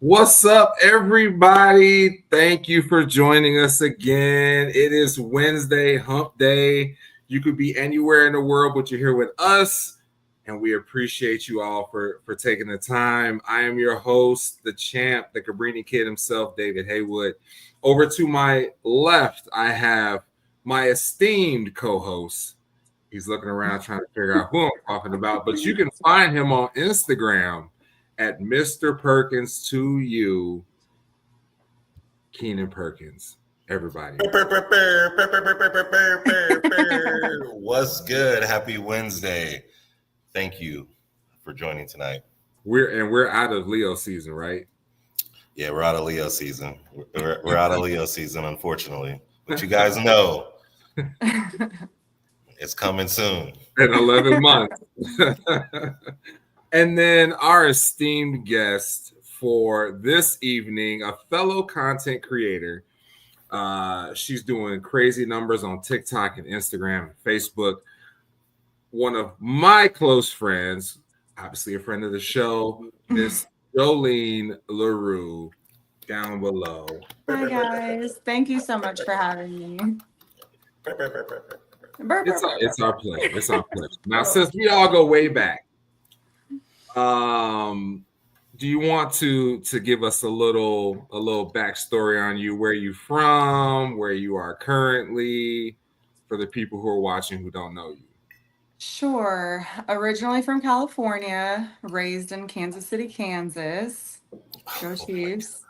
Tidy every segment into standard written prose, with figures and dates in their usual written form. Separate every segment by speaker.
Speaker 1: What's up, everybody? Thank you for joining us again. It is Wednesday, hump day. You could be anywhere in the world, but you're here with us, and we appreciate you all for taking the time. I am your host, the champ, the Cabrini kid himself, David Haywood. Over to my left, I have my esteemed co-host. He's looking around trying to figure out who I'm talking about, but you can find him on Instagram at Mr. Perkins to you, Keinon Perkins. Everybody.
Speaker 2: What's good? Happy Wednesday. Thank you for joining tonight.
Speaker 1: We're out of Leo season, right?
Speaker 2: Yeah, we're out of Leo season. We're out of Leo season, unfortunately. But you guys know it's coming soon.
Speaker 1: In 11 months. And then our esteemed guest for this evening, a fellow content creator. She's doing crazy numbers on TikTok and Instagram and Facebook. One of my close friends, obviously a friend of the show, Miss Joline LaRue, down below.
Speaker 3: Hi guys, thank you so much for having me.
Speaker 1: It's our pleasure. It's our pleasure. Now, since we all go way back, do you want to give us a little backstory on you, where you from, where you are currently, for the people who are watching who don't know you?
Speaker 3: Sure. Originally from California, raised in Kansas City, Kansas. Go Chiefs.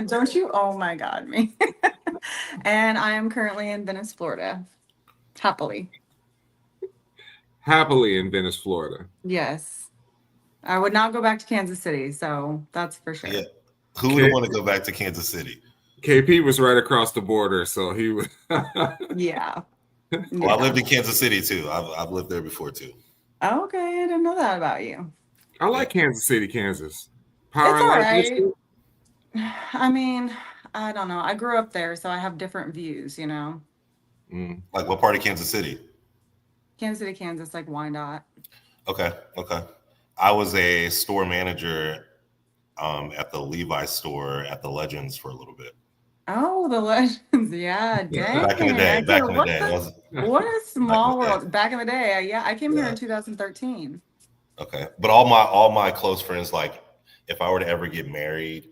Speaker 3: Don't you? Oh my God, me. And I am currently in Venice, Florida. Happily
Speaker 1: in Venice, Florida.
Speaker 3: Yes. I would not go back to Kansas City, so that's for sure.
Speaker 2: Yeah. Who would want to go back to Kansas City?
Speaker 1: KP was right across the border, so he was.
Speaker 3: Yeah.
Speaker 2: Well, I lived in Kansas City too. I've lived there before too.
Speaker 3: Oh, okay, I didn't know that about you.
Speaker 1: I like Kansas City, Kansas.
Speaker 3: Power it's all right. I mean, I don't know. I grew up there, so I have different views, you know.
Speaker 2: Like what part of Kansas City?
Speaker 3: Kansas City, Kansas, like Wyandotte.
Speaker 2: Okay. I was a store manager at the Levi's store at the Legends for a little bit.
Speaker 3: Oh, the Legends. Yeah, dang.
Speaker 2: Back in the day.
Speaker 3: What a small world. Back in the day. Yeah, I came here in 2013.
Speaker 2: Okay. But all my close friends, like if I were to ever get married,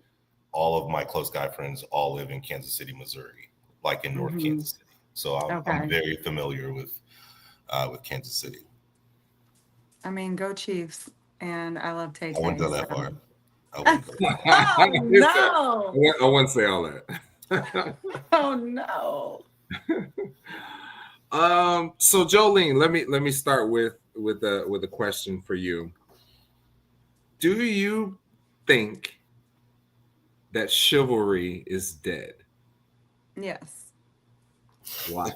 Speaker 2: all of my close guy friends all live in Kansas City, Missouri, like in North Kansas City. So I'm very familiar with Kansas City.
Speaker 3: I mean, go Chiefs. And I love Tay-Tay.
Speaker 2: I wouldn't go that far.
Speaker 3: Oh, no.
Speaker 1: I wouldn't say all that.
Speaker 3: Oh, no.
Speaker 1: So Joline, let me start with a question for you. Do you think that chivalry is dead?
Speaker 3: Yes.
Speaker 1: Why?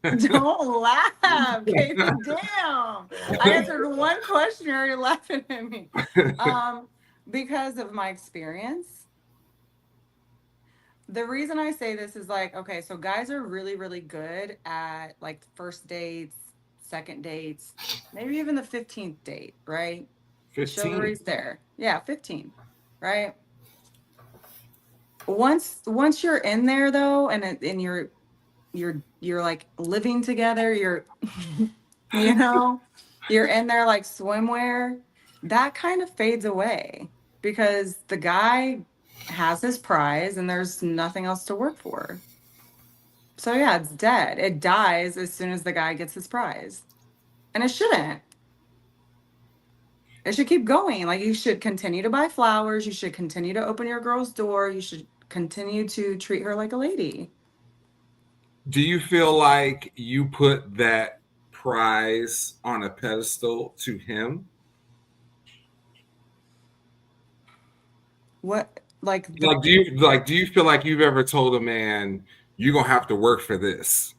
Speaker 3: Don't laugh, Casey. Damn. I answered one question, you're already laughing at me. Because of my experience. The reason I say this is like, okay, so guys are really, really good at like first dates, second dates, maybe even the 15th date, right?
Speaker 1: 15.
Speaker 3: Chivalry's there. Yeah, 15, right? Once you're in there though, and you're like living together, you're you know, you're in there like swimwear, that kind of fades away because the guy has his prize and there's nothing else to work for. So yeah, it's dead. It dies as soon as the guy gets his prize. And it shouldn't. It should keep going. Like you should continue to buy flowers, you should continue to open your girl's door, you should continue to treat her like a lady.
Speaker 1: Do you feel like you put that prize on a pedestal to him?
Speaker 3: What
Speaker 1: do you feel like you've ever told a man you're gonna have to work for this?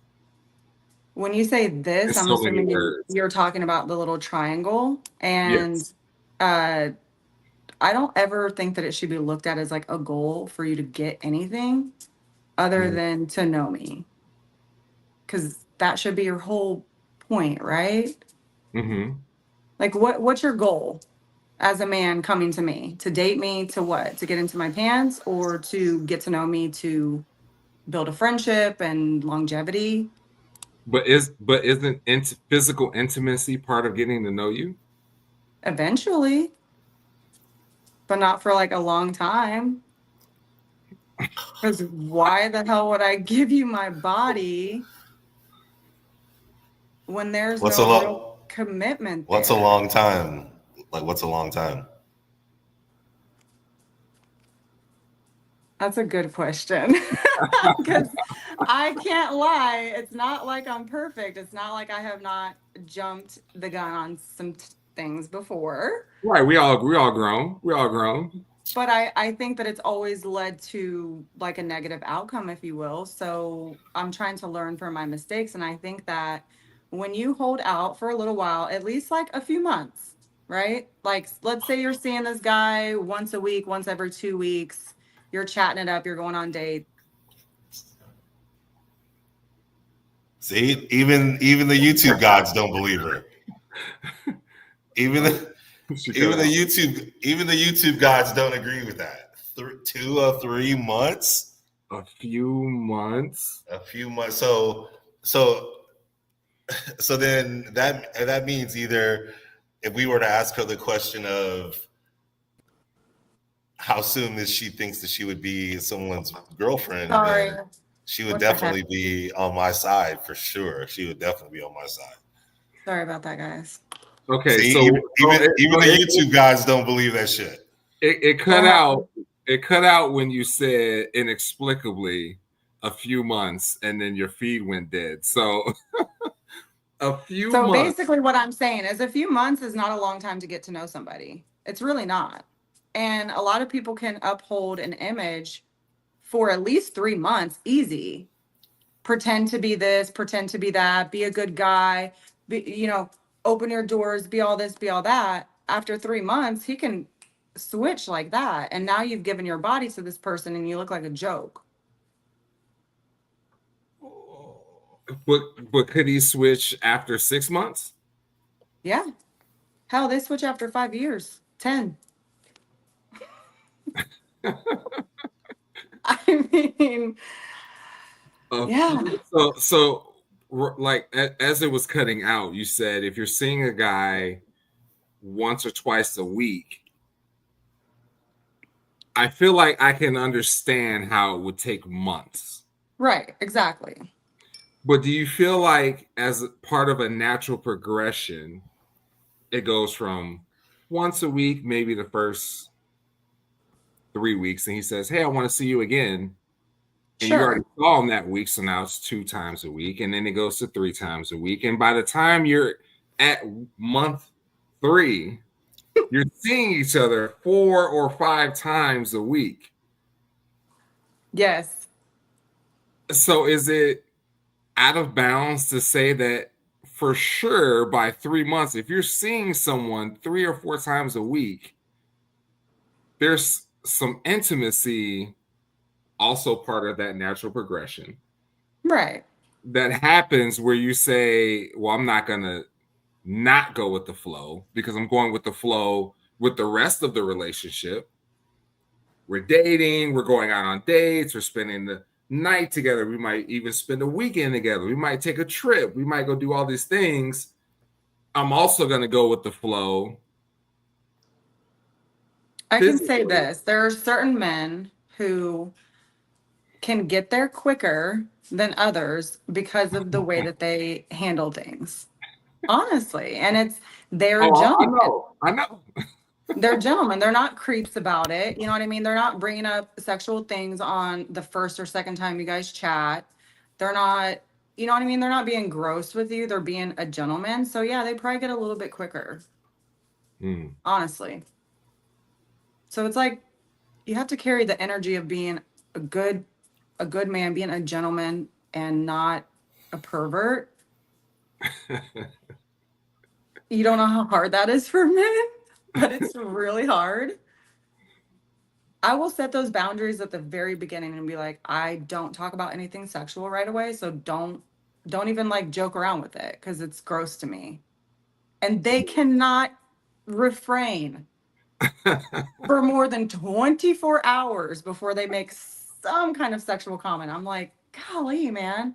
Speaker 3: When you say this, I'm assuming you're talking about the little triangle, and yes. I don't ever think that it should be looked at as like a goal for you to get anything other than to know me. Because that should be your whole point, right?
Speaker 1: Mm-hmm.
Speaker 3: Like, what's your goal? as a man coming to me to date me, to what? To get into my pants, or to get to know me, to build a friendship and longevity?
Speaker 1: But isn't physical intimacy part of getting to know you?
Speaker 3: Eventually, but not for like a long time. Because why the hell would I give you my body when there's
Speaker 2: What's
Speaker 3: no
Speaker 2: a
Speaker 3: real
Speaker 2: long
Speaker 3: commitment
Speaker 2: what's a
Speaker 3: there?
Speaker 2: long time? Like what's a long time?
Speaker 3: That's a good question. Because I can't lie. It's not like I'm perfect. It's not like I have not jumped the gun on some things before.
Speaker 1: Right. We all grown. We all grown.
Speaker 3: But I think that it's always led to like a negative outcome, if you will. So I'm trying to learn from my mistakes. And I think that when you hold out for a little while, at least like a few months, right? Like, let's say you're seeing this guy once a week, once every 2 weeks, you're chatting it up, you're going on dates.
Speaker 2: See, even the YouTube gods don't believe her. Even the YouTube gods don't agree with that. 2 or 3 months.
Speaker 1: A few months.
Speaker 2: A few months. So then that means either if we were to ask her the question of how soon is she thinks that she would be someone's girlfriend,
Speaker 3: Sorry.
Speaker 2: then she would
Speaker 3: What the heck?
Speaker 2: definitely be on my side for sure. She would definitely be on my side.
Speaker 3: Sorry about that, guys.
Speaker 1: Okay,
Speaker 2: See,
Speaker 1: so
Speaker 2: even the YouTube guys don't believe that shit.
Speaker 1: It cut out. It cut out when you said inexplicably a few months, and then your feed went dead. So a few
Speaker 3: So
Speaker 1: months.
Speaker 3: basically what I'm saying is a few months is not a long time to get to know somebody. It's really not. And a lot of people can uphold an image for at least 3 months easy. Pretend to be this, pretend to be that, be a good guy, be, open your doors, be all this, be all that. After 3 months, he can switch like that. And now you've given your body to this person and you look like a joke.
Speaker 1: But could he switch after 6 months?
Speaker 3: Yeah. Hell, they switch after 5 years, 10. I mean, yeah.
Speaker 1: So like as it was cutting out, you said if you're seeing a guy once or twice a week, I feel like I can understand how it would take months.
Speaker 3: Right, exactly.
Speaker 1: But do you feel like as part of a natural progression, it goes from once a week, maybe the first 3 weeks, and he says, "Hey, I want to see you again." And you already saw him that week, so now it's 2 times a week, and then it goes to 3 times a week. And by the time you're at month 3, you're seeing each other 4 or 5 times a week.
Speaker 3: Yes.
Speaker 1: So is it out of bounds to say that for sure by 3 months, if you're seeing someone 3 or 4 times a week, there's some intimacy also part of that natural progression.
Speaker 3: Right.
Speaker 1: That happens where you say, well, I'm not going to not go with the flow because I'm going with the flow with the rest of the relationship. We're dating, we're going out on dates, we're spending the night together. We might even spend a weekend together. We might take a trip. We might go do all these things. I'm also going to go with the flow.
Speaker 3: I can say this. There are certain men who can get there quicker than others because of the way that they handle things. Honestly. And they're gentlemen.
Speaker 1: I know.
Speaker 3: They're gentlemen. They're not creeps about it. You know what I mean? They're not bringing up sexual things on the first or second time you guys chat. They're not, you know what I mean? They're not being gross with you. They're being a gentleman. So yeah, they probably get a little bit quicker. Honestly. So it's like you have to carry the energy of being a good man, being a gentleman and not a pervert. You don't know how hard that is for men, but it's really hard. I will set those boundaries at the very beginning and be like, I don't talk about anything sexual right away. So don't even like joke around with it because it's gross to me. And they cannot refrain. for more than 24 hours before they make some kind of sexual comment. I'm like, golly, man.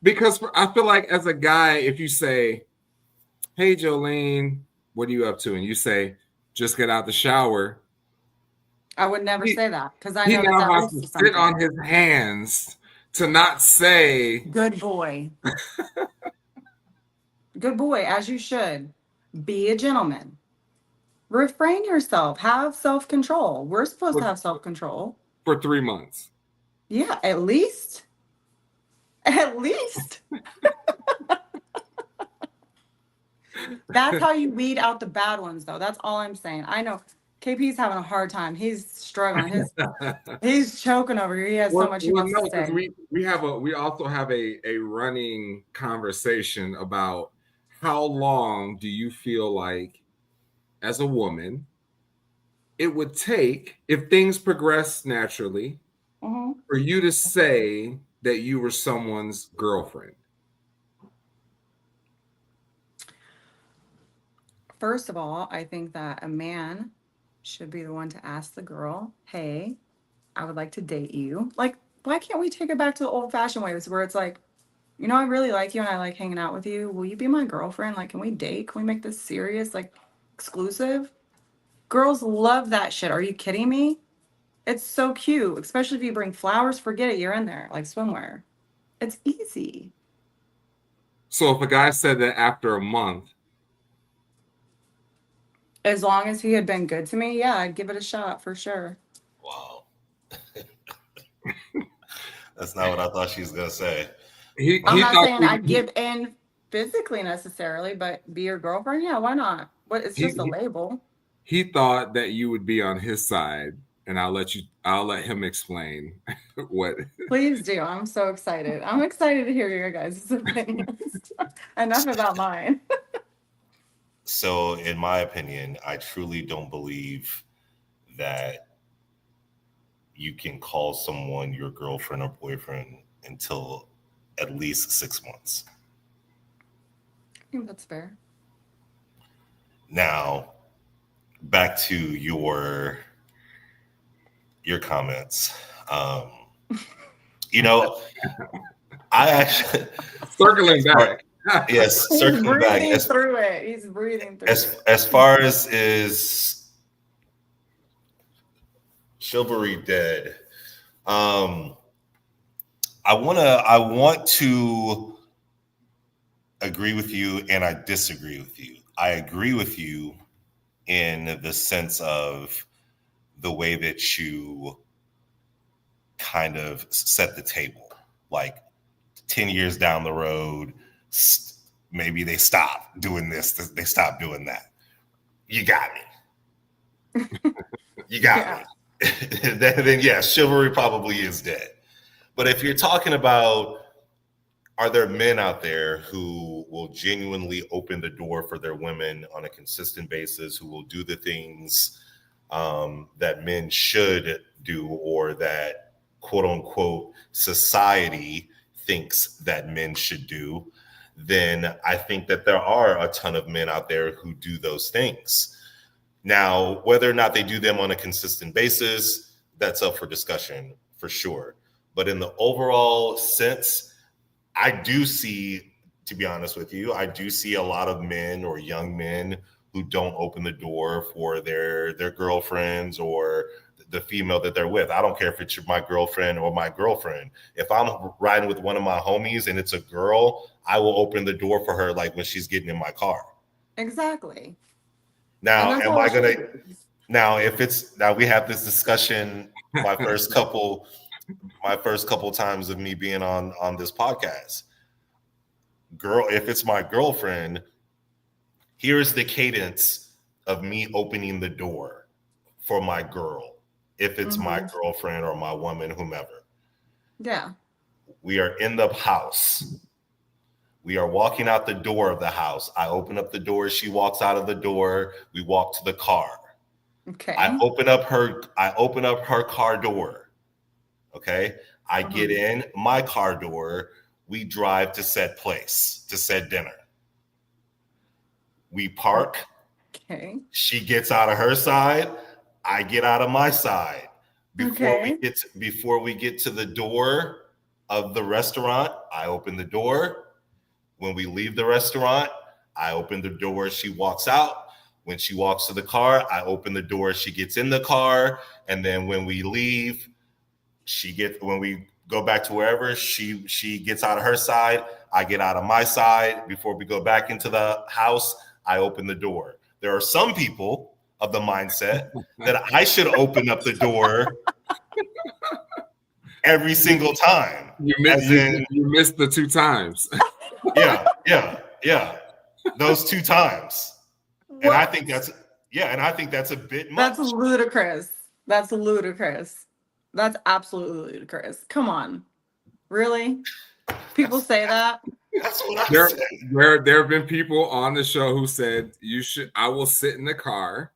Speaker 1: Because I feel like as a guy, if you say, hey, Joline, what are you up to? And you say, just get out the shower.
Speaker 3: I would never say that because I
Speaker 1: He
Speaker 3: know that
Speaker 1: now has
Speaker 3: leads
Speaker 1: to
Speaker 3: to
Speaker 1: sit
Speaker 3: something.
Speaker 1: on his hands to not say,
Speaker 3: good boy. Good boy, as you should. Be a gentleman. Refrain yourself. Have self-control. We're supposed to have self-control.
Speaker 1: For 3 months.
Speaker 3: Yeah, at least. At least. That's how you weed out the bad ones, though. That's all I'm saying. I know KP's having a hard time. He's struggling. He's choking over here. He has so much he wants to say.
Speaker 1: We also have a running conversation about how long do you feel like, as a woman, it would take, if things progress naturally, for you to say that you were someone's girlfriend?
Speaker 3: First of all, I think that a man should be the one to ask the girl, hey, I would like to date you. Like, why can't we take it back to the old fashioned ways where it's like, you know, I really like you and I like hanging out with you. Will you be my girlfriend? Like, can we date? Can we make this serious, like exclusive? Girls love that shit. Are you kidding me? It's so cute, especially if you bring flowers. Forget it. You're in there like swimwear. It's easy.
Speaker 1: So if a guy said that after a month,
Speaker 3: as long as he had been good to me, yeah, I'd give it a shot for sure.
Speaker 2: Wow. That's not what I thought she was going to say.
Speaker 3: I'm not saying I'd give in physically necessarily, but be your girlfriend? Yeah, why not? But it's just a label.
Speaker 1: He thought that you would be on his side, and I'll let him explain what.
Speaker 3: Please do. I'm so excited. I'm excited to hear your guys' opinions. Enough about mine.
Speaker 2: So, in my opinion, I truly don't believe that you can call someone your girlfriend or boyfriend until at least 6 months.
Speaker 3: I think that's fair.
Speaker 2: Now, back to your comments. You know, I actually
Speaker 1: circling back.
Speaker 2: Yes, circling back.
Speaker 3: He's breathing through it.
Speaker 2: As far as is chivalry dead, I want to agree with you, and I disagree with you. I agree with you in the sense of the way that you kind of set the table. Like 10 years down the road, maybe they stop doing this, they stop doing that. You got me. You got me. Then yeah, chivalry probably is dead. But if you're talking about, are there men out there who will genuinely open the door for their women on a consistent basis, who will do the things that men should do, or that quote unquote society thinks that men should do? Then I think that there are a ton of men out there who do those things. Now, whether or not they do them on a consistent basis, that's up for discussion for sure. But in the overall sense, I do see, to be honest with you, I do see a lot of men or young men who don't open the door for their girlfriends or the female that they're with. I don't care if it's my girlfriend or my girlfriend. If I'm riding with one of my homies and it's a girl, I will open the door for her, like when she's getting in my car.
Speaker 3: Exactly.
Speaker 2: Now, now we have this discussion my first couple times of me being on this podcast. Girl, if it's my girlfriend, here's the cadence of me opening the door for my girl. If it's my girlfriend or my woman, whomever.
Speaker 3: Yeah.
Speaker 2: We are in the house. We are walking out the door of the house. I open up the door. She walks out of the door. We walk to the car.
Speaker 3: Okay.
Speaker 2: I open up her car door. Okay. I get in my car door. We drive to said place, to said dinner. We park.
Speaker 3: Okay.
Speaker 2: She gets out of her side. I get out of my side. Before we get to the door of the restaurant, I open the door. When we leave the restaurant, I open the door. She walks out. When she walks to the car, I open the door. She gets in the car. And then when we leave, when we go back to wherever, she gets out of her side. I get out of my side. Before we go back into the house, I open the door. There are some people of the mindset that I should open up the door every single time.
Speaker 1: You missed the 2 times.
Speaker 2: Yeah. Those 2 times. What? And I think that's a bit much.
Speaker 3: That's ludicrous. That's absolutely ludicrous. Come on. Really? People say that?
Speaker 2: That's what I said.
Speaker 1: There have been people on the show who said I will sit in the car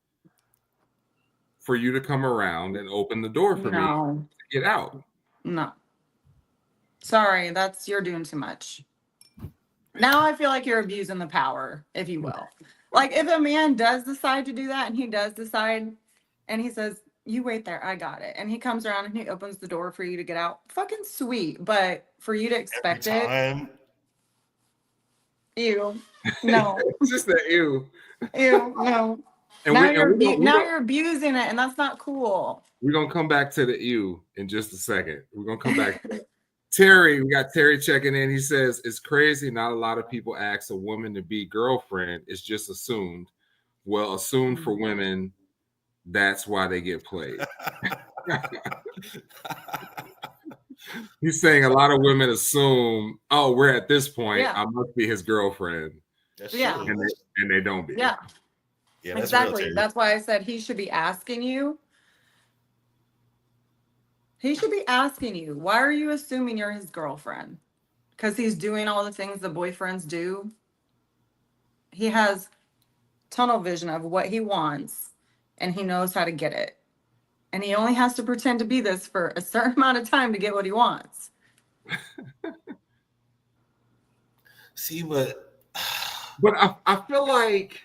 Speaker 1: for you to come around and open the door for me to get out.
Speaker 3: No. Sorry, you're doing too much. Now I feel like you're abusing the power, if you will. Like if a man does decide to do that and he does decide and he says, you wait there, I got it. And he comes around and he opens the door for you to get out. Fucking sweet. But for you to expect it. Ew. No.
Speaker 1: It's just an ew.
Speaker 3: Ew, no. And now you're abusing it, and that's not cool.
Speaker 1: We're going to come back to the ew in just a second. We're going to come back to that. Terry, we got Terry checking in. He says, it's crazy. Not a lot of people ask a woman to be girlfriend. It's just assumed. Well, assumed for women, that's why they get played. He's saying a lot of women assume, oh, we're at this point. I must be his girlfriend. And they don't be.
Speaker 3: Yeah, that's exactly. That's why I said he should be asking you. He should be asking you, why are you assuming you're his girlfriend? Because he's doing all the things the boyfriends do. He has tunnel vision of what he wants, and he knows how to get it. And he only has to pretend to be this for a certain amount of time to get what he wants.
Speaker 2: See, but
Speaker 1: I feel like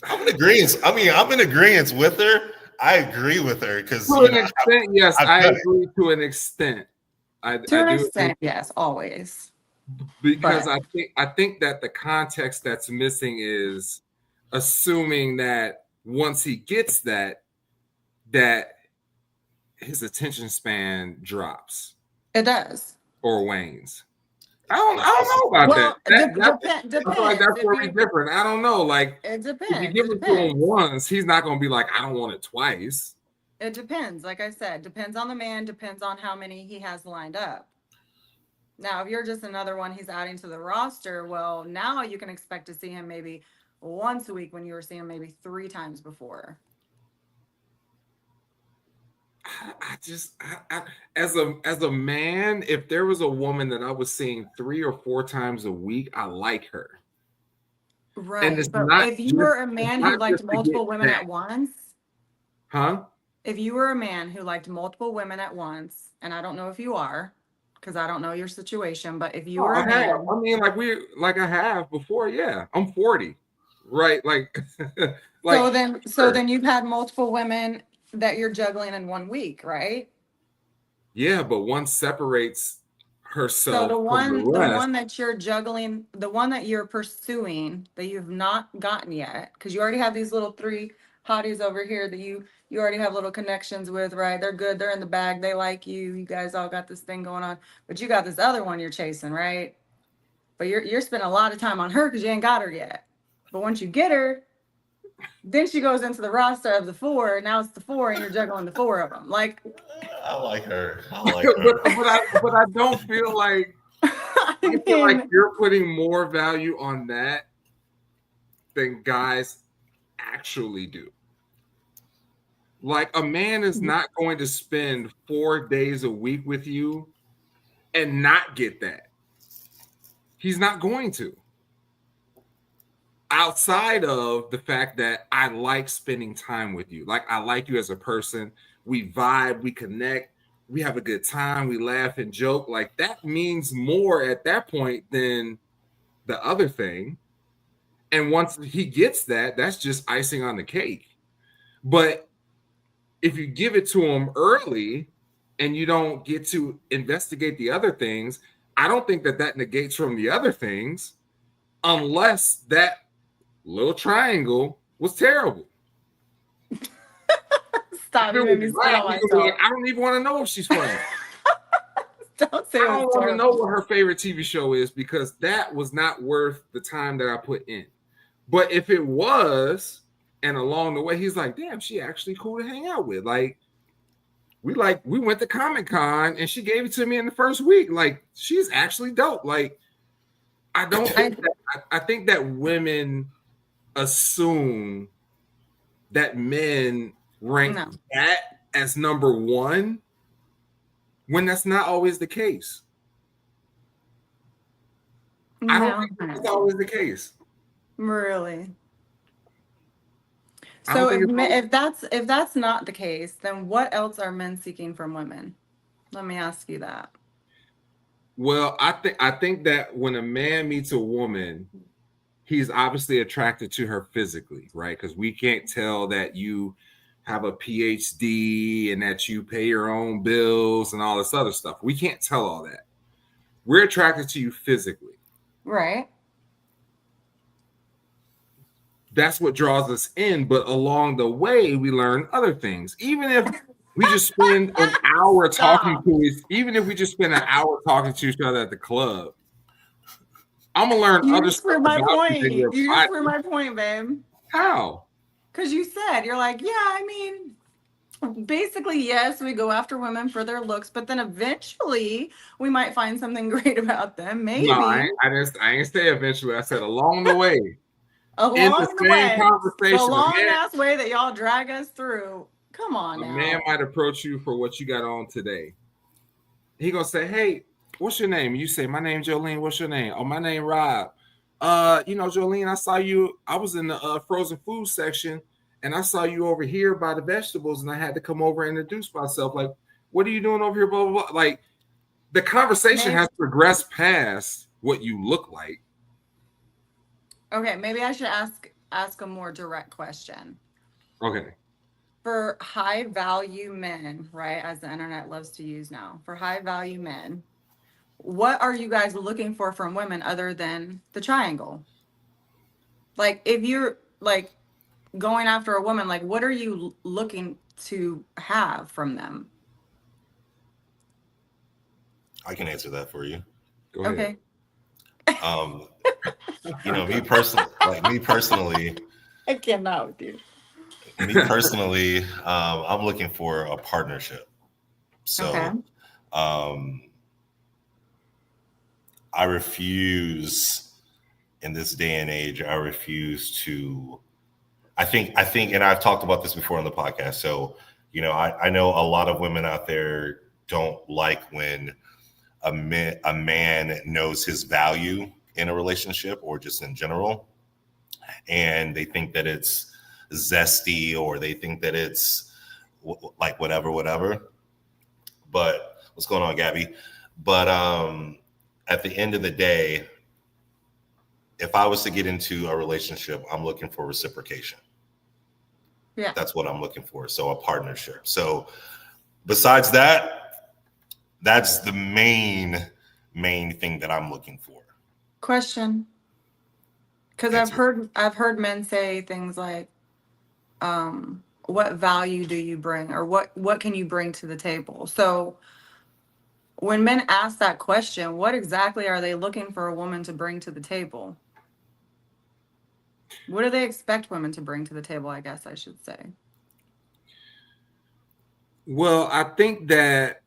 Speaker 2: I'm in agreement. I'm in agreement with her. I agree with her because
Speaker 1: to an extent, yes, I agree to an extent.
Speaker 3: To an extent, yes, always.
Speaker 1: Because I think that the context that's missing is assuming that once he gets that his attention span drops.
Speaker 3: It does.
Speaker 1: Or wanes. I don't know about that. Depends. I feel like that's where we're different. I don't know. Like
Speaker 3: it depends.
Speaker 1: If you give it to him once, he's not gonna be like, I don't want it twice.
Speaker 3: It depends. Like I said, depends on the man, depends on how many he has lined up. Now, if you're just another one he's adding to the roster, well, now you can expect to see him maybe once a week when you were seeing him maybe 3 times before.
Speaker 1: As a man, if there was a woman that I was seeing 3 or 4 times a week, I like her.
Speaker 3: Right. And if you were a man who liked multiple women at once, if you were a man who liked multiple women at once, and I don't know if you are, because I don't know your situation, but if you were a man,
Speaker 1: like I have before, yeah. I'm 40, right? Like
Speaker 3: so then you've had multiple women that you're juggling in 1 week, right?
Speaker 1: Yeah, but one separates herself.
Speaker 3: So the one that you're juggling, the one that you're pursuing that you've not gotten yet, because you already have these little 3 hotties over here that you already have little connections with, right? They're good. They're in the bag. They like you. You guys all got this thing going on, but you got this other one you're chasing, right? But you're spending a lot of time on her because you ain't got her yet. But once you get her, then she goes into the roster of the 4. Now it's the 4, and you're juggling the 4 of them. Like,
Speaker 2: I like her.
Speaker 1: but I don't feel like I feel like you're putting more value on that than guys actually do. Like a man is not going to spend 4 days a week with you and not get that. He's not going to. Outside of the fact that I like spending time with you. Like I like you as a person. We vibe, we connect, we have a good time, we laugh and joke. Like that means more at that point than the other thing. And once he gets that, that's just icing on the cake. But if you give it to him early and you don't get to investigate the other things, I don't think that negates from the other things unless that little triangle was terrible.
Speaker 3: Stop, you made me spit on myself.
Speaker 1: I don't even want to know if she's funny.
Speaker 3: Don't say
Speaker 1: I don't want to know what her favorite TV show is because that was not worth the time that I put in. But if it was, and along the way, he's like, damn, she actually cool to hang out with. Like, we went to Comic-Con and she gave it to me in the first week. Like, she's actually dope. Like, I think that women assume that men rank that as number one when that's not always the case. I don't think that's always the case.
Speaker 3: Really? So if that's not the case, then what else are men seeking from women? Let me ask you that.
Speaker 1: Well, I think that when a man meets a woman, he's obviously attracted to her physically, right? Because we can't tell that you have a PhD and that you pay your own bills and all this other stuff. We can't tell all that. We're attracted to you physically.
Speaker 3: Right.
Speaker 1: That's what draws us in. But along the way, we learn other things. Even if we just spend an hour talking even if we just spend an hour talking to each other at the club, I'm gonna learn other stuff.
Speaker 3: You just proved my point, babe.
Speaker 1: How?
Speaker 3: Because you said, you're like, yeah, I mean, basically, yes, we go after women for their looks, but then eventually we might find something great about them. Maybe.
Speaker 1: No, I didn't say eventually. I said along the way.
Speaker 3: Along the way.
Speaker 1: Conversation.
Speaker 3: The long ass way that y'all drag us through. Come on now.
Speaker 1: A man might approach you for what you got on today. He gonna say, hey, what's your name? You say, my name Joline. What's your name? Oh, my name Rob. Joline, I saw you. I was in the frozen food section, and I saw you over here by the vegetables, and I had to come over and introduce myself. Like, what are you doing over here? Blah blah blah. Like, the conversation has progressed past what you look like.
Speaker 3: Okay, maybe I should ask a more direct question.
Speaker 1: Okay.
Speaker 3: For high value men, right, as the internet loves to use now, for high value men, what are you guys looking for from women other than the triangle? Like, if you're like going after a woman, like, what are you looking to have from them?
Speaker 2: I can answer that for you.
Speaker 1: Go ahead.
Speaker 3: Okay.
Speaker 2: Me personally,
Speaker 3: I cannot with you.
Speaker 2: Me personally, I'm looking for a partnership. So,
Speaker 3: okay.
Speaker 2: I refuse in this day and age. I refuse to. I think, and I've talked about this before on the podcast. So, I know a lot of women out there don't like when a man knows his value in a relationship or just in general, and they think that it's zesty or they think that it's like whatever. But what's going on, Gabby? But at the end of the day, if I was to get into a relationship, I'm looking for reciprocation.
Speaker 3: Yeah,
Speaker 2: that's what I'm looking for. So a partnership. So besides that, that's the main thing that I'm looking for.
Speaker 3: Question. Because I've heard men say things like, what value do you bring, or what can you bring to the table? So when men ask that question, what exactly are they looking for a woman to bring to the table? What do they expect women to bring to the table, I guess I should say?
Speaker 1: Well, I think that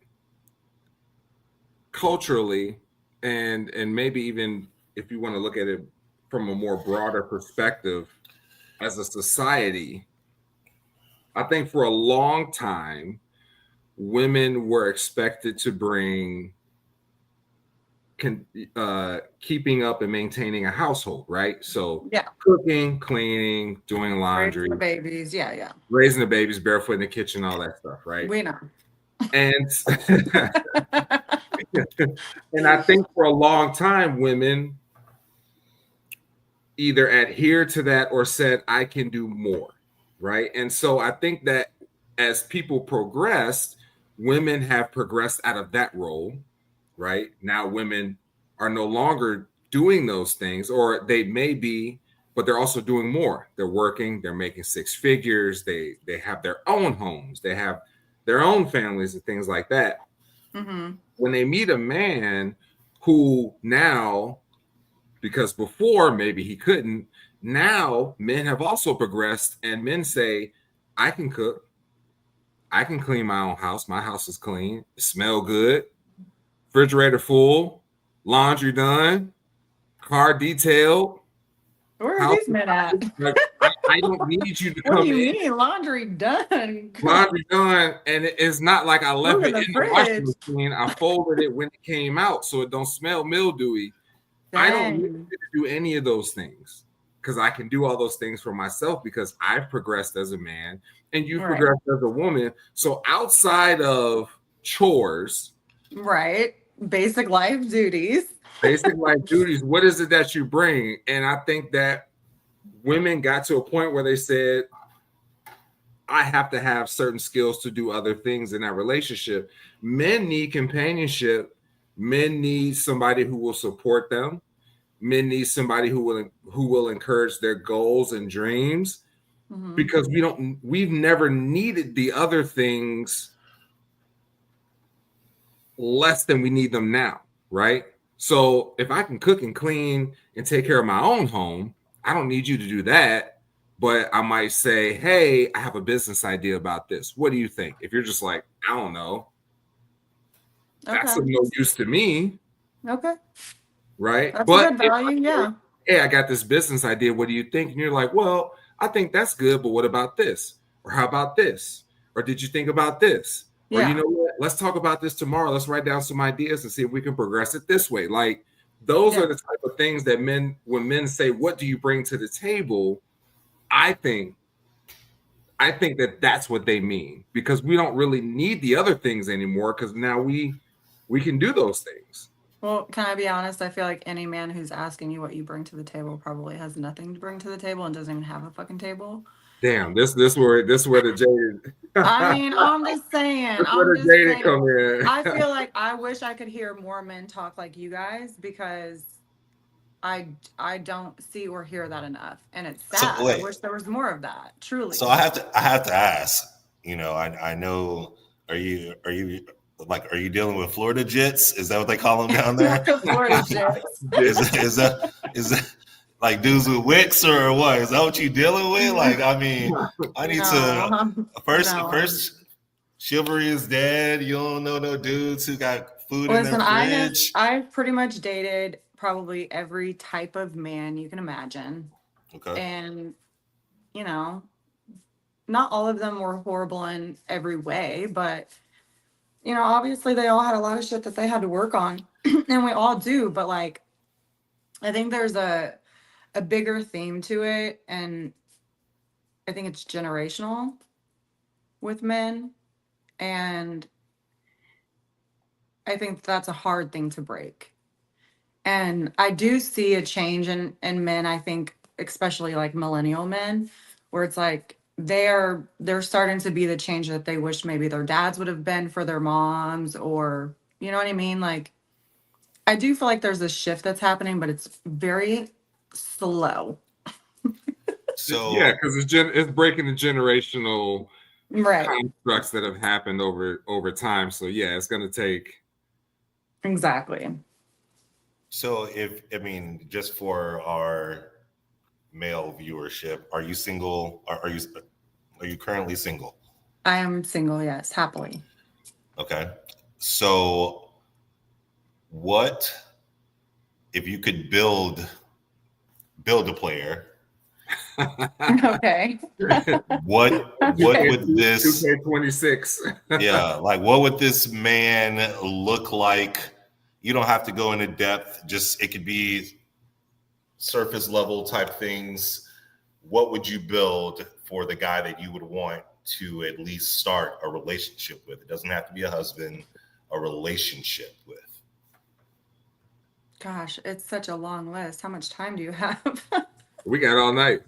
Speaker 1: culturally, and maybe even if you want to look at it from a more broader perspective, as a society, I think for a long time, women were expected to bring keeping up and maintaining a household, right? So
Speaker 3: yeah,
Speaker 1: cooking, cleaning, doing laundry,
Speaker 3: raising the babies, yeah,
Speaker 1: raising the babies, barefoot in the kitchen, all that stuff, right?
Speaker 3: We know.
Speaker 1: And and I think for a long time, women either adhered to that or said, I can do more, right? And so I think that as people progressed, women have progressed out of that role, right? Now women are no longer doing those things, or they may be, but they're also doing more. They're working, they're making six figures, they have their own homes, they have their own families and things like that. Mm-hmm. When they meet a man who now, because before maybe he couldn't, now men have also progressed and men say, I can cook, I can clean my own house, my house is clean, smell good, refrigerator full, laundry done, car detailed.
Speaker 3: Where are these men at?
Speaker 1: Like, I don't need you to
Speaker 3: what
Speaker 1: come
Speaker 3: do you
Speaker 1: in.
Speaker 3: mean? Laundry done.
Speaker 1: Laundry done, and it's not like I left it in
Speaker 3: fridge.
Speaker 1: the washing machine. I folded it when it came out so it don't smell mildewy. Dang. I don't need to do any of those things because I can do all those things for myself because I've progressed as a man and you've progressed as a woman. So outside of chores,
Speaker 3: right, basic life duties,
Speaker 1: what is it that you bring? And I think that women got to a point where they said, I have to have certain skills to do other things in that relationship. Men need companionship. Men need somebody who will support them. Men need somebody who will encourage their goals and dreams, because we've never needed the other things less than we need them now, right? So if I can cook and clean and take care of my own home, I don't need you to do that. But I might say, hey, I have a business idea about this. What do you think? If you're just like, I don't know, that's of no use to me.
Speaker 3: Okay.
Speaker 1: Right.
Speaker 3: That's a good value. Yeah.
Speaker 1: Hey, I got this business idea. What do you think? And you're like, well, I think that's good, but what about this? Or how about this? Or did you think about this? Yeah. Or you know what? Let's talk about this tomorrow. Let's write down some ideas and see if we can progress it this way. Like those are the type of things that when men say, what do you bring to the table? I think that that's what they mean, because we don't really need the other things anymore because now we can do those things.
Speaker 3: Well, can I be honest? I feel like any man who's asking you what you bring to the table probably has nothing to bring to the table and doesn't even have a fucking table.
Speaker 1: Damn, this where the jaded.
Speaker 3: I mean, I'm just saying.
Speaker 1: Come in.
Speaker 3: I feel like I wish I could hear more men talk like you guys, because I don't see or hear that enough, and it's sad. So, I wish there was more of that. Truly.
Speaker 2: So I have to ask. You know, I know. Are you dealing with Florida Jits? Is that what they call them down there?
Speaker 3: Florida Jits.
Speaker 2: Is that like dudes with wicks or what? Is that what you dealing with? Like, I mean, I need to first. Chivalry is dead. You don't know no dudes who got food in their fridge.
Speaker 3: I've pretty much dated probably every type of man you can imagine.
Speaker 2: Okay.
Speaker 3: And, you know, not all of them were horrible in every way, but, you know, obviously they all had a lot of shit that they had to work on, and we all do. But like, I think there's a bigger theme to it, and I think it's generational with men. And I think that's a hard thing to break. And I do see a change in men, I think, especially like millennial men, where it's like they're starting to be the change that they wish maybe their dads would have been for their moms, or, you know what I mean? Like, I do feel like there's a shift that's happening, but it's very slow.
Speaker 1: So yeah, because it's breaking the generational constructs that have happened over time. So yeah, it's going to take.
Speaker 3: Exactly.
Speaker 2: So just for our male viewership, are you single? Are you currently single?
Speaker 3: I am single, yes, happily.
Speaker 2: Okay. So what if you could build a player?
Speaker 3: Okay.
Speaker 2: What would this
Speaker 1: 2K26?
Speaker 2: Yeah, like what would this man look like? You don't have to go into depth, just it could be surface level type things. What would you build for the guy that you would want to at least start a relationship with? It doesn't have to be a husband, a relationship with.
Speaker 3: Gosh, it's such a long list. How much time do you have?
Speaker 1: We got all night.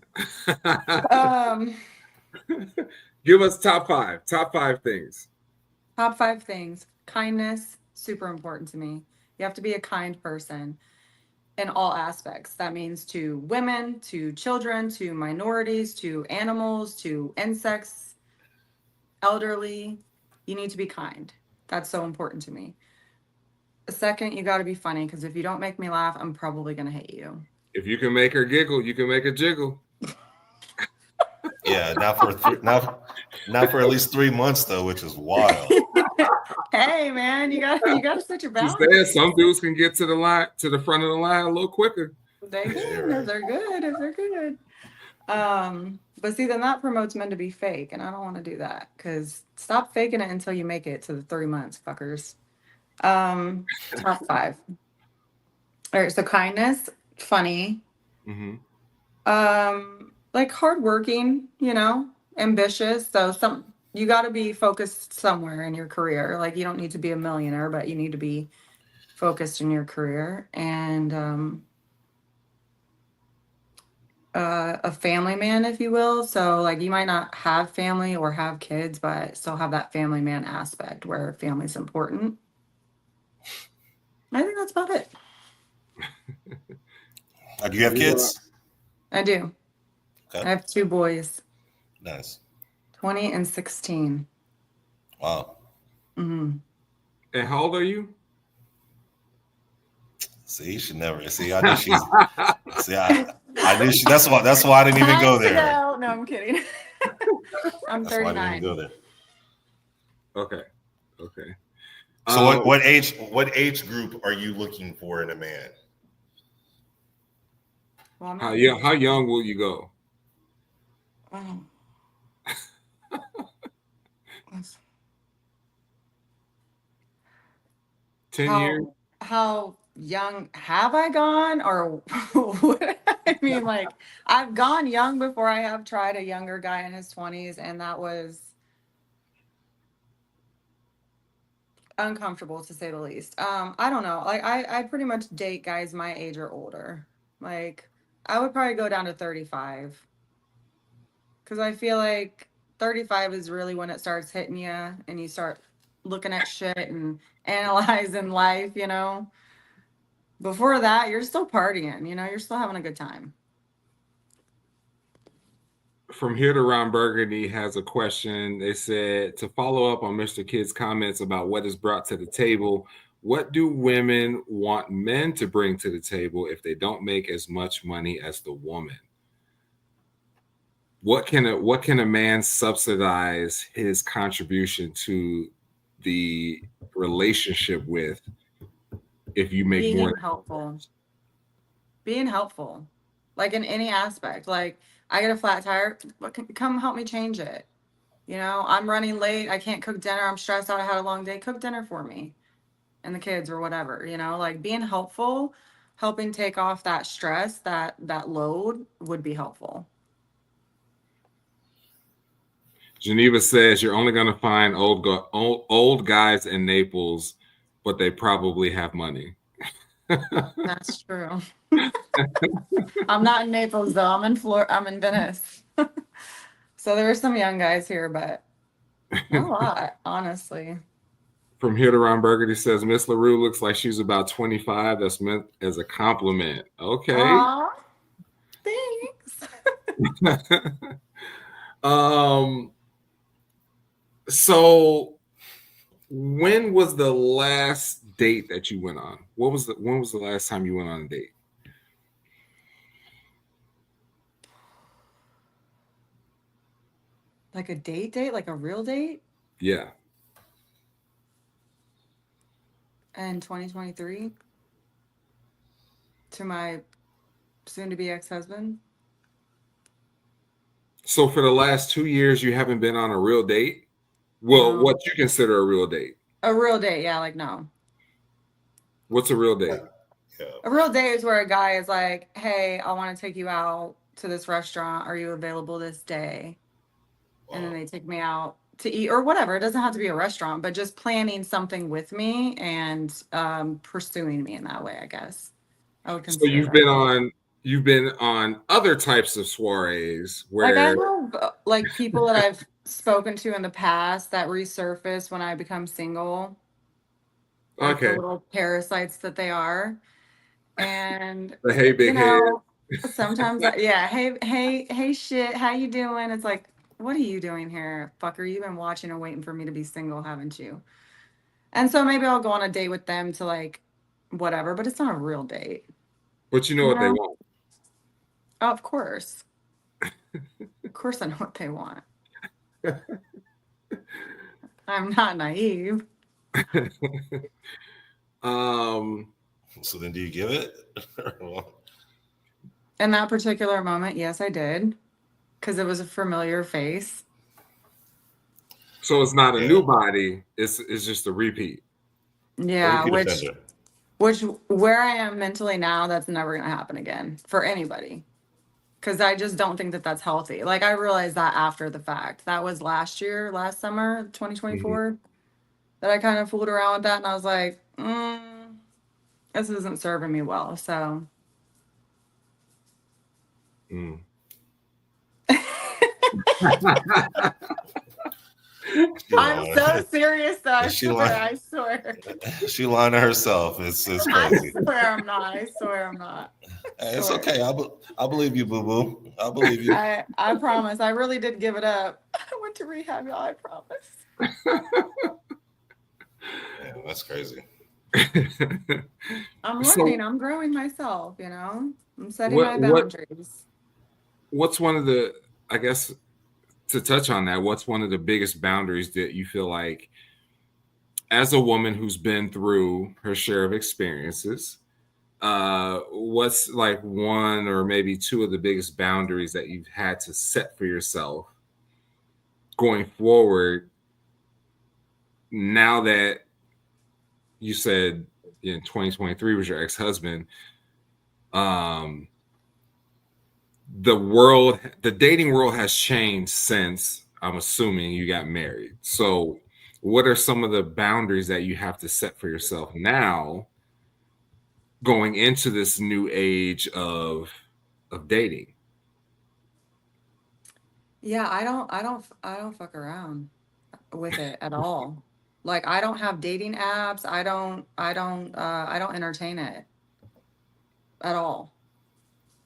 Speaker 1: Give us top five. Top five things.
Speaker 3: Top five things. Kindness, super important to me. You have to be a kind person in all aspects. That means to women, to children, to minorities, to animals, to insects, elderly. You need to be kind. That's so important to me. Second, you got to be funny, because if you don't make me laugh, I'm probably going to hate you.
Speaker 1: If you can make her giggle, you can make her jiggle.
Speaker 2: Yeah, not for at least 3 months though, which is wild.
Speaker 3: Hey man, you gotta set your boundaries.
Speaker 1: Some dudes can get to the front of the line a little quicker.
Speaker 3: They can if they're good. But see, then that promotes men to be fake, and I don't want to do that, because stop faking it until you make it to the 3 months, fuckers. Top five. All right, so kindness, funny.
Speaker 1: Mm-hmm.
Speaker 3: Like hardworking, ambitious. So you got to be focused somewhere in your career. Like, you don't need to be a millionaire, but you need to be focused in your career. And a family man, if you will. So like, you might not have family or have kids, but still have that family man aspect where family's important. I think that's about it.
Speaker 2: Do you have kids?
Speaker 3: I do. Okay. I have 2 boys.
Speaker 2: Nice.
Speaker 3: 20 and 16.
Speaker 2: Wow.
Speaker 3: Mm-hmm.
Speaker 1: And how old are you?
Speaker 2: See, you should never. See, I knew she's. See, I knew she. That's why I didn't even go there.
Speaker 3: No, I'm kidding. I'm 39.
Speaker 2: That's why I didn't even go
Speaker 1: Okay.
Speaker 2: there. So what age group are you looking for in a man?
Speaker 3: Well,
Speaker 1: how young will you go? 10 years?
Speaker 3: How young have I gone? Or I mean, like, I've gone young before. I have tried a younger guy in his 20s, and that was uncomfortable, to say the least. I don't know. Like, I pretty much date guys my age or older. Like, I would probably go down to 35. Because I feel like 35 is really when it starts hitting you, and you start looking at shit and analyzing life, Before that, you're still partying, you're still having a good time.
Speaker 1: From Here to Ron Burgundy has a question. They said, to follow up on Mr. Kid's comments about what is brought to the table, what do women want men to bring to the table if they don't make as much money as the woman? What can a man subsidize his contribution to the relationship with if you make more?
Speaker 3: Being helpful, like in any aspect. Like, I get a flat tire, come help me change it. I'm running late, I can't cook dinner, I'm stressed out, I had a long day, cook dinner for me and the kids or whatever. Like, being helpful, helping take off that stress, that load would be helpful.
Speaker 1: Geneva says you're only going to find old guys in Naples, but they probably have money.
Speaker 3: That's true. I'm not in Naples though. I'm in Venice. So there are some young guys here, but not a lot, honestly.
Speaker 1: From Here to Ron Burgundy says Miss LaRue looks like she's about 25. That's meant as a compliment. Okay.
Speaker 3: Aww, thanks.
Speaker 1: So when was the last date that you went on? When was the last time you went on a date?
Speaker 3: Like a date, like a real date?
Speaker 1: Yeah.
Speaker 3: In 2023 to my soon-to-be ex-husband.
Speaker 1: So for the last 2 years, you haven't been on a real date? Well,
Speaker 3: No.
Speaker 1: what you consider a real date?
Speaker 3: A real date, yeah, like no.
Speaker 1: What's a real date?
Speaker 3: A real date is where a guy is like, hey, I want to take you out to this restaurant. Are you available this day? And then they take me out to eat or whatever. It doesn't have to be a restaurant, but just planning something with me and pursuing me in that way, I guess. I would consider
Speaker 1: so you've been on you've been on other types of soirees
Speaker 3: Like I
Speaker 1: where
Speaker 3: have like people that I've spoken to in the past that resurface when I become single, like the
Speaker 1: okay,
Speaker 3: little parasites that they are. And
Speaker 1: the hey
Speaker 3: you
Speaker 1: big head.
Speaker 3: know, sometimes yeah, hey shit, how you doing? It's like, what are you doing here, fucker? You've been watching and waiting for me to be single, haven't you? And so maybe I'll go on a date with them to like whatever, but it's not a real date.
Speaker 1: But you know
Speaker 3: You
Speaker 1: what they
Speaker 3: know?
Speaker 1: want.
Speaker 3: Oh, of course. Of course I know what they want. I'm not naive.
Speaker 1: um
Speaker 2: So then, do you give it?
Speaker 3: In that particular moment, yes, I did. Because it was a familiar face.
Speaker 1: so it's not a
Speaker 2: Yeah,
Speaker 1: new body, it's just a repeat.
Speaker 2: a
Speaker 3: Yeah,
Speaker 2: repeat
Speaker 3: which
Speaker 2: offender.
Speaker 3: where I am mentally now, that's never going to happen again for anybody. Because I just don't think that that's healthy. Like I realized that after the fact. That was last summer,
Speaker 1: Mhm.
Speaker 3: 2024, that I kind of fooled around with that. And I was like, this isn't serving me well. So
Speaker 1: Mm.
Speaker 2: She
Speaker 3: I'm
Speaker 2: lying.
Speaker 3: so serious though. I
Speaker 2: She
Speaker 3: swear,
Speaker 2: lying.
Speaker 3: I swear.
Speaker 2: She lying to herself. It's
Speaker 3: I
Speaker 2: crazy.
Speaker 3: swear I'm not. I swear I'm not.
Speaker 2: Hey, it's
Speaker 3: Swear.
Speaker 2: okay. I believe you, boo boo. I believe you.
Speaker 3: I promise. I really did give it up. I went to rehab, y'all. I promise.
Speaker 2: Yeah, that's crazy.
Speaker 3: I'm learning.
Speaker 1: So
Speaker 3: I'm growing myself, I'm setting
Speaker 1: what
Speaker 3: my
Speaker 1: what
Speaker 3: boundaries.
Speaker 1: what's one of the, I guess, to touch on that, what's one of the biggest boundaries that you feel like, as a woman who's been through her share of experiences, what's like one or maybe two of the biggest boundaries that you've had to set for yourself going forward now that you said in 2023 was your ex-husband? um the dating world has changed since, I'm assuming, you got married. So what are some of the boundaries that you have to set for yourself now going into this new age of dating?
Speaker 3: Yeah, I don't fuck around with it at all. Like I don't have dating apps. I don't entertain it at all.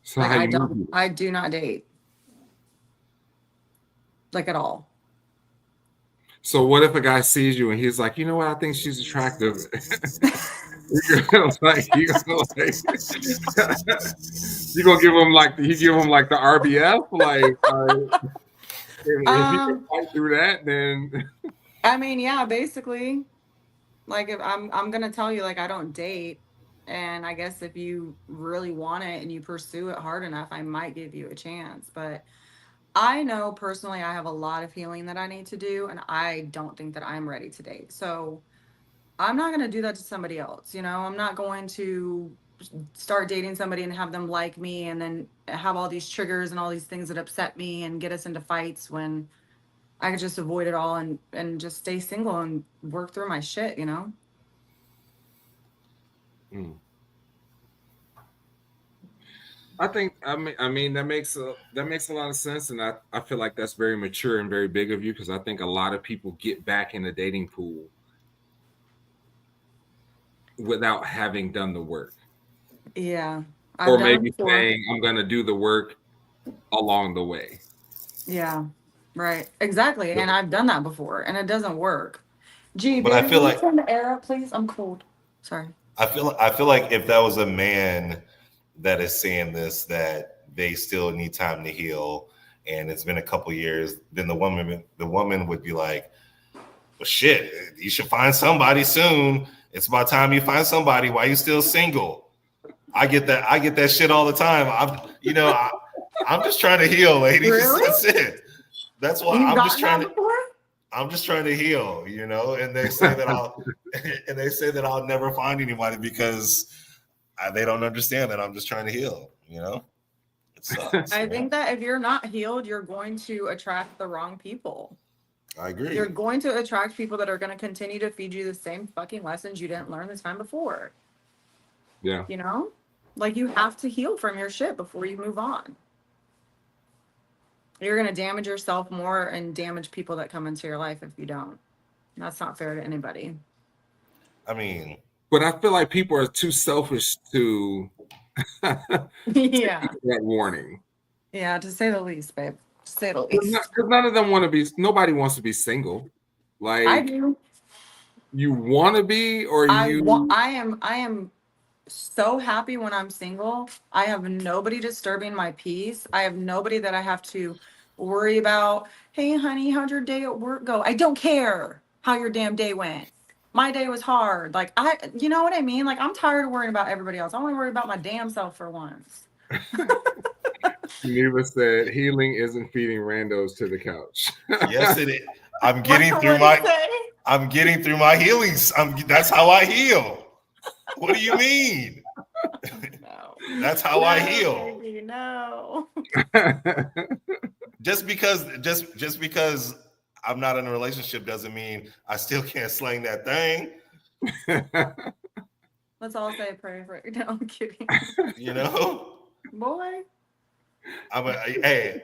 Speaker 1: So
Speaker 3: Like
Speaker 1: how you meet people?
Speaker 3: I do not date. Like at all.
Speaker 1: So what if a guy sees you and he's like, you know what, I think she's attractive. You're gonna like, you gonna like, you gonna give him like, he give him like the RBF, like, if he can
Speaker 3: Um,
Speaker 1: fight through that, then
Speaker 3: I mean, yeah, basically. Like if I'm gonna tell you like I don't date, and I guess if you really want it and you pursue it hard enough, I might give you a chance. But I know personally I have a lot of healing that I need to do, and I don't think that I'm ready to date. So I'm not gonna do that to somebody else. I'm not going to start dating somebody and have them like me and then have all these triggers and all these things that upset me and get us into fights when I could just avoid it all and just stay single and work through my shit.
Speaker 1: mm. I mean that makes a lot of sense, and I feel like that's very mature and very big of you, because I think a lot of people get back in the dating pool without having done the work,
Speaker 3: Yeah, I've
Speaker 1: or
Speaker 3: done it
Speaker 1: maybe
Speaker 3: before.
Speaker 1: saying I'm going to do the work along the way.
Speaker 3: Yeah, right. Exactly.
Speaker 2: But,
Speaker 3: And I've done that before and it doesn't work. Gee,
Speaker 2: but I
Speaker 3: baby,
Speaker 2: feel
Speaker 3: will you
Speaker 2: like
Speaker 3: turn the air up, please? I'm cold. Sorry.
Speaker 2: I feel like if that was a man that is saying this, that they still need time to heal, and it's been a couple years, then the woman would be like, well, shit, you should find somebody soon. It's about time you find somebody. Why you still single? I get that. I get that shit all the time. I'm just trying to heal, ladies.
Speaker 3: Really?
Speaker 2: That's it. That's why
Speaker 3: You've gotten that before?
Speaker 2: I'm just trying to heal, and they say that I'll never find anybody because they don't understand that I'm just trying to heal. It sucks,
Speaker 3: I
Speaker 2: man.
Speaker 3: think that if you're not healed, you're going to attract the wrong people.
Speaker 2: I
Speaker 3: You're
Speaker 2: agree.
Speaker 3: going to attract people that are going to continue to feed you the same fucking lessons you didn't learn this time before.
Speaker 1: Yeah.
Speaker 3: You know? Like, you have to heal from your shit before you move on. You're going to damage yourself more and damage people that come into your life if you don't. That's not fair to anybody.
Speaker 2: I mean,
Speaker 1: but I feel like people are too selfish to
Speaker 3: yeah,
Speaker 1: that warning.
Speaker 3: Yeah, to say the least, babe. To say the least.
Speaker 1: Because none of them want to be. Nobody wants to be single. Like,
Speaker 3: I do.
Speaker 1: You want to be, or
Speaker 3: I am so happy when I'm single. I have nobody disturbing my peace. I have nobody that I have to worry about. Hey, honey, how'd your day at work go? I don't care how your damn day went. My day was hard. Like, you know what I mean? Like, I'm tired of worrying about everybody else. I want to worry about my damn self for once.
Speaker 1: Neva said, healing isn't feeding randos to the couch.
Speaker 2: Yes, it is. I'm getting through my healings. That's how I heal. What do you mean?
Speaker 3: No.
Speaker 2: That's how I heal.
Speaker 3: Baby, no.
Speaker 2: Just because I'm not in a relationship doesn't mean I still can't slang that thing.
Speaker 3: Let's all say a prayer for it. No, I'm kidding.
Speaker 2: You know?
Speaker 3: Boy.
Speaker 2: Hey,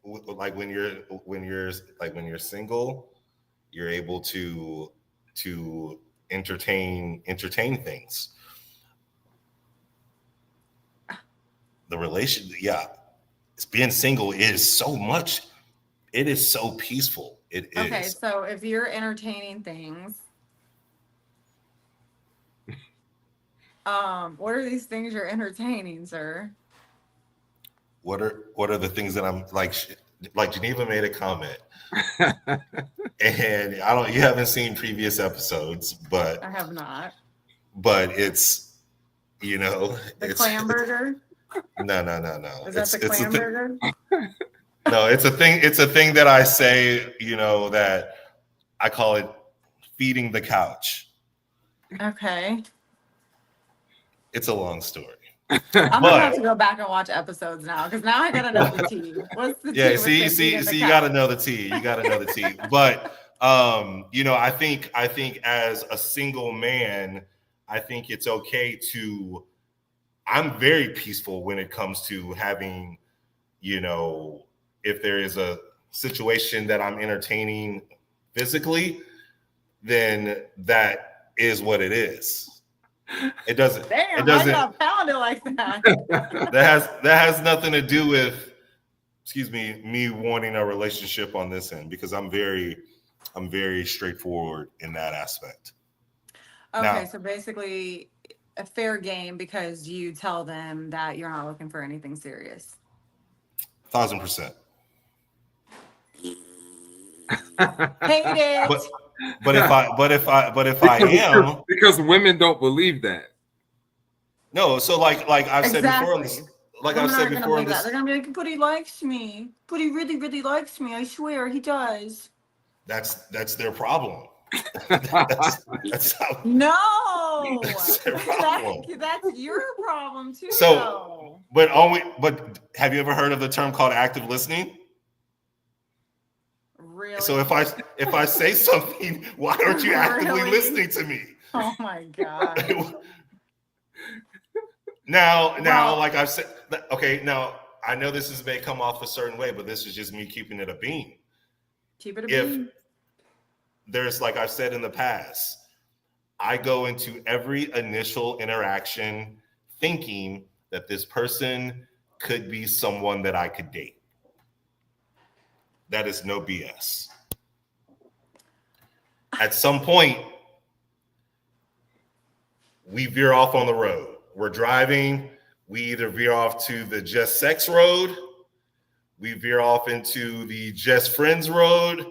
Speaker 2: like when you're single, you're able to entertain things. The being single is so much. It is so peaceful. It is.
Speaker 3: Okay, so if you're entertaining things, what are these things you're entertaining, sir?
Speaker 2: What are the things that I'm like Geneva made a comment. And you haven't seen previous episodes, but
Speaker 3: I have not.
Speaker 2: But it's,
Speaker 3: the clam burger.
Speaker 2: No.
Speaker 3: Is that the clam burger?
Speaker 2: No, it's a thing. It's a thing that I say, that I call it feeding the couch.
Speaker 3: Okay.
Speaker 2: It's a long story.
Speaker 3: I'm gonna have to go back and watch episodes now because now I gotta know the tea. What's the tea?
Speaker 2: Yeah, see, you gotta know the tea. You gotta know the tea. But I think as a single man, I think it's okay to. I'm very peaceful when it comes to having, if there is a situation that I'm entertaining physically, then that is what it is. It doesn't.
Speaker 3: Damn,
Speaker 2: it doesn't.
Speaker 3: I got pounded like that.
Speaker 2: That has nothing to do with, me wanting a relationship on this end, because I'm very straightforward in that aspect.
Speaker 3: Okay, so basically a fair game because you tell them that you're not looking for anything serious.
Speaker 2: 1,000%.
Speaker 3: Hate it.
Speaker 2: But if I am,
Speaker 1: because women don't believe that.
Speaker 2: No, so like I've said before,
Speaker 3: they're gonna be like, but he likes me. But he really, really likes me. I swear he does.
Speaker 2: That's their problem. that's how.
Speaker 3: No,
Speaker 2: that's their problem.
Speaker 3: That's your problem too.
Speaker 2: So, but have you ever heard of the term called active listening?
Speaker 3: Really?
Speaker 2: So if I say something, why aren't you actively listening to me?
Speaker 3: Oh my God.
Speaker 2: Now, like I've said, okay, now I know may come off a certain way, but this is just me keeping it a bean.
Speaker 3: Keep it a bean.
Speaker 2: There's, like I've said in the past, I go into every initial interaction thinking that this person could be someone that I could date. That is no BS. At some point, we veer off on the road. We're driving. We either veer off to the just sex road, we veer off into the just friends road,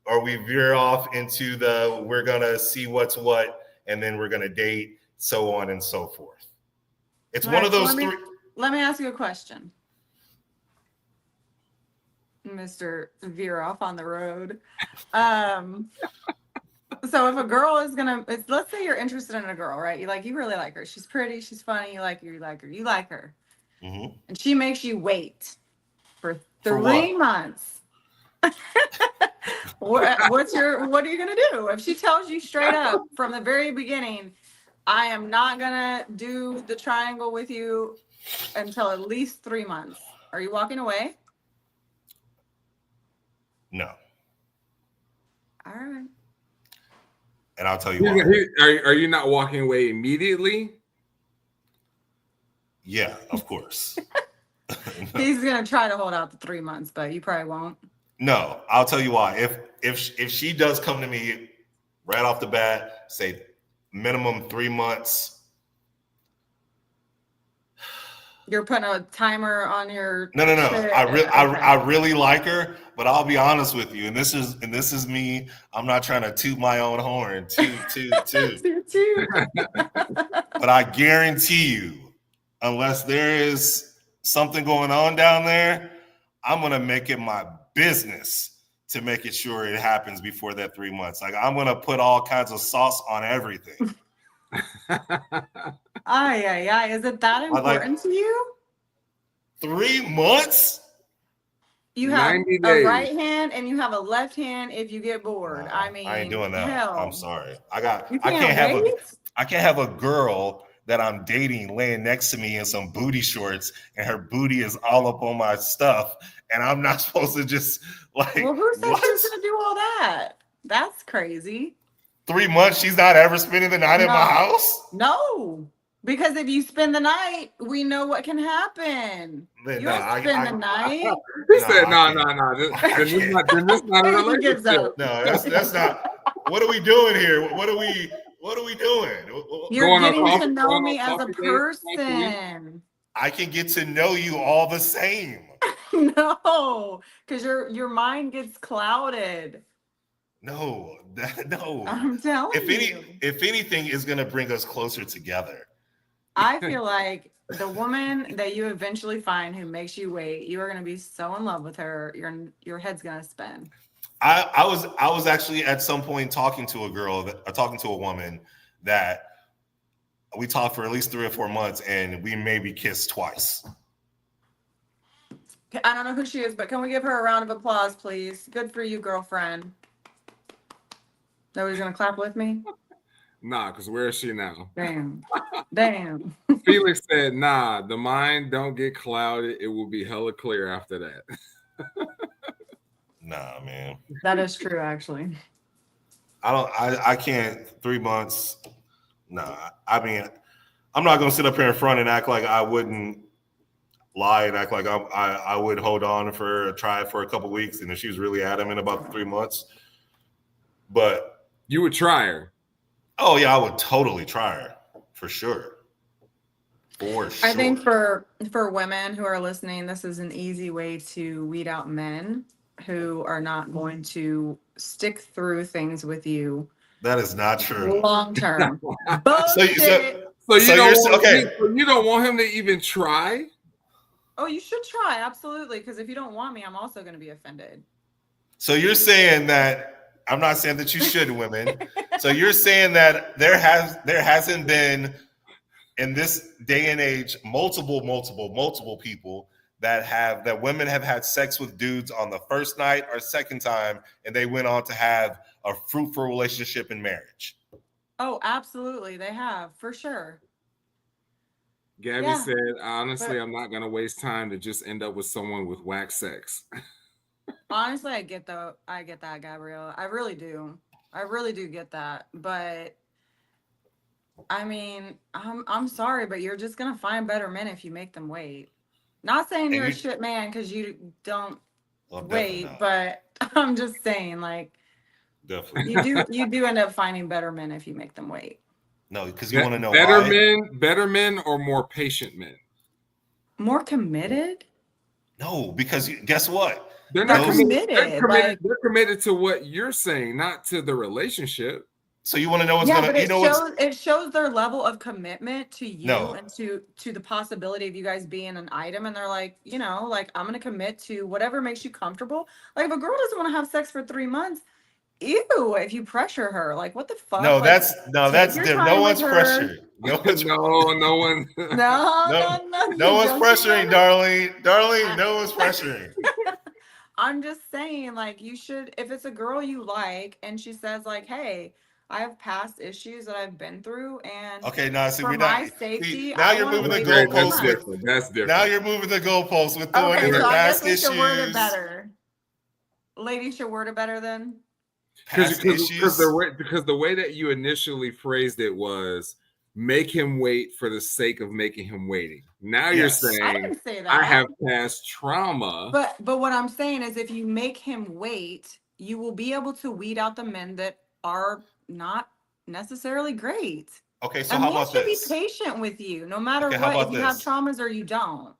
Speaker 2: or we veer off into the we're gonna see what's what, and then we're gonna date, so on and so forth. It's one of those three.
Speaker 3: Let me ask you a question, Mr. Veer off on the road. So if a girl is let's say you're interested in a girl, right? You really like her. She's pretty, she's funny, you like her.
Speaker 2: Mm-hmm.
Speaker 3: And she makes you wait for 3 months. What are you gonna do? If she tells you straight up from the very beginning, I am not gonna do the triangle with you until at least 3 months. Are you walking away?
Speaker 2: No.
Speaker 3: All right.
Speaker 2: And I'll tell you why.
Speaker 1: Are you not walking away immediately?
Speaker 2: Yeah, of course.
Speaker 3: He's gonna try to hold out the 3 months, but you probably won't.
Speaker 2: No, I'll tell you why. If she does come to me right off the bat, say minimum 3 months.
Speaker 3: You're putting a timer on your.
Speaker 2: No. I really like her, but I'll be honest with you, and this is me. I'm not trying to toot my own horn. Toot. But I guarantee you, unless there is something going on down there, I'm gonna make it my business to make it sure it happens before that 3 months. Like, I'm gonna put all kinds of sauce on everything.
Speaker 3: Is it that important to you?
Speaker 2: 3 months?
Speaker 3: You have a right hand and you have a left hand if you get bored. I mean,
Speaker 2: I ain't doing that.
Speaker 3: Hell.
Speaker 2: I'm sorry. I can't have a girl that I'm dating laying next to me in some booty shorts and her booty is all up on my stuff, and I'm not supposed to just like.
Speaker 3: Well, who said she was gonna do all that? That's crazy.
Speaker 2: 3 months, she's not ever spending the night at my house?
Speaker 3: No, because if you spend the night, we know what can happen. You spend the night.
Speaker 1: He said, no. This is not a relationship.
Speaker 2: No, that's not. What are we doing here? What are we doing?
Speaker 3: You're getting to know me as a person.
Speaker 2: I can get to know you all the same.
Speaker 3: No, because your mind gets clouded.
Speaker 2: No.
Speaker 3: I'm telling you.
Speaker 2: If anything is going to bring us closer together.
Speaker 3: I feel like the woman that you eventually find who makes you wait, you are going to be so in love with her. Your head's going to spin.
Speaker 2: I was actually at some point talking to a woman that we talked for at least 3 or 4 months, and we maybe kissed twice.
Speaker 3: I don't know who she is, but can we give her a round of applause, please? Good for you, girlfriend. Nobody's gonna clap with me?
Speaker 1: Nah, because where is she now?
Speaker 3: Damn.
Speaker 1: Felix said, nah, the mind don't get clouded. It will be hella clear after that.
Speaker 2: Nah, man.
Speaker 3: That is true, actually.
Speaker 2: I can't 3 months. Nah. I mean, I'm not gonna sit up here in front and act like I wouldn't lie and act like I would hold on try it for a couple weeks, and if she was really adamant about the 3 months. But
Speaker 1: you would try her? Oh
Speaker 2: yeah, I would totally try her for sure. For sure.
Speaker 3: I think for women who are listening, this is an easy way to weed out men who are not going to stick through things with you.
Speaker 2: That is not true.
Speaker 3: Long term.
Speaker 1: So you don't want him to even try?
Speaker 3: Oh, you should try, absolutely. Because if you don't want me, I'm also going to be offended.
Speaker 2: So you're saying that. I'm not saying that you should, women. So you're saying that there hasn't been in this day and age multiple people that women have had sex with dudes on the first night or second time, and they went on to have a fruitful relationship in marriage.
Speaker 3: Oh, absolutely, they have, for sure.
Speaker 1: Gabby said, honestly, I'm not gonna waste time to just end up with someone with whack sex.
Speaker 3: Honestly, I get that, Gabrielle. I really do get that. But I mean, I'm sorry, but you're just gonna find better men if you make them wait. Not saying you're a shit man because you don't wait, but I'm just saying, like,
Speaker 2: definitely
Speaker 3: you do end up finding better men if you make them wait.
Speaker 2: No, because you want to know
Speaker 1: better men or more patient men?
Speaker 3: More committed?
Speaker 2: No, because guess what?
Speaker 1: They're not committed. They're committed to what you're saying, not to the relationship.
Speaker 2: So you want to know what's gonna?
Speaker 3: It shows their level of commitment to you and to the possibility of you guys being an item. And they're like, like, I'm gonna commit to whatever makes you comfortable. Like, if a girl doesn't want to have sex for 3 months, ew, if you pressure her, like, what the fuck?
Speaker 2: No, that's different. No one's pressuring.
Speaker 1: No one.
Speaker 3: No one's
Speaker 2: pressuring, darling. No one's pressuring.
Speaker 3: I'm just saying, like, you should, if it's a girl you like and she says, like, hey, I have past issues that I've been through, and
Speaker 2: okay, now see,
Speaker 3: for
Speaker 2: we're
Speaker 3: my
Speaker 2: not.
Speaker 3: safety,
Speaker 2: Now
Speaker 3: I
Speaker 2: you're
Speaker 3: want to
Speaker 2: moving the
Speaker 3: wait
Speaker 1: Okay,
Speaker 3: 3
Speaker 1: that's
Speaker 2: goalposts with.
Speaker 1: different. That's different.
Speaker 2: Now you're moving the goalposts with throwing
Speaker 3: Okay,
Speaker 2: in
Speaker 3: so
Speaker 2: the
Speaker 3: I guess
Speaker 2: past
Speaker 3: we should word it
Speaker 2: issues.
Speaker 3: better. Ladies should word it better then.
Speaker 2: Past issues.
Speaker 1: Because the way that you initially phrased it was make him wait for the sake of making him waiting. Now you're
Speaker 2: Yes.
Speaker 3: I
Speaker 1: saying
Speaker 3: didn't say that.
Speaker 1: I have past trauma.
Speaker 3: But what I'm saying is if you make him wait, you will be able to weed out the men that are not necessarily great.
Speaker 2: Okay, so
Speaker 3: A
Speaker 2: how
Speaker 3: man
Speaker 2: about
Speaker 3: should
Speaker 2: this?
Speaker 3: be patient with you, no matter
Speaker 2: Okay, how
Speaker 3: what. If
Speaker 2: about
Speaker 3: you have
Speaker 2: this?
Speaker 3: traumas or you don't,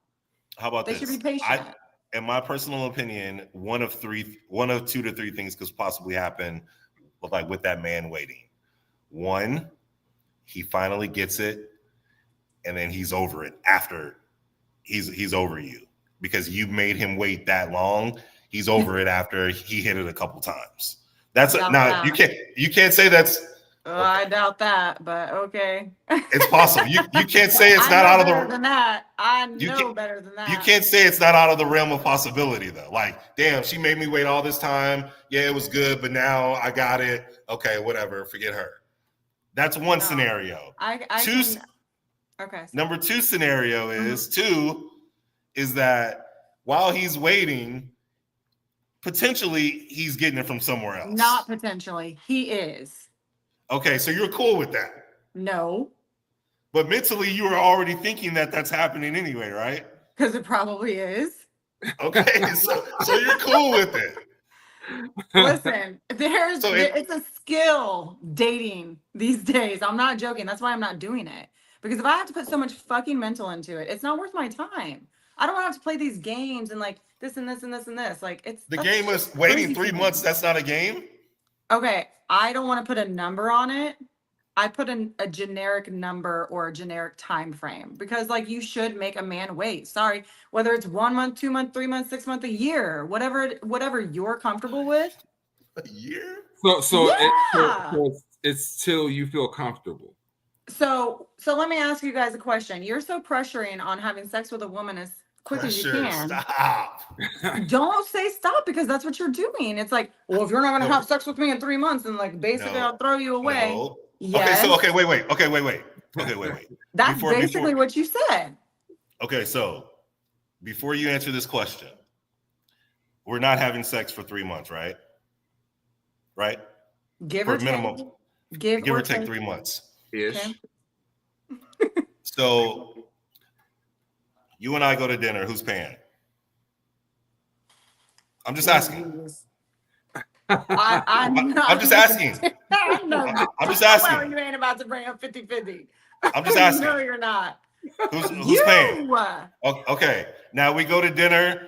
Speaker 2: How about
Speaker 3: they
Speaker 2: this?
Speaker 3: should be patient.
Speaker 2: In my personal opinion, one of 2 to 3 things could possibly happen with that man waiting. One, he finally gets it, and then he's over it after he's over you because you made him wait that long. He's over it after he hit it a couple times. You can't say that's.
Speaker 3: Okay. I doubt that, but okay.
Speaker 2: It's possible. You can't say it's not out of the.
Speaker 3: Than that. I know better than that.
Speaker 2: You can't say it's not out of the realm of possibility though. Like, damn, she made me wait all this time. Yeah, it was good, but now I got it. Okay, whatever. Forget her. That's one scenario.
Speaker 3: Okay.
Speaker 2: Number 2 scenario is that while he's waiting, potentially he's getting it from somewhere else.
Speaker 3: Not potentially. He is.
Speaker 2: Okay, so you're cool with that?
Speaker 3: No.
Speaker 2: But mentally, you were already thinking that that's happening anyway, right?
Speaker 3: Because it probably is.
Speaker 2: Okay, so you're cool with it.
Speaker 3: Listen, it's a skill dating these days. I'm not joking. That's why I'm not doing it. Because if I have to put so much fucking mental into it, it's not worth my time. I don't want to have to play these games and like this and this and this and this. Like
Speaker 2: the game is waiting 3 months. That's not a game.
Speaker 3: Okay, I don't want to put a number on it. I put in a generic number or a generic time frame because like you should make a man wait. Sorry, whether it's 1 month, 2 months, 3 months, 6 months, a year, whatever you're comfortable with.
Speaker 2: A year?
Speaker 1: So it's till you feel comfortable.
Speaker 3: So let me ask you guys a question. You're so pressuring on having sex with a woman as quick as you can.
Speaker 2: Stop.
Speaker 3: Don't say stop because that's what you're doing. It's like, well, if you're not gonna have sex with me in 3 months, then like basically I'll throw you away.
Speaker 2: No.
Speaker 3: Yes.
Speaker 2: Okay, so wait.
Speaker 3: That's basically what you said.
Speaker 2: Okay, so before you answer this question, we're not having sex for 3 months, right? Right?
Speaker 3: Give or take
Speaker 2: 3 months.
Speaker 1: Ish.
Speaker 3: Okay.
Speaker 2: So you and I go to dinner. Who's paying? I'm just asking. I'm just asking. I'm just asking.
Speaker 3: You ain't about to bring up 50-50.
Speaker 2: I'm just asking.
Speaker 3: No, you're not.
Speaker 2: Who's paying? Okay. Now we go to dinner.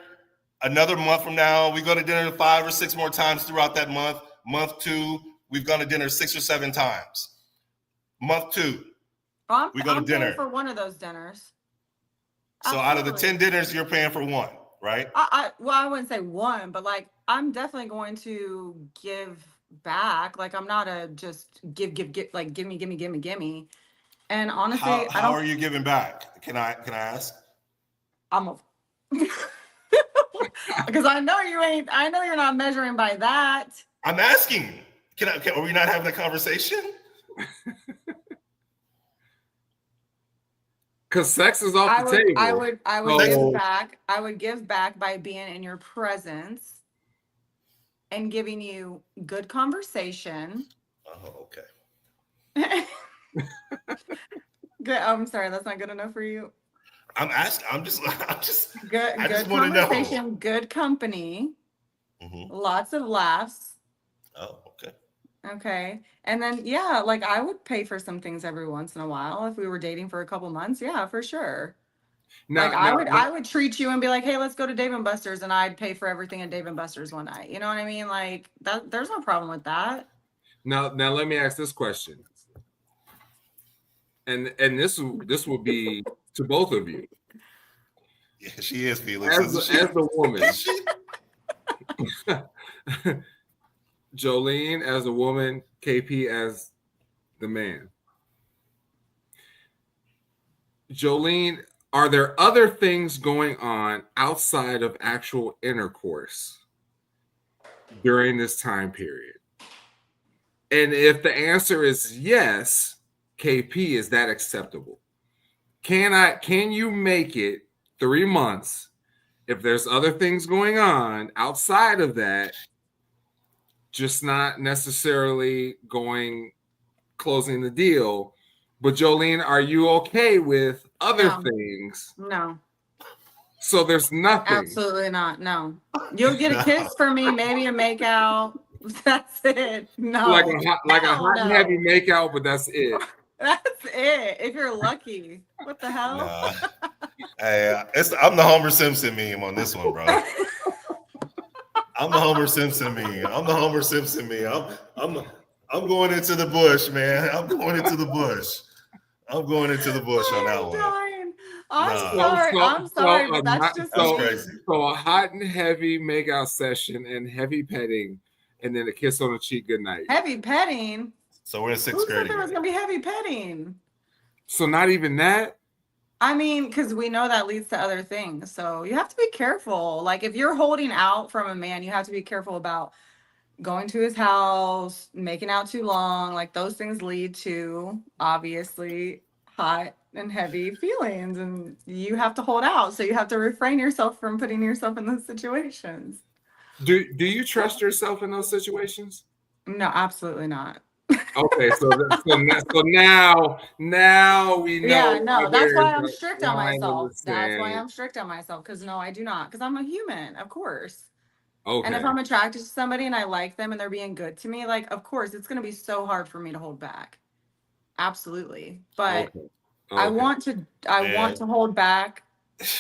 Speaker 2: Another month from now, we go to dinner 5 or 6 more times throughout that month. Month 2, we've gone to dinner 6 or 7 times. Month 2, we go to dinner
Speaker 3: for one of those dinners.
Speaker 2: So out of the 10 dinners, you're paying for 1, right?
Speaker 3: I wouldn't say 1, but like I'm definitely going to give back. Like I'm not a just give like give me. And honestly,
Speaker 2: how are you giving back? Can I ask?
Speaker 3: Because I know you're not measuring by that.
Speaker 2: I'm asking. Are we not having a conversation?
Speaker 1: Because sex is off the table.
Speaker 3: I would give back. I would give back by being in your presence and giving you good conversation.
Speaker 2: Oh, okay.
Speaker 3: Good. I'm sorry, that's not good enough for you.
Speaker 2: I'm asking. I'm just
Speaker 3: good.
Speaker 2: I just
Speaker 3: want to know. Good company. Mm-hmm. Lots of laughs.
Speaker 2: Oh, okay.
Speaker 3: Okay. And then, yeah, like I would pay for some things every once in a while if we were dating for a couple months. Yeah, for sure. I would treat you and be like, hey, let's go to Dave & Buster's, and I'd pay for everything at Dave & Buster's one night. You know what I mean? Like that, there's no problem with that.
Speaker 1: Now let me ask this question. And this will be to both of you.
Speaker 2: Yeah, she is, Felix.
Speaker 1: As the woman. Joline as a woman, KP as the man. Joline, are there other things going on outside of actual intercourse during this time period? And if the answer is yes, KP, is that acceptable? Can you make it 3 months if there's other things going on outside of that, just not necessarily closing the deal? But Joline, are you okay with other things?
Speaker 3: No.
Speaker 1: So there's nothing.
Speaker 3: Absolutely not. No. You'll get a kiss from me, maybe a make out. That's it. No.
Speaker 1: Like a hot and heavy make out, but that's it.
Speaker 3: That's it. If you're lucky. What the hell?
Speaker 2: Nah. Hey, I'm the Homer Simpson meme on this one, bro. I'm the Homer Simpson meme. I'm going into the bush, man. I'm going into the bush on that one.
Speaker 3: I'm sorry, but that's
Speaker 1: crazy. So a hot and heavy makeout session and heavy petting, and then a kiss on the cheek goodnight.
Speaker 3: Heavy petting?
Speaker 2: So we're in 6th grade.
Speaker 3: Who said there was going to be heavy petting?
Speaker 1: So not even that?
Speaker 3: I mean, because we know that leads to other things. So you have to be careful. Like, if you're holding out from a man, you have to be careful about going to his house, making out too long. Like, those things lead to, obviously, hot and heavy feelings. And you have to hold out. So you have to refrain yourself from putting yourself in those situations.
Speaker 1: Do you trust yourself in those situations?
Speaker 3: No, absolutely not.
Speaker 1: Okay, so now we know.
Speaker 3: Yeah, no, that's why I'm strict on myself. That's why I'm strict on myself, because no, I do not, because I'm a human, of course. Okay. And if I'm attracted to somebody and I like them and they're being good to me, like, of course, it's going to be so hard for me to hold back. Absolutely. But I want to hold back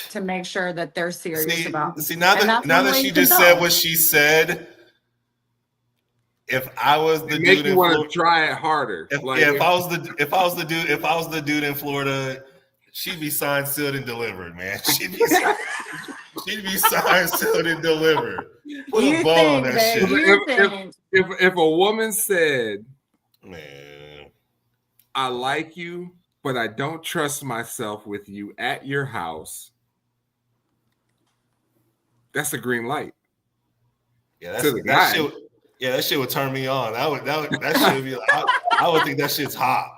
Speaker 3: to make sure that they're serious about.
Speaker 2: See, now that she just said what she said, if I was the dude
Speaker 1: you want to try it harder.
Speaker 2: If I was the dude in Florida, she'd be signed, sealed, and delivered, man. She'd be signed, sealed, and delivered. Put a ball on that shit.
Speaker 1: If a woman said,
Speaker 2: man,
Speaker 1: I like you, but I don't trust myself with you at your house, that's a green light.
Speaker 2: Yeah, that's the guy. Yeah, that shit would turn me on. That shit would be like, I would think that shit's hot.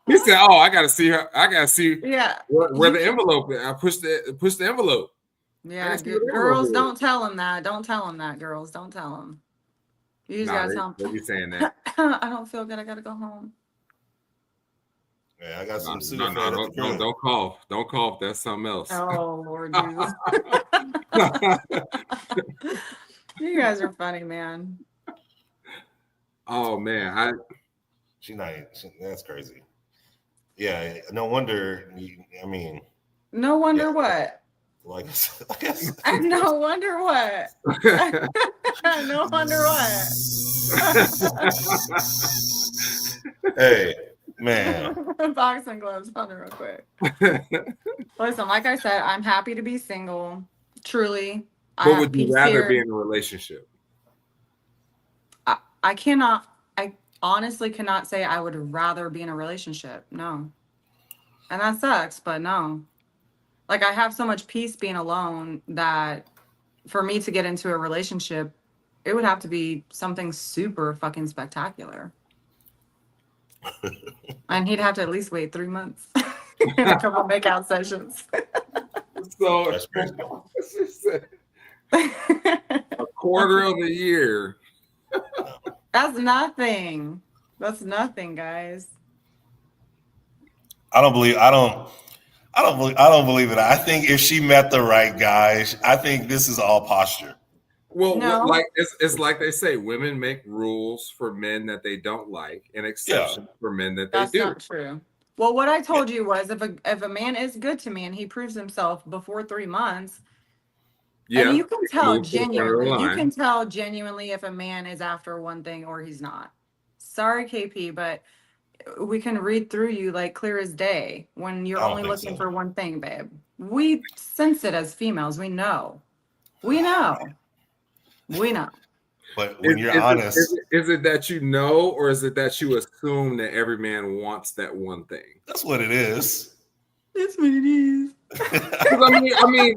Speaker 1: He said, "Oh, I gotta see her. I gotta see where the envelope is. I push the envelope."
Speaker 3: Yeah, girls, don't tell him that. Don't tell him that, girls. Don't tell him. You just gotta tell him.
Speaker 1: What are you saying that?
Speaker 3: I don't feel good. I gotta go home.
Speaker 2: Yeah, I got some
Speaker 1: don't cough. Don't cough. That's something else.
Speaker 3: Oh, Lord Jesus. You guys are funny, man.
Speaker 1: Oh man,
Speaker 2: that's crazy. Yeah, no wonder. I mean,
Speaker 3: no wonder what?
Speaker 2: Like
Speaker 3: no wonder what? No wonder what?
Speaker 2: Hey, man.
Speaker 3: Boxing gloves on real quick. Listen, like I said, I'm happy to be single. Truly.
Speaker 1: But would you rather be in a relationship?
Speaker 3: I honestly cannot say I would rather be in a relationship. No. And that sucks, but no. Like, I have so much peace being alone that for me to get into a relationship, it would have to be something super fucking spectacular. And he'd have to at least wait 3 months and a couple makeout sessions.
Speaker 1: So
Speaker 2: that's crazy.
Speaker 1: A quarter of the year.
Speaker 3: That's nothing. That's nothing, guys.
Speaker 2: I don't believe it. I think if she met the right guy, I think this is all posture.
Speaker 1: Well, like it's like they say, women make rules for men that they don't like and exceptions for men that they do.
Speaker 3: That's not true. Well, what I told you was if a man is good to me and he proves himself before 3 months, and you can tell genuinely if a man is after one thing or he's not. Sorry, KP, but we can read through you like clear as day when you're only looking for one thing, babe. We sense it as females. We know.
Speaker 2: But when you're honest,
Speaker 1: is it that you know, or is it that you assume that every man wants that one thing?
Speaker 2: That's what it is.
Speaker 3: That's what it is.
Speaker 1: I mean,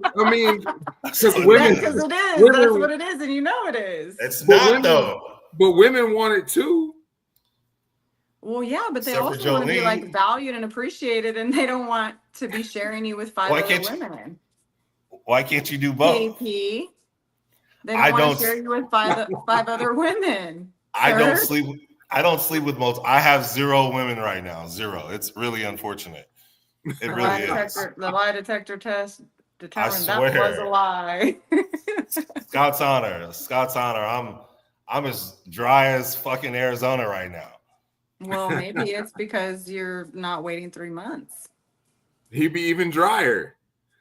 Speaker 1: because women,
Speaker 3: because it is. That's what it is, and you know it is.
Speaker 2: It's not though.
Speaker 1: But women want it too.
Speaker 3: Well, yeah, but they
Speaker 2: Except for
Speaker 3: also want to be
Speaker 2: Joline.
Speaker 3: like valued and appreciated, and they don't want to be sharing you with five other women.
Speaker 2: Why can't you do both?
Speaker 3: KP. They don't want to share you with five other women.
Speaker 2: I don't sleep with most. I have 0 women right now. 0. It's really unfortunate. It really is.
Speaker 3: The lie detector test determined that was a lie.
Speaker 2: Scott's honor. I'm as dry as fucking Arizona right now.
Speaker 3: Well, maybe it's because you're not waiting 3 months.
Speaker 1: He'd be even drier.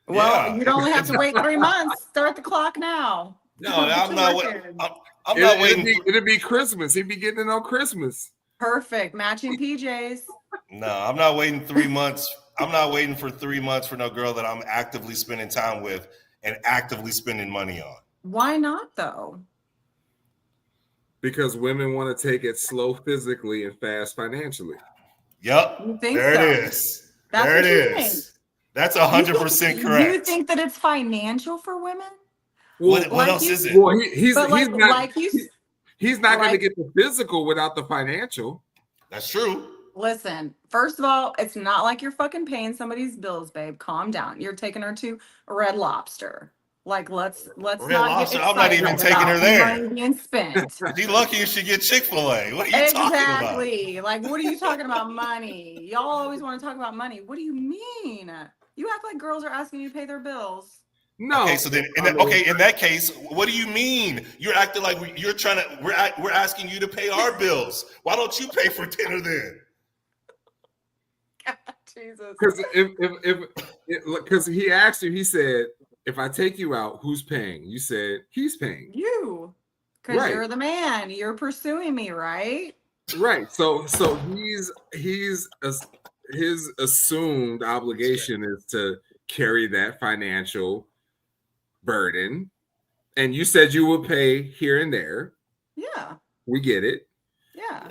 Speaker 3: Well, you'd only have to wait 3 months. Start the clock now.
Speaker 2: No, I'm not waiting.
Speaker 1: It'd be Christmas. He'd be getting it on Christmas.
Speaker 3: Perfect. Matching PJs.
Speaker 2: No, I'm not waiting 3 months. I'm not waiting for 3 months for no girl that I'm actively spending time with and actively spending money on.
Speaker 3: Why not, though?
Speaker 1: Because women want to take it slow physically and fast financially.
Speaker 2: Yep. There it is. There it is. That's 100% correct.
Speaker 3: You think that it's financial for women?
Speaker 2: Well, what else is it?
Speaker 1: Well, he's not going to get the physical without the financial.
Speaker 2: That's true.
Speaker 3: Listen, first of all, it's not like you're fucking paying somebody's bills, babe. Calm down. You're taking her to Red Lobster. Like, let's
Speaker 2: Red
Speaker 3: not
Speaker 2: Lobster,
Speaker 3: get
Speaker 2: I'm not even taking her there.
Speaker 3: money being spent.
Speaker 2: She's lucky if she get Chick-fil-A. What are you talking about?
Speaker 3: Exactly. Like, what are you talking about money? Y'all always want to talk about money. What do you mean? You act like girls are asking you to pay their bills.
Speaker 1: No.
Speaker 2: Okay, so then in that case, what do you mean? You're acting like we're asking you to pay our bills. Why don't you pay for dinner then?
Speaker 3: God, Jesus.
Speaker 1: Because he asked you, he said, if I take you out, who's paying? You said he's paying.
Speaker 3: You. Because you're the man. You're pursuing me, right?
Speaker 1: Right. So his assumed obligation is to carry that financial burden. And you said you would pay here and there.
Speaker 3: Yeah.
Speaker 1: We get it.
Speaker 3: Yeah.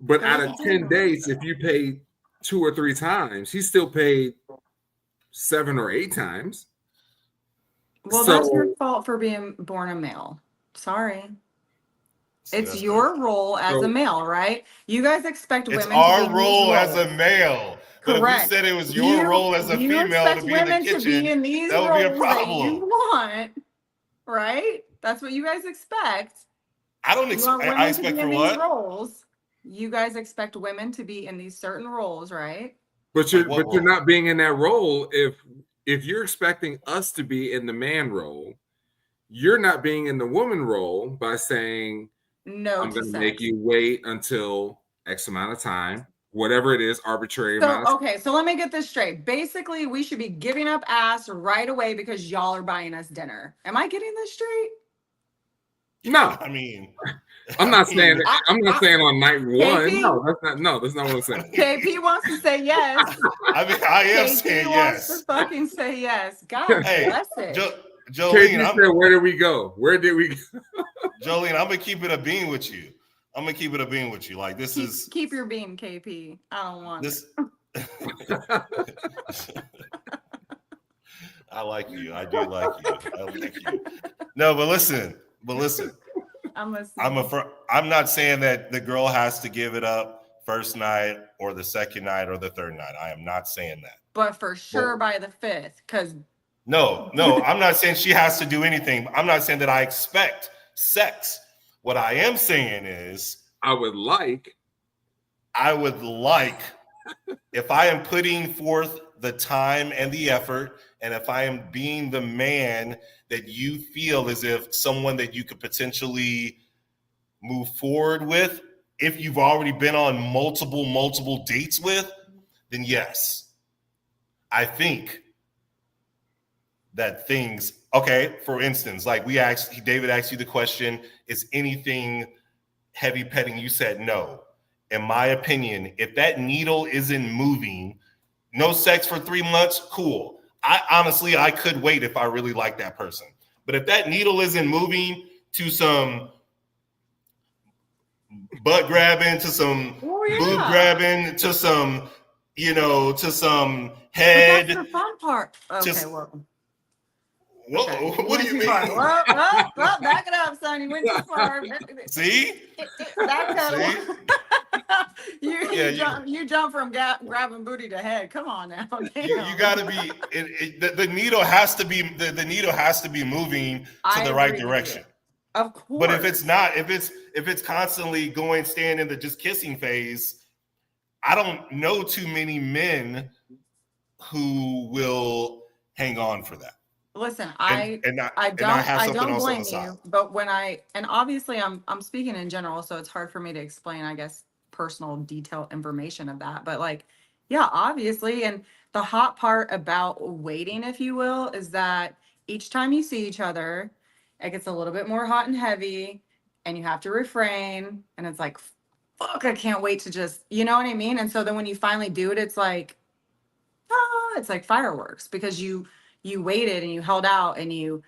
Speaker 1: But out of 10 dates, if you paid 2 or 3 times, he still paid 7 or 8 times.
Speaker 3: Well, that's your fault for being born a male. Sorry. It's your role as a male, right? You guys expect women to be
Speaker 2: our role as a male.
Speaker 3: Correct.
Speaker 2: But if you said it was your role as a female to be in the kitchen, that would be a problem.
Speaker 3: That you want, right? That's what you guys expect.
Speaker 2: I don't expect. I expect for what?
Speaker 3: Roles. You guys expect women to be in these certain roles, right?
Speaker 1: But you're not being in that role if you're expecting us to be in the man role. You're not being in the woman role by saying,
Speaker 3: no,
Speaker 1: I'm going to make you wait until X amount of time, whatever it is, arbitrary amount of time.
Speaker 3: Okay, so let me get this straight. Basically, we should be giving up ass right away because y'all are buying us dinner. Am I getting this straight?
Speaker 2: No, I mean,
Speaker 1: I'm not saying on night one.
Speaker 3: KP,
Speaker 1: that's not what I'm saying.
Speaker 3: KP wants to say yes.
Speaker 2: I mean, I am
Speaker 3: KP
Speaker 2: saying
Speaker 3: wants
Speaker 2: yes.
Speaker 3: to fucking say yes. God bless it.
Speaker 2: Joline,
Speaker 1: said, where did we go? Where did we go?
Speaker 2: Jolene, I'm gonna keep it a bean with you. Like this is
Speaker 3: keep your bean, KP. I don't want
Speaker 2: this. I like you. I do like you. I like you. No, but listen.
Speaker 3: I'm listening.
Speaker 2: I'm not saying that the girl has to give it up first night or the second night or the third night. I am not saying that.
Speaker 3: But for sure by the 5th, because
Speaker 2: No, I'm not saying she has to do anything. I'm not saying that I expect sex. What I am saying is
Speaker 1: I would like,
Speaker 2: if I am putting forth the time and the effort, and if I am being the man that you feel as if someone that you could potentially move forward with, if you've already been on multiple dates with, then yes, I think that things, okay, for instance, like David asked you the question, is anything heavy petting? You said no. In my opinion, if that needle isn't moving, no sex for 3 months, cool. I could wait if I really like that person. But if that needle isn't moving to some butt grabbing, to some boob grabbing, to some, to some head.
Speaker 3: But that's the fun part. Okay,
Speaker 2: Whoa,
Speaker 3: Okay.
Speaker 2: what do you mean?
Speaker 3: Well, back it up, son. You went too far.
Speaker 2: See?
Speaker 3: Backpedal.
Speaker 2: See?
Speaker 3: You jump from grabbing booty to head. Come on now.
Speaker 2: You got to be. The needle has to be. The needle has to be moving to the right direction.
Speaker 3: Of course.
Speaker 2: But if it's not, if it's constantly staying in the just kissing phase, I don't know too many men who will hang on for that.
Speaker 3: Listen, I don't blame you, but and obviously I'm speaking in general, so it's hard for me to explain, I guess, personal detailed information of that. But like, yeah, obviously. And the hot part about waiting, if you will, is that each time you see each other, it gets a little bit more hot and heavy, and you have to refrain. And it's like, fuck, I can't wait to just, you know what I mean? And so then when you finally do it, it's like fireworks, because you waited and you held out and you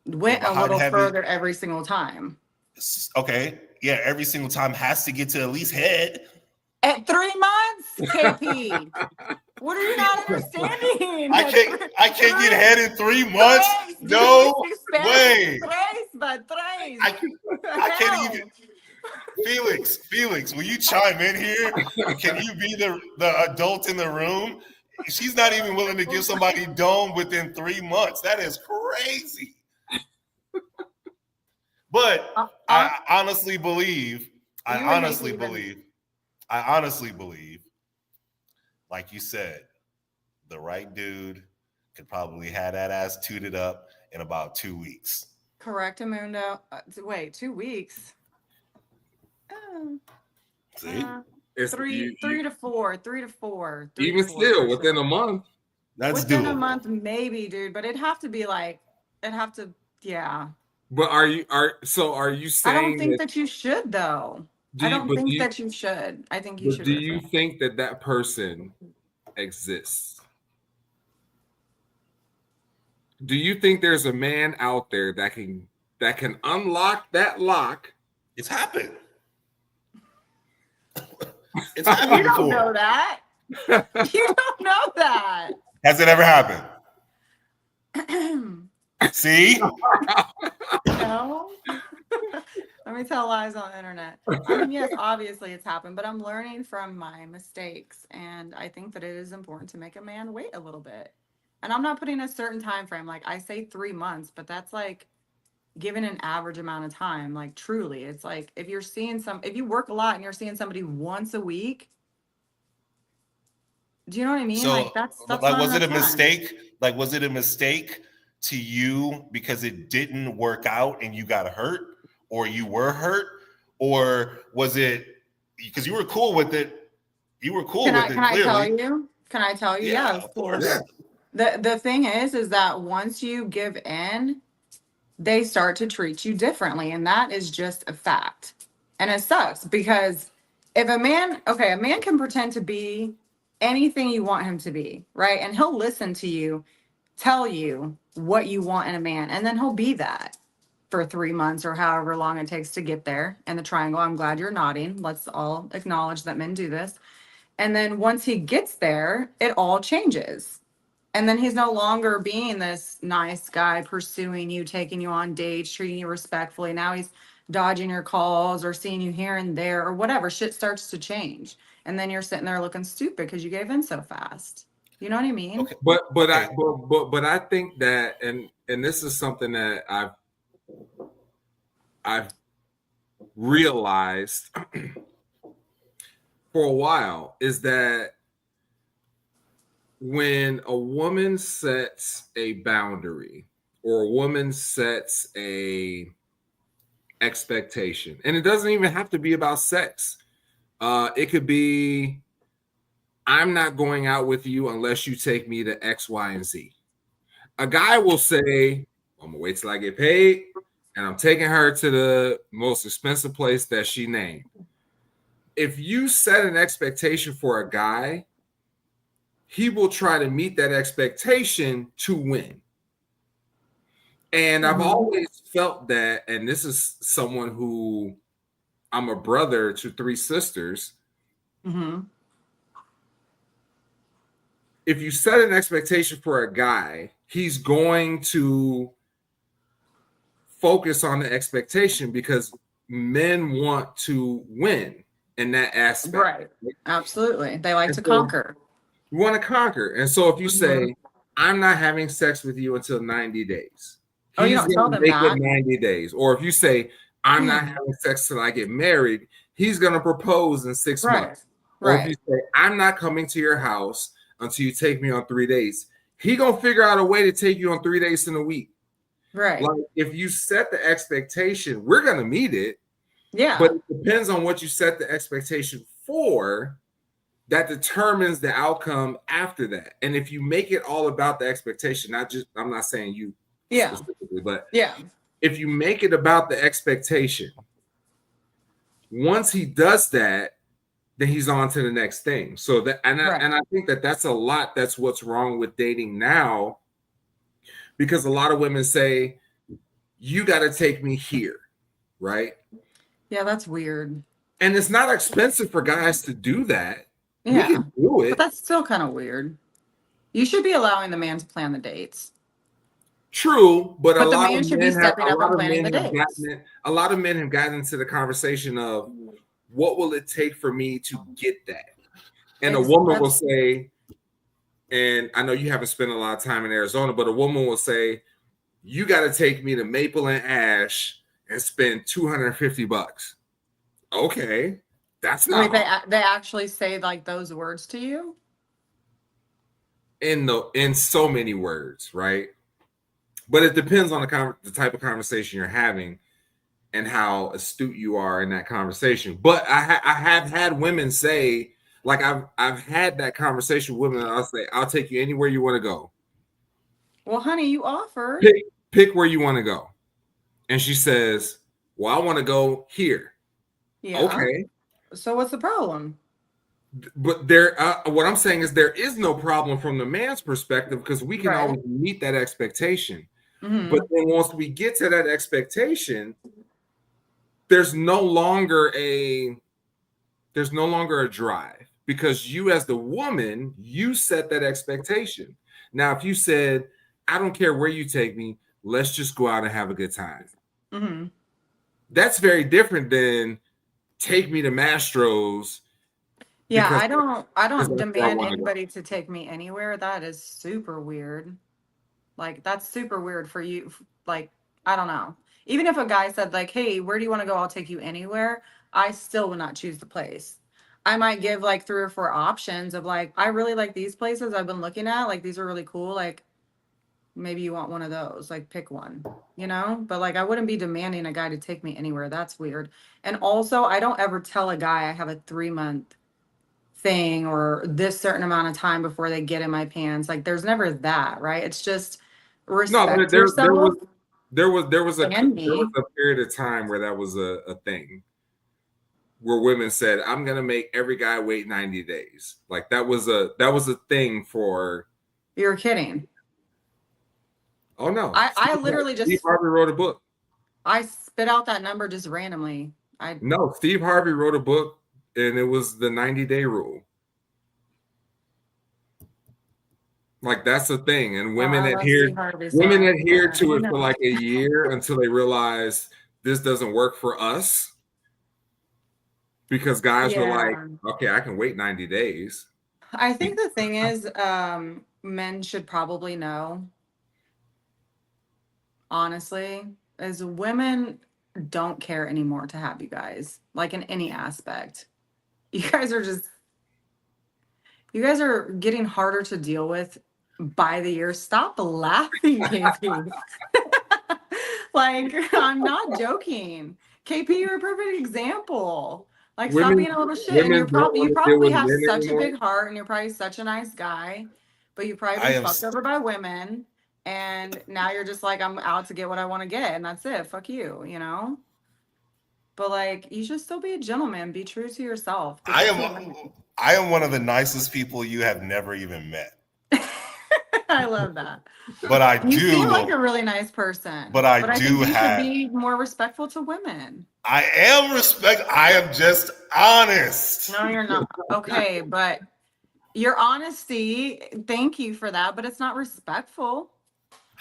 Speaker 3: went a little further every single time.
Speaker 2: Okay. Yeah, every single time has to get to at least head.
Speaker 3: At 3 months, KP. What are you not understanding?
Speaker 2: I can't get head in 3 months. No way.
Speaker 3: I
Speaker 2: can't even. Felix, will you chime in here? Can you be the adult in the room? She's not even willing to give somebody dome within 3 months. That is crazy. But I honestly believe, like you said, the right dude could probably have that ass tooted up in about 2 weeks.
Speaker 3: Correct, Amundo. Wait, 2 weeks?
Speaker 2: See?
Speaker 3: It's three to four.
Speaker 1: Even still, within a month.
Speaker 2: That's
Speaker 3: within
Speaker 2: doable.
Speaker 3: A month, maybe, dude. But it'd have to be yeah.
Speaker 1: But are you saying?
Speaker 3: I don't think that you should, though. I don't think that you should. I think you should.
Speaker 1: Do you think that person exists? Do you think there's a man out there that can unlock that lock?
Speaker 2: It's happened. It's happened
Speaker 3: You don't
Speaker 2: before.
Speaker 3: know that. You don't know that.
Speaker 2: Has it ever happened? See?
Speaker 3: No. Let me tell lies on the internet. I mean, yes, obviously it's happened, but I'm learning from my mistakes, and I think that it is important to make a man wait a little bit. And I'm not putting a certain time frame. Like, I say 3 months, but that's like given an average amount of time. Like, truly, it's like if you work a lot and you're seeing somebody once a week, do you know what I mean?
Speaker 2: So,
Speaker 3: like that's
Speaker 2: like, was it a mistake? Like, was it a mistake to you because it didn't work out and you got hurt, or you were hurt, or was it because you were cool with it? You were cool with it. Can
Speaker 3: I tell you? Yeah, of course. Yeah. The thing is that once you give in, they start to treat you differently, and that is just a fact. And it sucks because if a man can pretend to be anything you want him to be, right? And he'll listen to you, tell you what you want in a man, and then he'll be that for 3 months or however long it takes to get there in the triangle. I'm glad you're nodding. Let's all acknowledge that men do this. And then once he gets there, it all changes. And then he's no longer being this nice guy pursuing you, taking you on dates, treating you respectfully. Now he's dodging your calls or seeing you here and there or whatever. Shit starts to change. And then you're sitting there looking stupid because you gave in so fast. You know what I mean?
Speaker 1: Okay. But I think that, and this is something that I've realized for a while, is that when a woman sets a boundary or a woman sets a expectation, and it doesn't even have to be about sex. It could be, I'm not going out with you unless you take me to X, Y, and Z. A guy will say, I'm gonna wait till I get paid, and I'm taking her to the most expensive place that she named. If you set an expectation for a guy, he will try to meet that expectation to win. And I've always felt that, and this is someone who, I'm a brother to 3 sisters. If you set an expectation for a guy, he's going to focus on the expectation because men want to win in that aspect.
Speaker 3: Right. Absolutely. They like to conquer.
Speaker 1: You want to conquer. And so if you say, I'm not having sex with you until 90 days,
Speaker 3: you don't tell them that.
Speaker 1: 90 days. Or if you say, I'm not having sex till I get married, he's going to propose in 6 months. Or if you say, I'm not coming to your house until you take me on 3 days, he going to figure out a way to take you on 3 days in a week.
Speaker 3: Right.
Speaker 1: Like if you set the expectation, we're going to meet it.
Speaker 3: Yeah.
Speaker 1: But it depends on what you set the expectation for. That determines the outcome after that. And if you make it all about the expectation, I'm not saying you specifically, but if you make it about the expectation, once he does that, then he's on to the next thing. So that, and I think that's a lot. That's what's wrong with dating now, because a lot of women say, you got to take me here. Right.
Speaker 3: Yeah. That's weird.
Speaker 1: And it's not expensive for guys to do that.
Speaker 3: Yeah,
Speaker 1: we can do it.
Speaker 3: But that's still kind of weird. You should be allowing the man to plan the dates.
Speaker 1: True, but a lot
Speaker 3: of men have
Speaker 1: gotten into the conversation of what will it take for me to get that? And a woman will say, and I know you haven't spent a lot of time in Arizona, but a woman will say, you got to take me to Maple and Ash and spend $250. Okay. That's not.
Speaker 3: Wait, they actually say like those words to you?
Speaker 1: In so many words, right? But it depends on the type of conversation you're having and how astute you are in that conversation. But I have had women say, like I've had that conversation with women, and I'll say, I'll take you anywhere you want to go.
Speaker 3: Well, honey, you offer.
Speaker 1: Pick where you want to go. And she says, well, I want to go here.
Speaker 3: Yeah. Okay. So what's the problem?
Speaker 1: But what I'm saying is there is no problem from the man's perspective because we can always meet that expectation. Mm-hmm. But then once we get to that expectation, there's no longer a drive because you as the woman, you set that expectation. Now, if you said, I don't care where you take me, let's just go out and have a good time. Mm-hmm. That's very different than take me to Mastro's.
Speaker 3: Yeah, I don't demand anybody to take me anywhere. That is super weird. Like, that's super weird for you. Like, I don't know. Even if a guy said, like, hey, where do you want to go? I'll take you anywhere. I still would not choose the place. I might give like 3 or 4 options of like, I really like these places I've been looking at. Like, these are really cool. Like, maybe you want one of those. Like, pick one, you know? But like, I wouldn't be demanding a guy to take me anywhere. That's weird. And also, I don't ever tell a guy I have a 3-month thing or this certain amount of time before they get in my pants. Like, there's never that, right? It's just respect yourself.
Speaker 1: There was a period of time where that was a thing where women said, I'm gonna make every guy wait 90 days. Like that was a thing for.
Speaker 3: You're kidding.
Speaker 1: Oh no.
Speaker 3: I literally just
Speaker 1: Steve Harvey wrote a book.
Speaker 3: I spit out that number just randomly.
Speaker 1: No, Steve Harvey wrote a book and it was the 90-day rule. Like that's the thing, and women adhere to it for like a year until they realize this doesn't work for us. Because guys were like, okay, I can wait 90 days.
Speaker 3: I think the thing is, men should probably know, honestly, is women don't care anymore to have you guys, like in any aspect. You guys are getting harder to deal with by the year. Stop laughing, KP. Like, I'm not joking. KP, you're a perfect example. Like, stop being a little shit. And you probably have such a big heart, and you're probably such a nice guy, but you probably been fucked over by women, and now you're just like, I'm out to get what I want to get, and that's it. Fuck you, you know? But like, you should still be a gentleman. Be true to yourself.
Speaker 2: I am one of the nicest people you have never even met.
Speaker 3: I love that.
Speaker 2: But
Speaker 3: you seem like a really nice person.
Speaker 2: But I think you
Speaker 3: should be more respectful to women.
Speaker 2: I am just honest.
Speaker 3: No, you're not. Okay, but your honesty, thank you for that, but it's not respectful.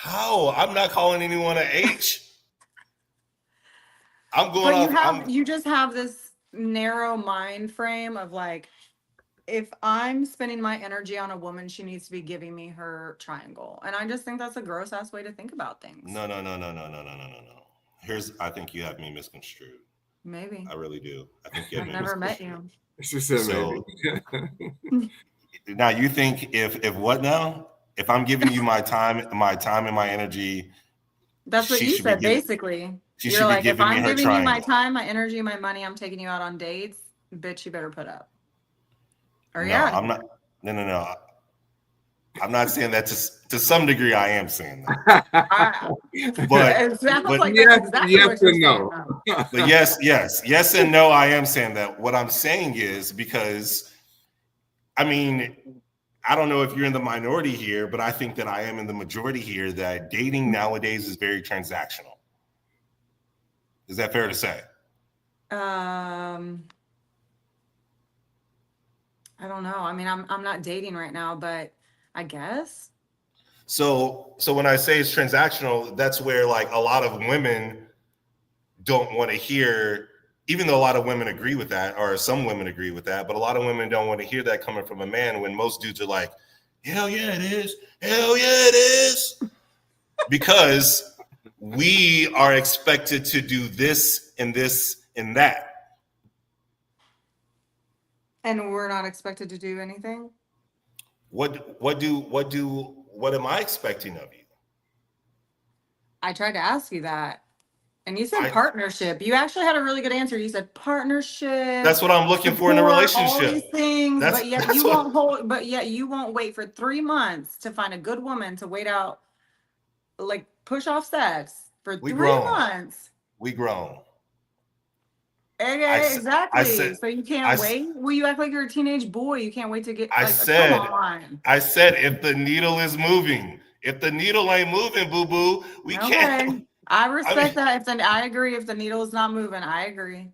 Speaker 2: How? I'm not calling anyone a H. I'm going
Speaker 3: But
Speaker 2: off.
Speaker 3: you just have this narrow mind frame of like, if I'm spending my energy on a woman, she needs to be giving me her triangle. And I just think that's a gross ass way to think about things.
Speaker 2: No. I think you have me misconstrued.
Speaker 3: Maybe.
Speaker 2: I really do. I think you have
Speaker 3: I've
Speaker 2: me
Speaker 3: never met you.
Speaker 1: She said
Speaker 2: So
Speaker 1: maybe.
Speaker 2: now you think if what now? If I'm giving you my time and my energy,
Speaker 3: that's what you said, basically. You're like, if I'm giving you my time, my energy, my money, I'm taking you out on dates, bitch, you better put up. Or
Speaker 2: no, I'm not. No. I'm not saying that to some degree. I am saying that, but
Speaker 3: it sounds like
Speaker 1: yes,
Speaker 3: that's exactly
Speaker 1: yes
Speaker 3: what you're
Speaker 1: and no.
Speaker 2: saying. But yes and no. I am saying that. What I'm saying is because, I mean, I don't know if you're in the minority here, but I think that I am in the majority here. That dating nowadays is very transactional. Is that fair to say?
Speaker 3: I don't know. I mean, I'm not dating right now, but I guess.
Speaker 2: So when I say it's transactional, that's where like a lot of women don't want to hear, even though a lot of women agree with that, or some women agree with that, but a lot of women don't want to hear that coming from a man when most dudes are like, hell yeah, it is. Hell yeah, it is. Because we are expected to do this and this and that.
Speaker 3: And we're not expected to do anything?
Speaker 2: What am I expecting of you?
Speaker 3: I tried to ask you that. And you said partnership. You actually had a really good answer. You said partnership.
Speaker 2: That's what I'm looking for in a relationship.
Speaker 3: All these things, but yet you won't wait for 3 months to find a good woman to wait out, like push off sex for 3 months.
Speaker 2: We grown.
Speaker 3: Okay, exactly. So you can't wait. Well, you act like you're a teenage boy. You can't wait to get. Come on.
Speaker 2: I said if the needle is moving. If the needle ain't moving, boo boo, we can't.
Speaker 3: I respect that. I agree. If the needle is not moving, I agree.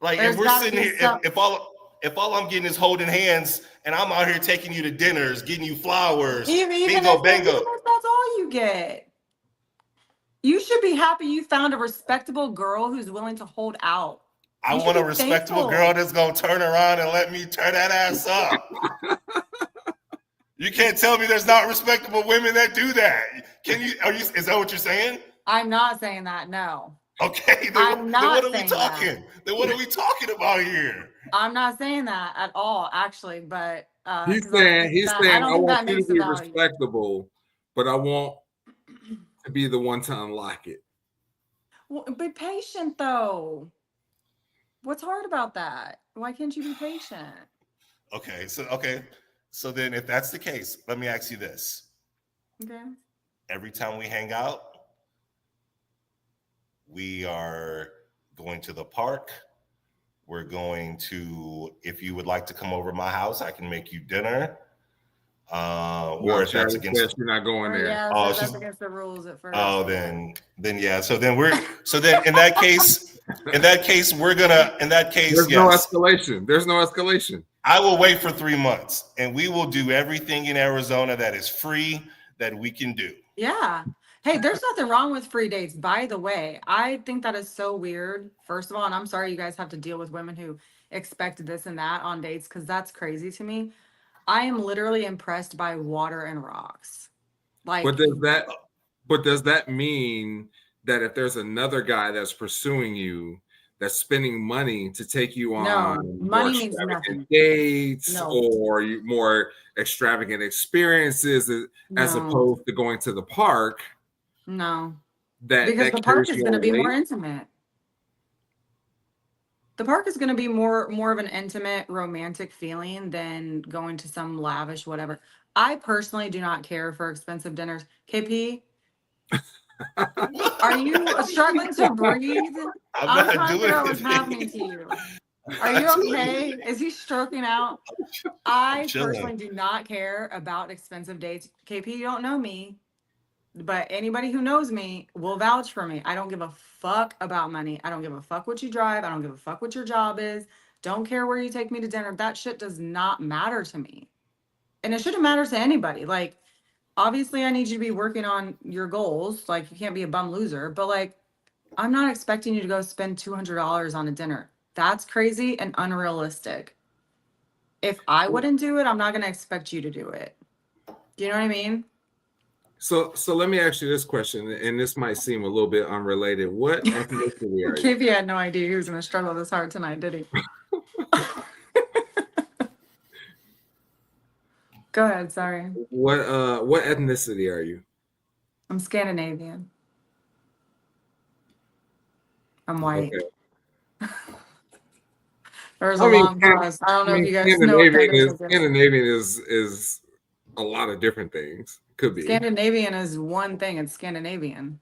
Speaker 2: Like if we're sitting here, if all I'm getting is holding hands, and I'm out here taking you to dinners, getting you flowers, bingo bango.
Speaker 3: Even if that's all you get, you should be happy you found a respectable girl who's willing to hold out.
Speaker 2: I want a respectable girl that's gonna turn around and let me turn that ass up. You can't tell me there's not respectable women that do that. Is that what you're saying?
Speaker 3: I'm not saying that, no.
Speaker 2: Okay, then what are we talking? Then what are we talking about here?
Speaker 3: I'm not saying that at all, actually, but
Speaker 1: he's saying I want you to be respectable, but I want to be the one to unlock it.
Speaker 3: Well, be patient though. What's hard about that? Why can't you be patient?
Speaker 2: Okay. So then if that's the case, let me ask you this.
Speaker 3: Okay.
Speaker 2: Every time we hang out, we are going to the park. We're going to, if you would like to come over to my house, I can make you dinner. Or if that's against,
Speaker 1: you're not going there.
Speaker 3: Yeah, so that's against the rules at first.
Speaker 2: Oh, then yeah. So then in that case,
Speaker 1: there's no escalation. There's no escalation.
Speaker 2: I will wait for 3 months, and we will do everything in Arizona that is free that we can do.
Speaker 3: Yeah. Hey, there's nothing wrong with free dates, by the way. I think that is so weird, first of all, and I'm sorry you guys have to deal with women who expect this and that on dates, because that's crazy to me. I am literally impressed by water and rocks. Like,
Speaker 1: but does that mean that if there's another guy that's pursuing you, that's spending money to take you on
Speaker 3: money means nothing.
Speaker 1: Dates or more extravagant experiences as opposed to going to the park?
Speaker 3: No, because the park is going to be more intimate. The park is going to be more of an intimate, romantic feeling than going to some lavish whatever. I personally do not care for expensive dinners. KP, are you struggling to breathe? I'm trying to figure out what's happening to you. Are you okay? Is he stroking out? I personally do not care about expensive dates. KP, you don't know me, but anybody who knows me will vouch for me. I don't give a fuck about money. I don't give a fuck what you drive. I don't give a fuck what your job is. Don't care where you take me to dinner. That shit does not matter to me. And it shouldn't matter to anybody. Like, obviously I need you to be working on your goals. Like, you can't be a bum loser, but like, I'm not expecting you to go spend $200 on a dinner. That's crazy and unrealistic. If I wouldn't do it, I'm not going to expect you to do it. Do you know what I mean?
Speaker 1: So let me ask you this question, and this might seem a little bit unrelated. What ethnicity are you?
Speaker 3: KP had no idea he was going to struggle this hard tonight, did he? Go ahead, sorry.
Speaker 1: What ethnicity are you?
Speaker 3: I'm Scandinavian. I'm white. Okay. There's a long pause. I don't know if you guys know what that is.
Speaker 1: Scandinavian is a lot of different things. Could be.
Speaker 3: Scandinavian is one thing. It's Scandinavian.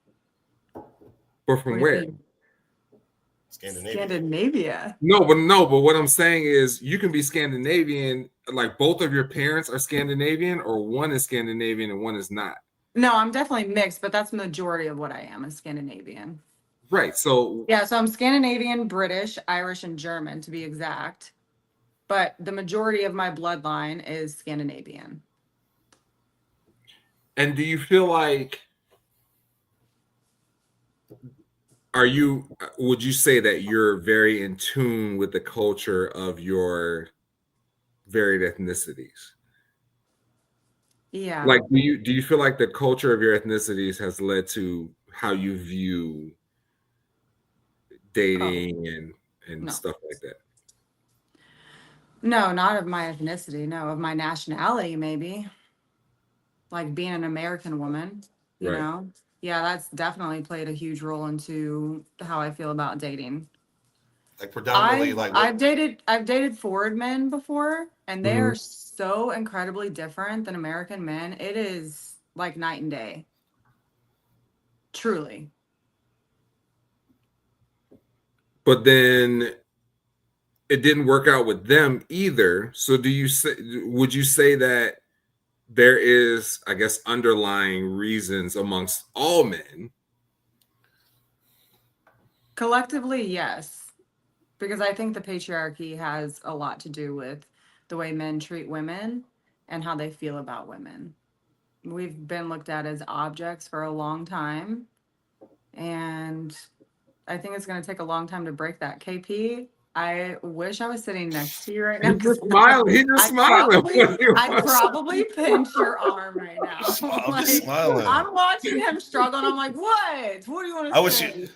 Speaker 1: But from where?
Speaker 3: Scandinavia.
Speaker 1: No, but what I'm saying is you can be Scandinavian, like both of your parents are Scandinavian, or one is Scandinavian and one is not.
Speaker 3: No, I'm definitely mixed, but that's the majority of what I am is Scandinavian.
Speaker 1: Right. So
Speaker 3: yeah, so I'm Scandinavian, British, Irish, and German to be exact. But the majority of my bloodline is Scandinavian.
Speaker 1: And do you feel like would you say that you're very in tune with the culture of your varied ethnicities?
Speaker 3: Yeah.
Speaker 1: Like, do you feel like the culture of your ethnicities has led to how you view dating and stuff like that?
Speaker 3: No, not of my ethnicity. No, of my nationality, maybe. Like being an American woman, you know? Yeah, that's definitely played a huge role into how I feel about dating.
Speaker 2: Like predominantly,
Speaker 3: I've dated forward men before, and they are so incredibly different than American men. It is like night and day. Truly.
Speaker 1: But then it didn't work out with them either. So would you say that there is, I guess, underlying reasons amongst all men?
Speaker 3: Collectively, yes. Because I think the patriarchy has a lot to do with the way men treat women and how they feel about women. We've been looked at as objects for a long time. And I think it's going to take a long time to break that. KP, I wish I was sitting next to you right now.
Speaker 1: He's just smiling.
Speaker 3: I'd probably pinch your arm right now.
Speaker 2: I'm just smiling.
Speaker 3: I'm watching him struggle, and I'm like, what? What do you want to say?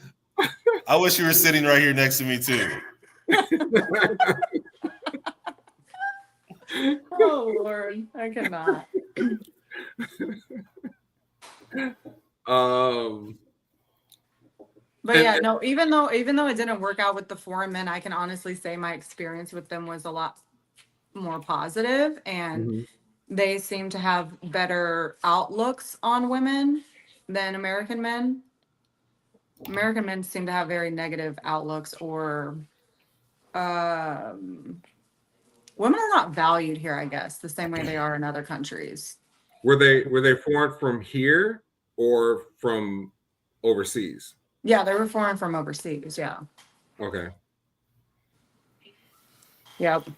Speaker 2: I wish you were sitting right here next to me, too.
Speaker 3: Oh, Lord. I cannot. But yeah, no, even though it didn't work out with the foreign men, I can honestly say my experience with them was a lot more positive, and they seem to have better outlooks on women than American men. American men seem to have very negative outlooks, or women are not valued here, I guess, the same way they are in other countries.
Speaker 1: Were they foreign from here or from overseas?
Speaker 3: Yeah, they were foreign from overseas. Yeah.
Speaker 1: Okay.
Speaker 3: Yep.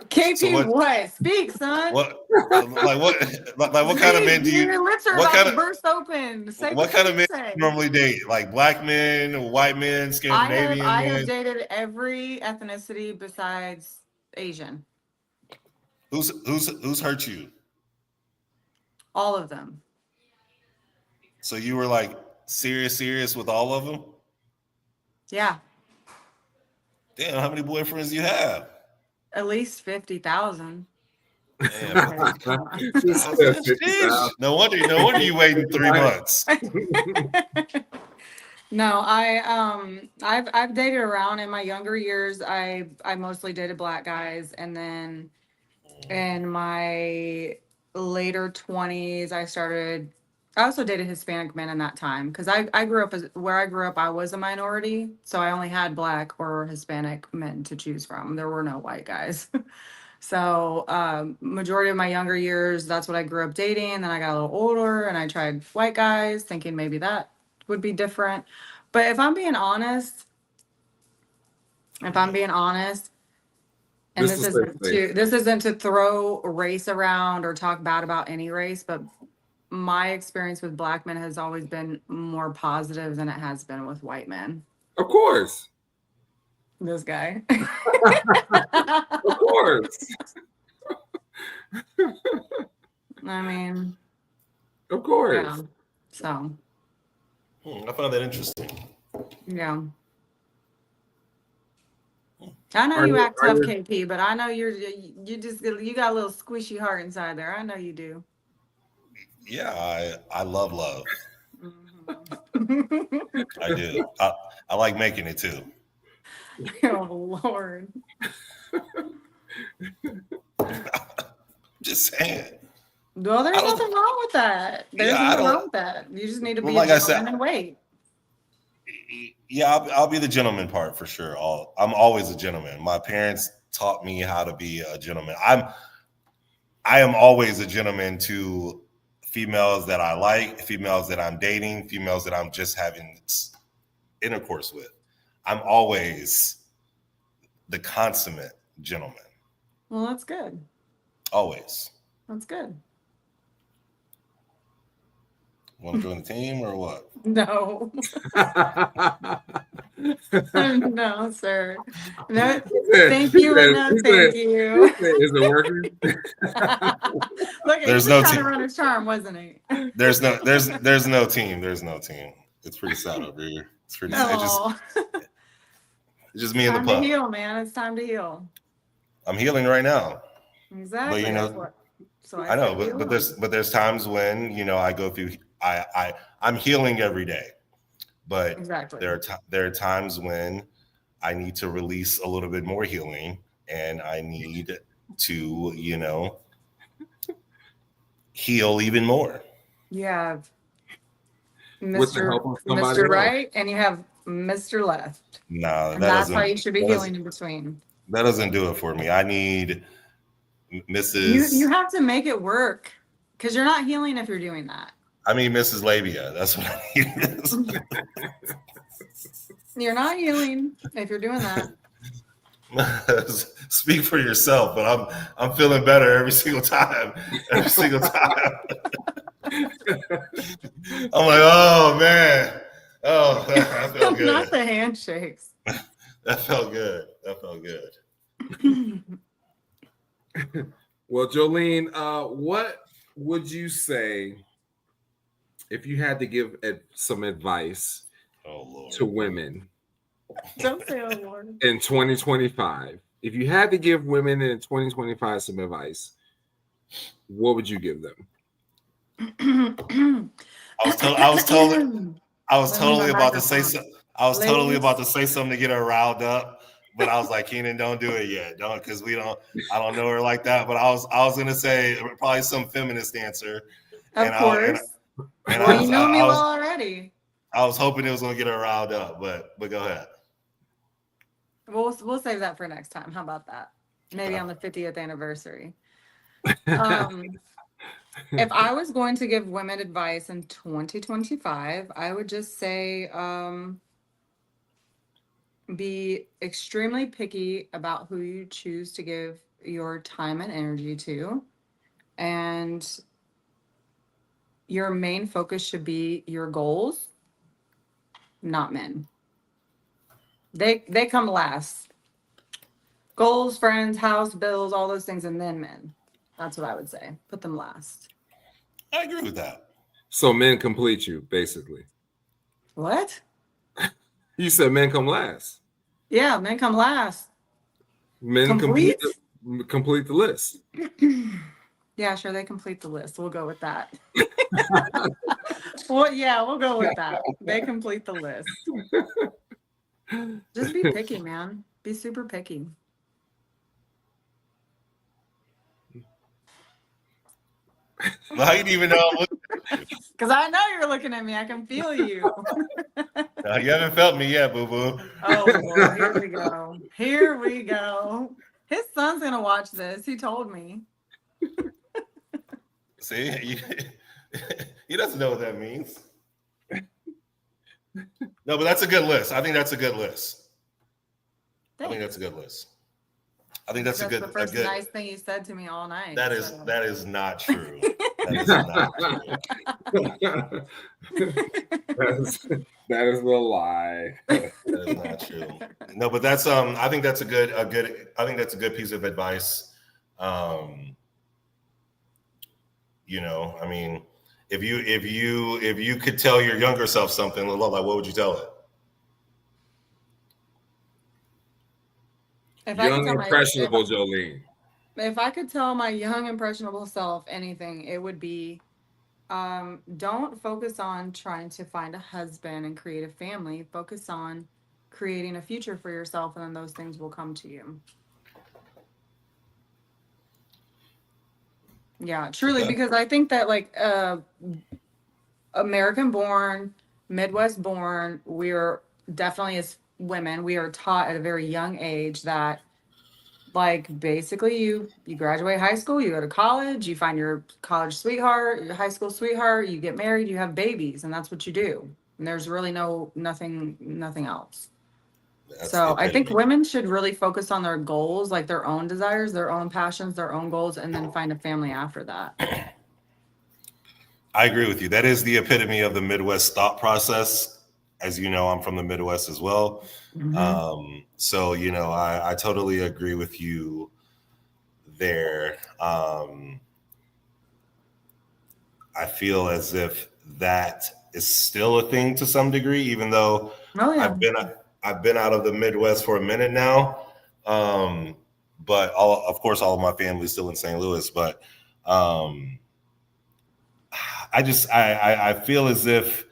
Speaker 3: KP, so what? Speak, son.
Speaker 2: What kind of men do you?
Speaker 3: Your lips are about to burst open.
Speaker 2: What kind of men do you normally date? Like black men, white men, Scandinavian men?
Speaker 3: I have dated every ethnicity besides Asian.
Speaker 2: Who's hurt you?
Speaker 3: All of them.
Speaker 2: So you were like serious with all of them?
Speaker 3: Yeah.
Speaker 2: Damn, how many boyfriends do you have?
Speaker 3: At least 50,000.
Speaker 2: No wonder you waited 3 months.
Speaker 3: No, I've dated around in my younger years. I mostly dated black guys, and then in my later 20s, I also dated Hispanic men in that time, because I grew up where I grew up, I was a minority, so I only had black or Hispanic men to choose from. There were no white guys. So majority of my younger years, that's what I grew up dating. And then I got a little older and I tried white guys, thinking maybe that would be different. But if I'm being honest, And this isn't to throw race around or talk bad about any race, but my experience with black men has always been more positive than it has been with white men.
Speaker 1: Of course.
Speaker 3: This guy.
Speaker 1: Of course.
Speaker 3: I mean,
Speaker 1: of course.
Speaker 3: Yeah. So.
Speaker 2: I found that interesting.
Speaker 3: Yeah. I know you act tough, KP, but I know you got a little squishy heart inside there. I know you do.
Speaker 2: Yeah, I love love. Mm-hmm. I do. I like making it too.
Speaker 3: Oh Lord.
Speaker 2: Just saying.
Speaker 3: Well, there's nothing wrong with that. There's nothing wrong with that. You just need to be a gentleman and wait.
Speaker 2: Yeah, I'll be the gentleman part for sure. I'm always a gentleman. My parents taught me how to be a gentleman. I am always a gentleman to females that I like, females that I'm dating, females that I'm just having intercourse with. I'm always the consummate gentleman.
Speaker 3: Well, that's good.
Speaker 2: Always.
Speaker 3: That's good.
Speaker 2: Want to join the team or what?
Speaker 3: No. No, sir. No, thank you, and no, thank you.
Speaker 1: Is it working?
Speaker 3: Look, he was trying to run his charm, wasn't he?
Speaker 2: There's no team. There's no team. It's pretty sad over here. It's pretty sad. It's just me and the pup.
Speaker 3: Time to heal, man. It's time to heal.
Speaker 2: I'm healing right now.
Speaker 3: Exactly.
Speaker 2: But I know, but there's times when I go through. I'm healing every day, but there are times when I need to release a little bit more healing, and I need to heal even more.
Speaker 3: You have Mr. Right, and you have Mr. Left.
Speaker 2: No,
Speaker 3: that's why you should be healing in between.
Speaker 2: That doesn't do it for me. I need Mrs.
Speaker 3: You have to make it work, because you're not healing if you're doing that.
Speaker 2: I mean, Mrs. Labia. That's what I need.
Speaker 3: You're not healing if you're doing that.
Speaker 2: Speak for yourself, but I'm feeling better every single time. Every single time. I'm like, oh man. Oh, that felt good.
Speaker 3: Not the handshakes.
Speaker 2: That felt good. That felt good.
Speaker 1: Well, Joline, what would you say if you had to give some advice to women?
Speaker 3: Don't say, oh Lord.
Speaker 1: In 2025, if you had to give women in 2025 some advice, what would you give them?
Speaker 2: I was totally about to say something. I was totally about to say something to get her riled up, but I was like, Keinon, don't do it yet, because I don't know her like that. But I was gonna say probably some feminist answer.
Speaker 3: Of course. You know me well already.
Speaker 2: I was hoping it was gonna get her riled up, but go ahead.
Speaker 3: We'll save that for next time. How about that? Maybe on the 50th anniversary. If I was going to give women advice in 2025, I would just say be extremely picky about who you choose to give your time and energy to. And your main focus should be your goals, not men. They come last. Goals, friends, house, bills, all those things, and then men. That's what I would say. Put them last.
Speaker 2: I agree with that.
Speaker 1: So men complete you, basically.
Speaker 3: What?
Speaker 1: You said men come last.
Speaker 3: Yeah, men come last.
Speaker 1: Men complete the list.
Speaker 3: Yeah, sure, they complete the list. We'll go with that. Well, yeah, we'll go with that. They complete the list. Just be picky, man. Be super picky.
Speaker 2: Well, how you didn't even know?
Speaker 3: Because I know you're looking at me. I can feel you.
Speaker 2: No, you haven't felt me yet, boo-boo.
Speaker 3: Oh, boy, here we go. Here we go. His son's going to watch this. He told me.
Speaker 2: See? He doesn't know what that means. No, but that's a good list. I think that's a good list.
Speaker 3: Thanks.
Speaker 2: I think that's a good list. I think that's
Speaker 3: the
Speaker 2: a
Speaker 3: first
Speaker 2: good
Speaker 3: nice thing you said to me all night.
Speaker 2: That is not true. That is not
Speaker 1: true. that is a lie.
Speaker 2: That is not true. No, but that's I think that's a good I think that's a good piece of advice. You know, I mean, if you could tell your younger self something, like what would you tell it?
Speaker 1: Young, impressionable Joline.
Speaker 3: If I could tell my young, impressionable self anything, it would be don't focus on trying to find a husband and create a family. Focus on creating a future for yourself, and then those things will come to you. Yeah, truly, because I think that like American born, Midwest born, we're definitely, as women, we are taught at a very young age that like basically you graduate high school, you go to college, you find your college sweetheart, your high school sweetheart, you get married, you have babies, and that's what you do. And there's really nothing else. So I think women should really focus on their goals, like their own desires, their own passions, their own goals, and then find a family after that.
Speaker 2: I agree with you. That is the epitome of the Midwest thought process. As you know, I'm from the Midwest as well. Mm-hmm. So, you know, I totally agree with you there. I feel as if that is still a thing to some degree, even though I've been out of the Midwest for a minute now. But of course, all of my family is still in St. Louis. But I feel as if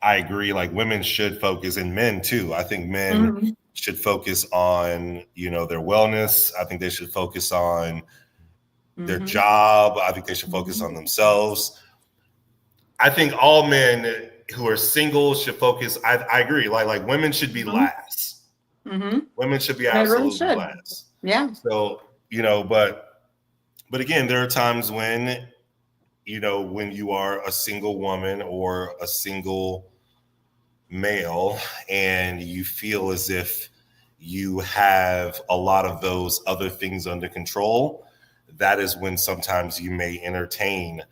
Speaker 2: I agree, like women should focus, and men too. I think men should focus on, you know, their wellness. I think they should focus on their job. I think they should focus on themselves. I think all men who are single should focus. I agree. Like women should be last. Women should be absolutely last.
Speaker 3: Yeah.
Speaker 2: So, you know, but again, there are times when, you know, when you are a single woman or a single male and you feel as if you have a lot of those other things under control, that is when sometimes you may entertain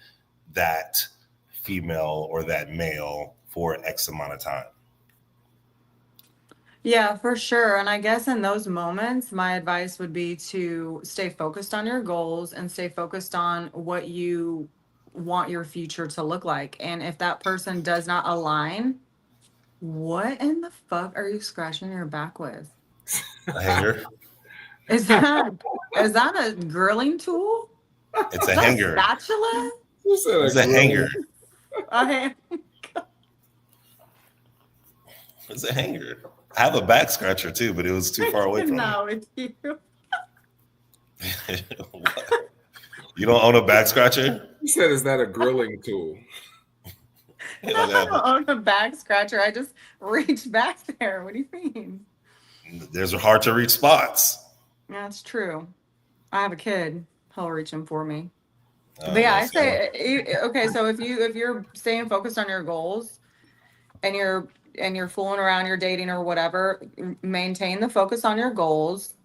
Speaker 2: that female or that male for X amount of time.
Speaker 3: Yeah, for sure. And I guess in those moments, my advice would be to stay focused on your goals and stay focused on what you want your future to look like. And if that person does not align, what in the fuck are you scratching your back with?
Speaker 2: A hanger.
Speaker 3: Is that a grilling tool?
Speaker 2: It's a hanger.
Speaker 3: A spatula?
Speaker 2: It's a hanger. It's a hanger. I have a back scratcher too, but it was too far away from me.
Speaker 3: No, it's you.
Speaker 2: You don't own a back scratcher?
Speaker 1: He said, "Is that a grilling tool?"
Speaker 3: I don't own a back scratcher. I just reach back there. What do you mean?
Speaker 2: There's hard to reach spots.
Speaker 3: That's true. I have a kid. He'll reach them for me. But yeah, I say okay. So if you're staying focused on your goals, and you're fooling around, you're dating or whatever, maintain the focus on your goals.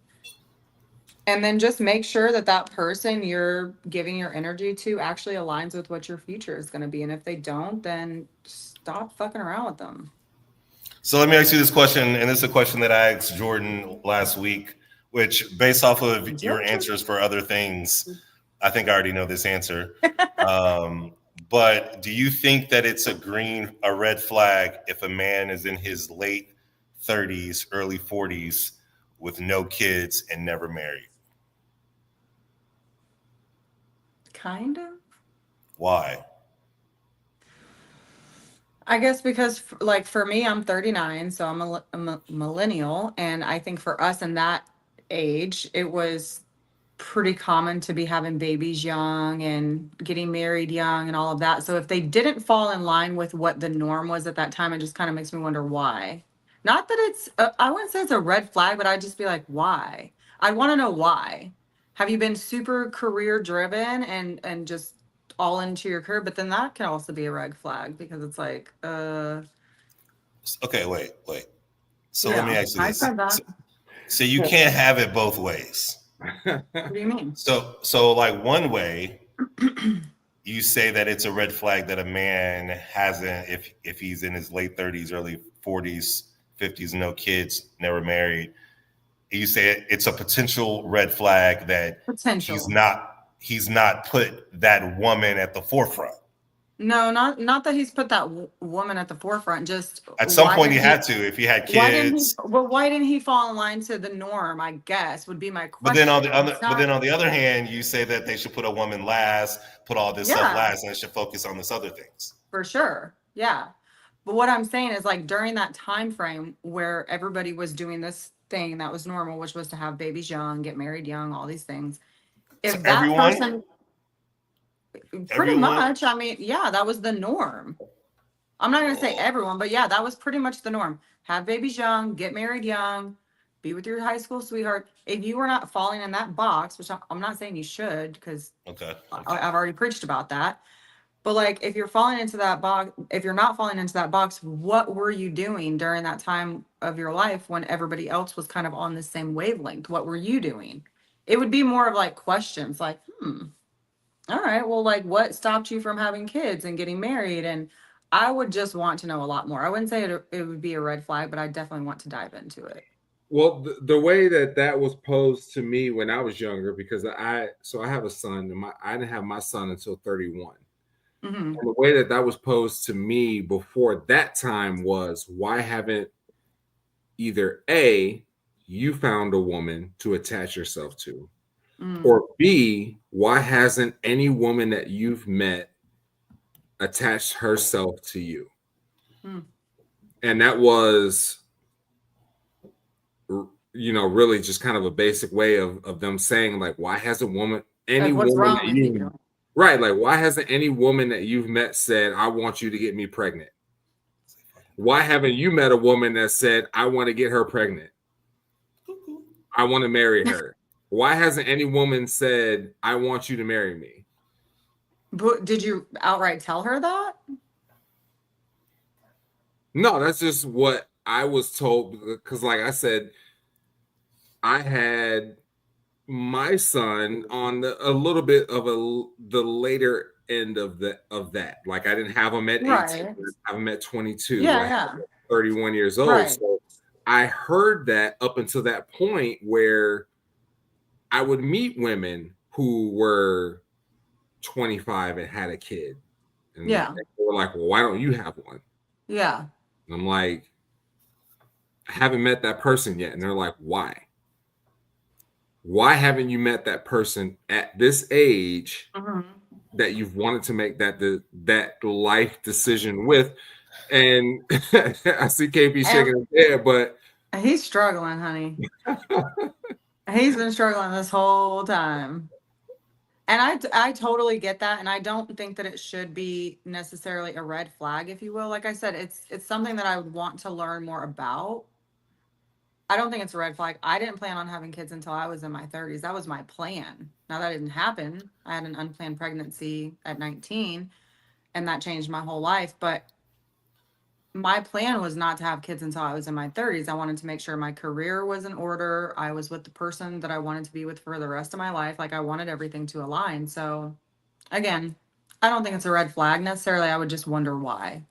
Speaker 3: And then just make sure that person you're giving your energy to actually aligns with what your future is going to be. And if they don't, then stop fucking around with them.
Speaker 2: So let me ask you this question. And this is a question that I asked Jordan last week, which based off of your answers for other things, I think I already know this answer. But do you think that it's a red flag if a man is in his late 30s, early 40s with no kids and never married?
Speaker 3: Kind of.
Speaker 2: Why?
Speaker 3: I guess because like for me, I'm 39, so I'm a millennial. And I think for us in that age, it was pretty common to be having babies young and getting married young and all of that. So if they didn't fall in line with what the norm was at that time, it just kind of makes me wonder why. Not that it's, I wouldn't say it's a red flag, but I'd just be like, why? I'd want to know why. Have you been super career driven and just all into your career? But then that can also be a red flag because it's like,
Speaker 2: Okay, wait. So let me ask you this. So you can't have it both ways.
Speaker 3: What do you mean?
Speaker 2: So like one way, you say that it's a red flag that a man hasn't, if he's in his late 30s, early 40s, 50s, no kids, never married. You say it's a potential red flag that he's not put that woman at the forefront.
Speaker 3: No, not that he's put that woman at the forefront. Just
Speaker 2: at some point he had to, if he had kids.
Speaker 3: Why didn't he fall in line to the norm? I guess would be my question.
Speaker 2: But then on the other hand, you say that they should put a woman last, put all this stuff last, and they should focus on this other things.
Speaker 3: For sure, yeah. But what I'm saying is, like, during that time frame where everybody was doing this thing that was normal, which was to have babies young, get married young, all these things. If so that person. Pretty much. I mean, yeah, that was the norm. I'm not going to say everyone, but yeah, that was pretty much the norm. Have babies young, get married young, be with your high school sweetheart. If you were not falling in that box, which I'm not saying you should, because I've already preached about that. But like, if you're falling into that box, if you're not falling into that box, what were you doing during that time of your life when everybody else was kind of on the same wavelength? What were you doing? It would be more of like questions like, all right, well, like, what stopped you from having kids and getting married? And I would just want to know a lot more. I wouldn't say it would be a red flag, but I definitely want to dive into it.
Speaker 1: Well, the way that was posed to me when I was younger, because I have a son, and I didn't have my son until 31. Mm-hmm. And the way that was posed to me before that time was, why haven't either A, you found a woman to attach yourself to, or B, why hasn't any woman that you've met attached herself to you? And that was, really just kind of a basic way of them saying, like, why hasn't any woman that you, right, like, why hasn't any woman that you've met said, I want you to get me pregnant? Why haven't you met a woman that said, I want to get her pregnant? I want to marry her. Why hasn't any woman said, I want you to marry me?
Speaker 3: But did you outright tell her that?
Speaker 1: No, that's just what I was told. Because like I said, I had my son on a little bit of the later end of that. Like, I didn't have him at 18. I have him at 22.
Speaker 3: Yeah.
Speaker 1: 31 years old. Right. So I heard that up until that point where I would meet women who were 25 and had a kid. And they were like, well, why don't you have one?
Speaker 3: Yeah.
Speaker 1: And I'm like, I haven't met that person yet. And they're like, why? Why haven't you met that person at this age that you've wanted to make that life decision with? And I see KP shaking his head, but
Speaker 3: he's struggling, honey. He's been struggling this whole time. And I totally get that. And I don't think that it should be necessarily a red flag, if you will. Like I said, it's something that I would want to learn more about. I don't think it's a red flag. I didn't plan on having kids until I was in my 30s. That was my plan. Now, that didn't happen. I had an unplanned pregnancy at 19, and that changed my whole life. But my plan was not to have kids until I was in my 30s. I wanted to make sure my career was in order. I was with the person that I wanted to be with for the rest of my life. Like, I wanted everything to align. So, again, I don't think it's a red flag necessarily. I would just wonder why.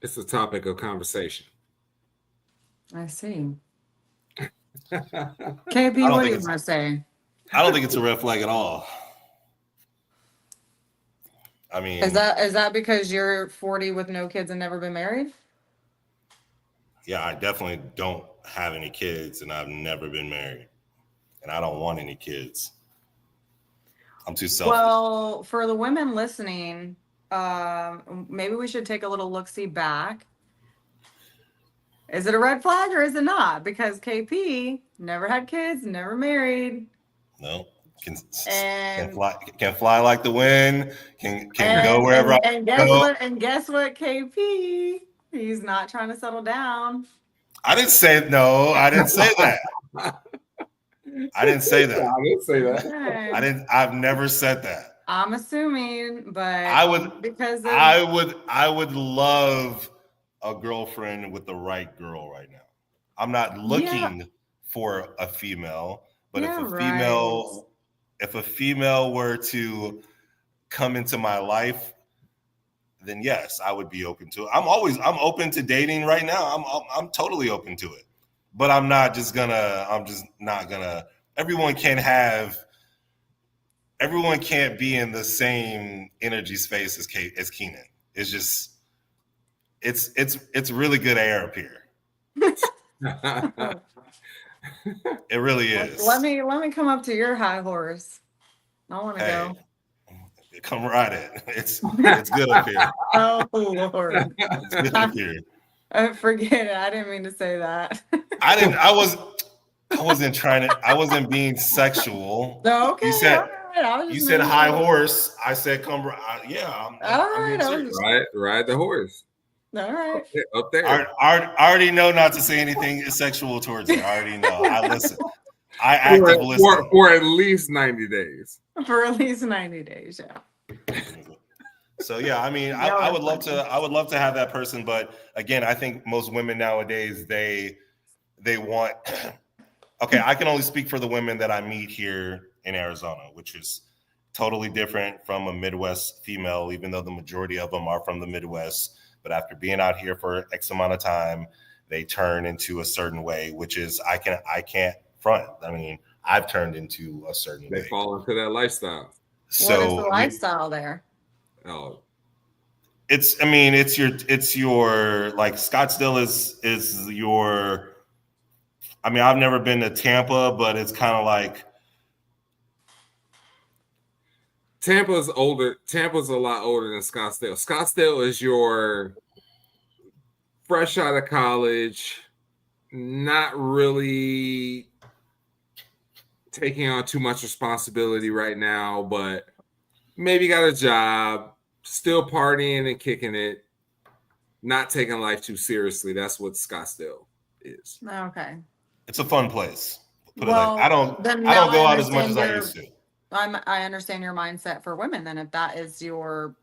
Speaker 1: It's a topic of conversation.
Speaker 3: I see. KP, what do you want to say?
Speaker 2: I don't think it's a red flag at all. I mean,
Speaker 3: is that because you're 40 with no kids and never been married?
Speaker 2: Yeah, I definitely don't have any kids, and I've never been married, and I don't want any kids. I'm too selfish.
Speaker 3: Well, for the women listening, maybe we should take a little look-see back. Is it a red flag or is it not? Because KP never had kids, never married.
Speaker 2: No. Can fly like the wind. Can go wherever
Speaker 3: and guess
Speaker 2: go.
Speaker 3: Guess what, KP? He's not trying to settle down.
Speaker 2: I didn't say that. I didn't say that.
Speaker 1: I didn't say that.
Speaker 3: Okay.
Speaker 2: I've never said that.
Speaker 3: I'm assuming, but
Speaker 2: I would love a girlfriend with the right girl right now. I'm not looking for a female, but if a female were to come into my life, then yes, I would be open to it. I'm open to dating right now. I'm totally open to it. But I'm not just not gonna everyone can't be in the same energy space as Keinon. It's just it's really good air up here. It really is.
Speaker 3: Let me come up to your high horse. I want to go.
Speaker 2: Come ride it. It's good up here.
Speaker 3: Oh Lord.
Speaker 2: It's good up here.
Speaker 3: Forget it. I didn't mean to say that.
Speaker 2: I wasn't being sexual.
Speaker 3: No, okay.
Speaker 2: You said high horse. I said come. Yeah.
Speaker 1: Ride the horse.
Speaker 3: All right.
Speaker 1: Up there.
Speaker 2: I already know not to say anything sexual towards it. I already know. I listen. I actively listen.
Speaker 1: For at least 90 days.
Speaker 3: For at least 90 days, yeah.
Speaker 2: So yeah, I mean, I would love to have that person, but again, I think most women nowadays they want. Okay, I can only speak for the women that I meet here in Arizona, which is totally different from a Midwest female, even though the majority of them are from the Midwest. But after being out here for X amount of time, they turn into a certain way, which is I can't front. I mean, I've turned into a certain way.
Speaker 1: They fall into that lifestyle.
Speaker 3: So what is the lifestyle there?
Speaker 1: Oh,
Speaker 2: it's your like Scottsdale is your. I mean, I've never been to Tampa, but it's kind of like
Speaker 1: Tampa's older. Tampa's a lot older than Scottsdale. Scottsdale is your fresh out of college, not really taking on too much responsibility right now, but maybe got a job, still partying and kicking it, not taking life too seriously. That's what Scottsdale is.
Speaker 3: Okay.
Speaker 2: It's a fun place. I don't go out as much as I used to.
Speaker 3: I understand your mindset for women. Then if that is your,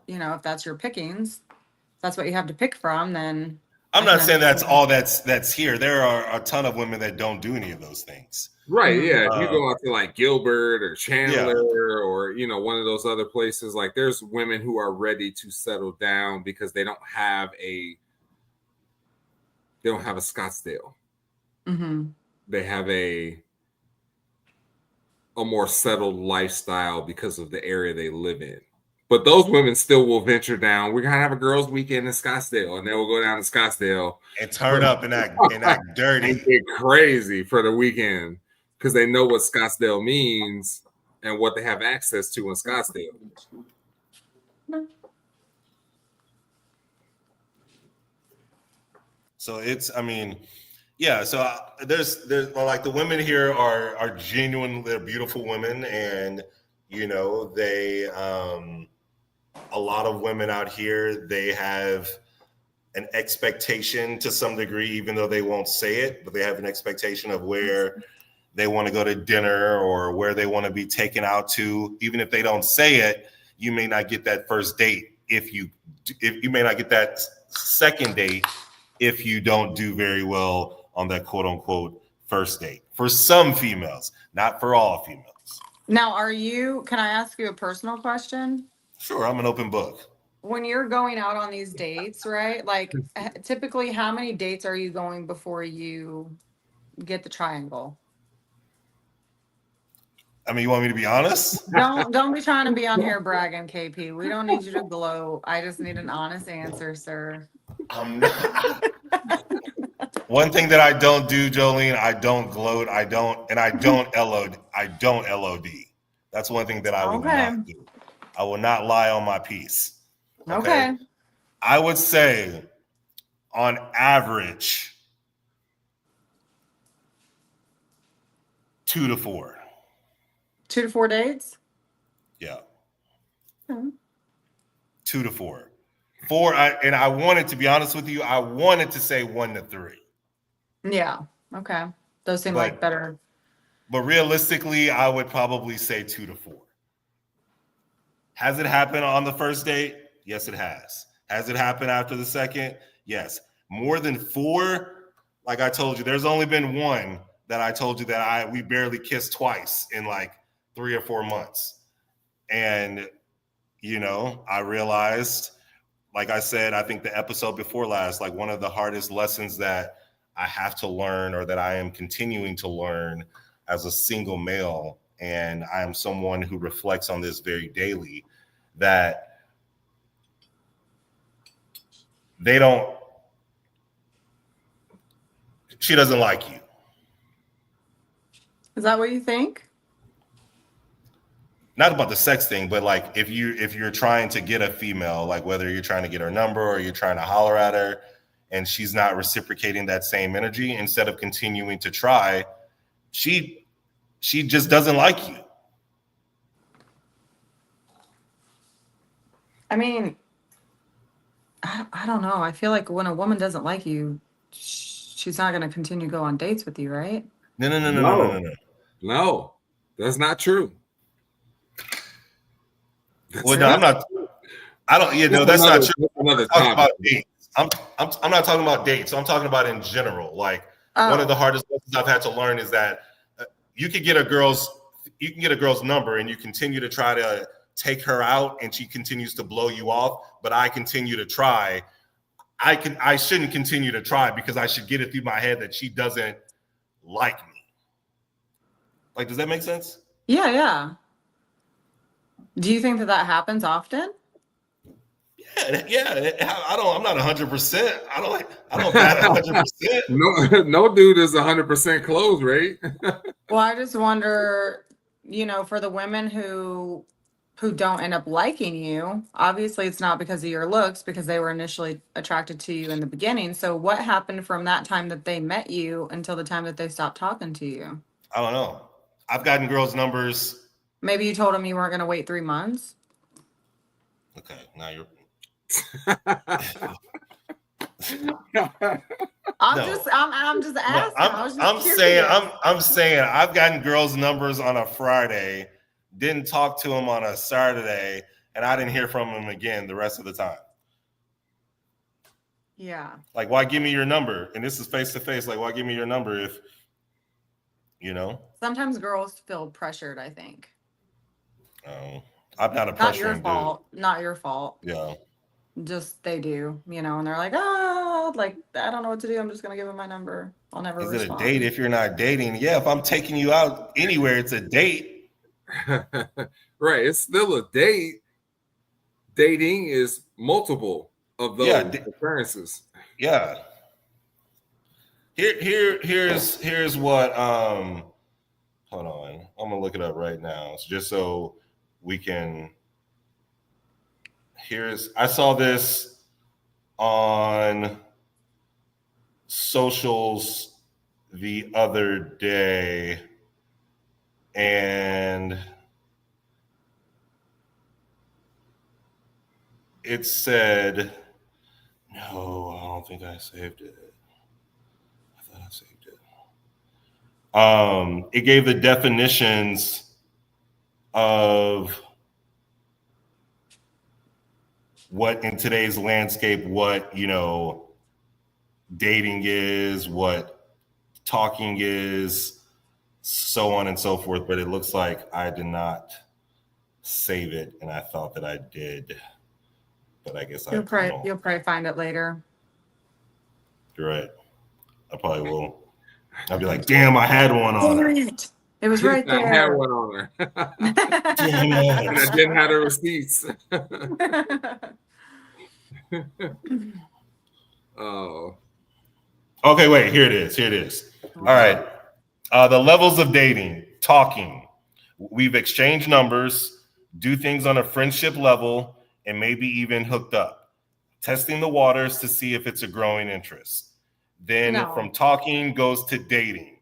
Speaker 3: if that's your pickings, that's what you have to pick from, then.
Speaker 2: I'm not saying that's all that's here. There are a ton of women that don't do any of those things.
Speaker 1: Right. Yeah. If you go out to like Gilbert or Chandler or, one of those other places, like there's women who are ready to settle down because they don't have a Scottsdale.
Speaker 3: Mm-hmm.
Speaker 1: They have a more settled lifestyle because of the area they live in. But those women still will venture down. We're gonna have a girls' weekend in Scottsdale, and they will go down to Scottsdale
Speaker 2: and turn up and act dirty
Speaker 1: and get crazy for the weekend because they know what Scottsdale means and what they have access to in Scottsdale.
Speaker 2: So so there's like the women here are genuine, they're beautiful women, and they a lot of women out here, they have an expectation to some degree, even though they won't say it, but they have an expectation of where they want to go to dinner or where they want to be taken out to. Even if they don't say it, you may not get that first date if you may not get that second date if you don't do very well on that quote unquote first date. For some females, not for all females.
Speaker 3: Now, can I ask you a personal question?
Speaker 2: Sure, I'm an open book.
Speaker 3: When you're going out on these dates, right? Like typically how many dates are you going before you get the triangle?
Speaker 2: I mean, you want me to be honest?
Speaker 3: Don't be trying to be on here bragging, KP. We don't need you to gloat. I just need an honest answer, sir.
Speaker 2: I'm not. One thing that I don't do, Joline, I don't gloat. I don't LOD. That's one thing that I will not do. I will not lie on my piece.
Speaker 3: Okay.
Speaker 2: I would say on average 2 to 4.
Speaker 3: 2 to 4 dates?
Speaker 2: Yeah. 2 to 4. 4, and I wanted to be honest with you, I wanted to say 1 to 3.
Speaker 3: Yeah. Okay. Those seem like better.
Speaker 2: But realistically, I would probably say 2 to 4. Has it happened on the first date? Yes, it has. Has it happened after the second? Yes. More than 4, like I told you, there's only been one that I told you that we barely kissed twice in like 3 or 4 months. And, I realized, like I said, I think the episode before last, like one of the hardest lessons that I have to learn, or that I am continuing to learn as a single male, and I am someone who reflects on this very daily, that she doesn't like you.
Speaker 3: Is that what you think?
Speaker 2: Not about the sex thing, but like if you're trying to get a female, like whether you're trying to get her number or you're trying to holler at her and she's not reciprocating that same energy, instead of continuing to try, she just doesn't like you.
Speaker 3: I mean, I don't know. I feel like when a woman doesn't like you, she's not going to continue to go on dates with you, right?
Speaker 1: No, that's not true.
Speaker 2: Well, no, I'm not. I don't. That's not true.
Speaker 1: Another
Speaker 2: topic. About dates. I'm not talking about dates. I'm talking about in general. Like one of the hardest lessons I've had to learn is that you can get a girl's number and you continue to try to take her out and she continues to blow you off, but I continue to try. I shouldn't continue to try because I should get it through my head that she doesn't like me. Like, does that make sense?
Speaker 3: Yeah. Do you think that happens often?
Speaker 2: Yeah. I'm not 100%. I don't bat 100%.
Speaker 1: No dude is 100% close rate.
Speaker 3: Well, I just wonder, for the women who don't end up liking you, obviously it's not because of your looks, because they were initially attracted to you in the beginning. So what happened from that time that they met you until the time that they stopped talking to you?
Speaker 2: I don't know. I've gotten girls' numbers.
Speaker 3: Maybe you told them you weren't going to wait 3 months.
Speaker 2: Okay, now you're.
Speaker 3: I'm just asking.
Speaker 2: I'm saying I've gotten girls' numbers on a Friday, didn't talk to them on a Saturday, and I didn't hear from them again the rest of the time.
Speaker 3: Yeah.
Speaker 2: Like, why give me your number? And this is face to face. Like, why give me your number if,
Speaker 3: Sometimes girls feel pressured, I think.
Speaker 2: Oh, I'm not a pressuring dude.
Speaker 3: Not your fault.
Speaker 2: Yeah.
Speaker 3: Just they do, and they're like, like, I don't know what to do. I'm just going to give them my number. I'll never respond.
Speaker 2: Is it a date if you're not dating? Yeah, if I'm taking you out anywhere, it's a date.
Speaker 1: Right. It's still a date. Dating is multiple of those occurrences.
Speaker 2: Yeah. Here's what hold on. I'm gonna look it up right now. So just so we can I saw this on socials the other day, and it said, no, I don't think I saved it. I thought I saved it. It gave the definitions of what in today's landscape, what, dating is, what talking is, so on and so forth. But it looks like I did not save it, and I thought that I did. But I guess
Speaker 3: you'll probably find it later.
Speaker 2: You're right. I probably will. I'll be like, damn, I had one on her.
Speaker 3: It was right there.
Speaker 1: I had one on her.
Speaker 2: Damn it.
Speaker 1: And I didn't have the receipts. Oh.
Speaker 2: Okay, wait. Here it is. All right. The levels of dating. Talking. We've exchanged numbers, do things on a friendship level, and maybe even hooked up. Testing the waters to see if it's a growing interest. Then from talking goes to dating.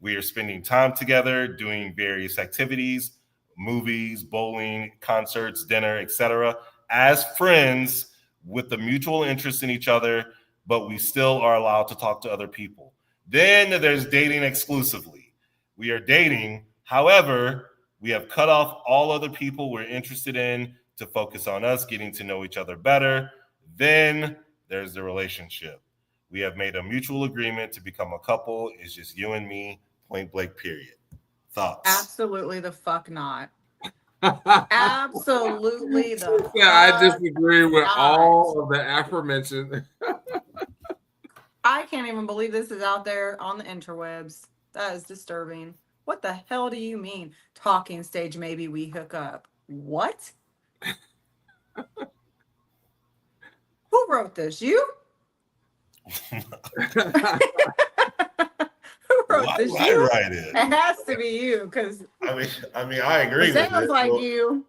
Speaker 2: We are spending time together, doing various activities, movies, bowling, concerts, dinner, etc., as friends with the mutual interest in each other, but we still are allowed to talk to other people. Then there's dating exclusively. We are dating, however, we have cut off all other people we're interested in to focus on us getting to know each other better. Then there's the relationship. We have made a mutual agreement to become a couple. It's just you and me, point blank, period. Thoughts?
Speaker 3: Absolutely the fuck not. Absolutely the
Speaker 1: yeah, I
Speaker 3: fuck
Speaker 1: disagree with
Speaker 3: not.
Speaker 1: all of the aforementioned.
Speaker 3: I can't even believe this is out there on the interwebs. That is disturbing. What the hell do you mean? Talking stage, maybe we hook up. What? Who wrote this? You? Who wrote this?
Speaker 2: Why
Speaker 3: You?
Speaker 2: write it?
Speaker 3: It has to be you, because
Speaker 2: I mean, I agree with it.
Speaker 3: sounds like you.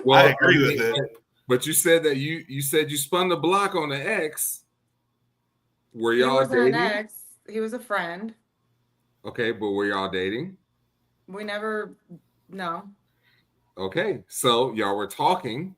Speaker 2: Well, I agree with it.
Speaker 1: But you said that you said you spun the block on the ex. Were y'all
Speaker 3: He wasn't
Speaker 1: dating?
Speaker 3: an ex. He was a friend.
Speaker 1: Okay, but were y'all dating?
Speaker 3: We never. No.
Speaker 1: Okay, so y'all were talking.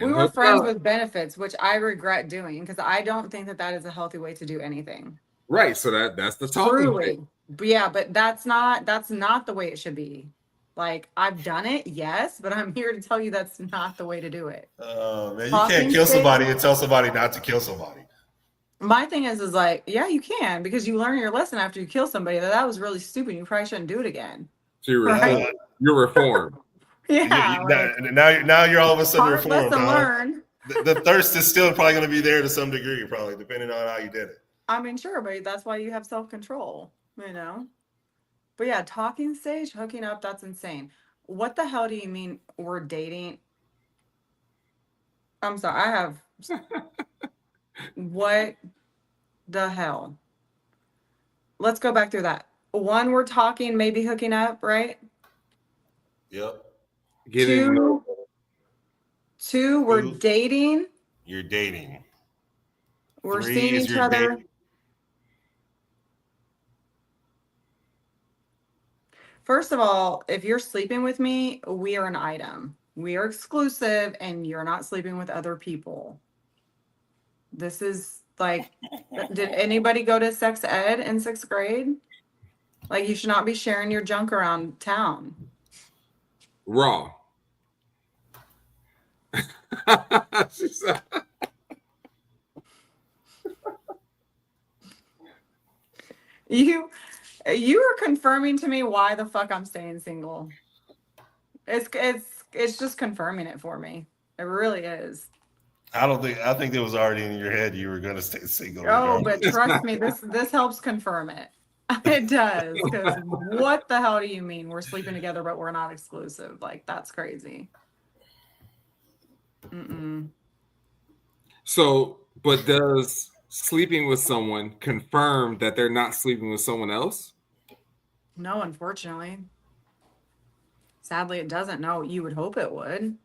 Speaker 3: We were friends with benefits, which I regret doing because I don't think that that is a healthy way to do anything.
Speaker 1: Right, so that's the talking.
Speaker 3: Truly, but yeah, but that's not the way it should be. Like, I've done it, yes, but I'm here to tell you that's not the way to do it.
Speaker 2: Man, you can't kill somebody and tell somebody not to kill somebody.
Speaker 3: My thing is like, yeah, you can, because you learn your lesson after you kill somebody that was really stupid. You probably shouldn't do it again.
Speaker 1: So you're reformed.
Speaker 3: Yeah.
Speaker 2: Now you're all of a sudden
Speaker 3: Hard
Speaker 2: reformed.
Speaker 3: lesson learned.
Speaker 2: The thirst is still probably going to be there to some degree, probably, depending on how you did it.
Speaker 3: I mean, sure, but that's why you have self-control, you know? But yeah, talking stage, hooking up, that's insane. What the hell do you mean we're dating? I'm sorry, I have... What the hell? Let's go back through that. One, we're talking, maybe hooking up, right?
Speaker 2: Yep.
Speaker 3: Two, we're dating.
Speaker 2: You're dating.
Speaker 3: We're seeing each other. Dating. First of all, if you're sleeping with me, we are an item. We are exclusive, and you're not sleeping with other people. This is like, did anybody go to sex ed in 6th grade? Like, you should not be sharing your junk around town.
Speaker 1: Raw.
Speaker 3: You are confirming to me why the fuck I'm staying single. It's just confirming it for me. It really is.
Speaker 2: I think it was already in your head you were going to stay single.
Speaker 3: Oh, but trust me, this helps confirm it. It does. Because what the hell do you mean we're sleeping together but we're not exclusive? Like, that's crazy.
Speaker 1: So, but does sleeping with someone confirm that they're not sleeping with someone else?
Speaker 3: No, unfortunately. Sadly, it doesn't. No, you would hope it would.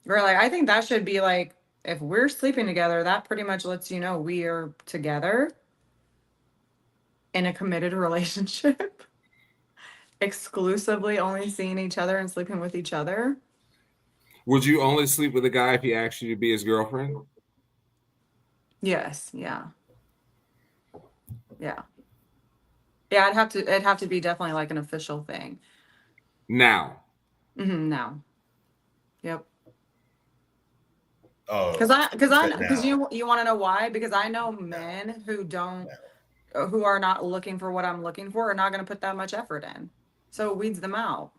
Speaker 3: Or like, I think that should be like, if we're sleeping together, that pretty much lets you know we are together in a committed relationship, exclusively only seeing each other and sleeping with each other.
Speaker 1: Would you only sleep with a guy if he asked you to be his girlfriend?
Speaker 3: Yes. Yeah. Yeah. Yeah, it'd have to be definitely like an official thing.
Speaker 1: Now.
Speaker 3: Now. Yep.
Speaker 2: Oh.
Speaker 3: Because you want to know why? Because I know men who are not looking for what I'm looking for are not going to put that much effort in. So it weeds them out.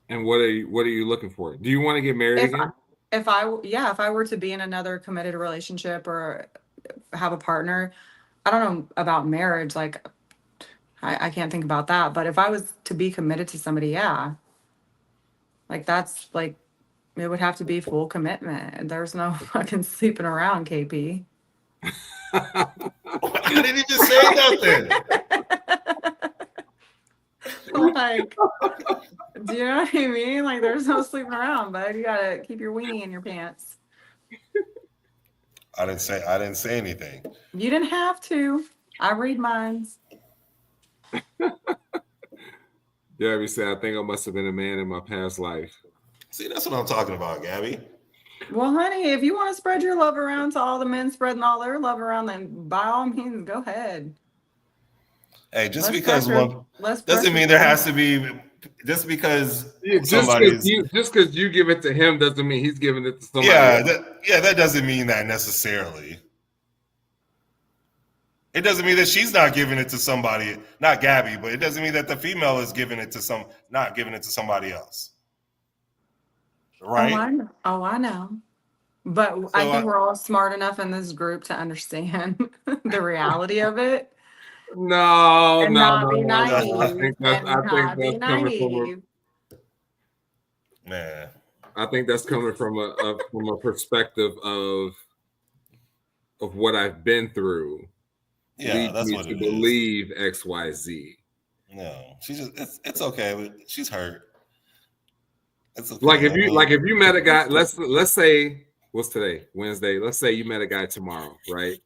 Speaker 1: And what are you looking for? Do you want to get married again?
Speaker 3: If I were to be in another committed relationship or have a partner, I don't know about marriage. Like, I can't think about that. But if I was to be committed to somebody, yeah. Like, that's like, it would have to be full commitment. There's no fucking sleeping around, KP.
Speaker 2: I didn't even say nothing.
Speaker 3: Like, do you know what I mean? Like, there's no sleeping around, bud. You gotta keep your weenie in your pants.
Speaker 2: I didn't say anything.
Speaker 3: You didn't have to. I read minds.
Speaker 1: Gabby said, I think I must have been a man in my past life.
Speaker 2: See, that's what I'm talking about, Gabby.
Speaker 3: Well, honey, if you want to spread your love around to all the men spreading all their love around, then by all means, go ahead.
Speaker 2: Hey, just because one doesn't mean there has to be just because
Speaker 1: just because you give it to him doesn't mean he's giving it to somebody else.
Speaker 2: That doesn't mean that necessarily. It doesn't mean that she's not giving it to somebody, not Gabby, but it doesn't mean that the female is giving it to not giving it to somebody else. Right?
Speaker 3: I know. But so I think we're all smart enough in this group to understand the reality of it.
Speaker 1: No.
Speaker 3: I
Speaker 1: think that's coming from
Speaker 2: man.
Speaker 1: I think that's coming from a perspective of what I've been through.
Speaker 2: Yeah, that's what it
Speaker 1: believe is. XYZ.
Speaker 2: No, she's just it's okay. She's hurt. It's okay.
Speaker 1: Like if you met a guy, let's say what's today? Wednesday. Let's say you met a guy tomorrow, right?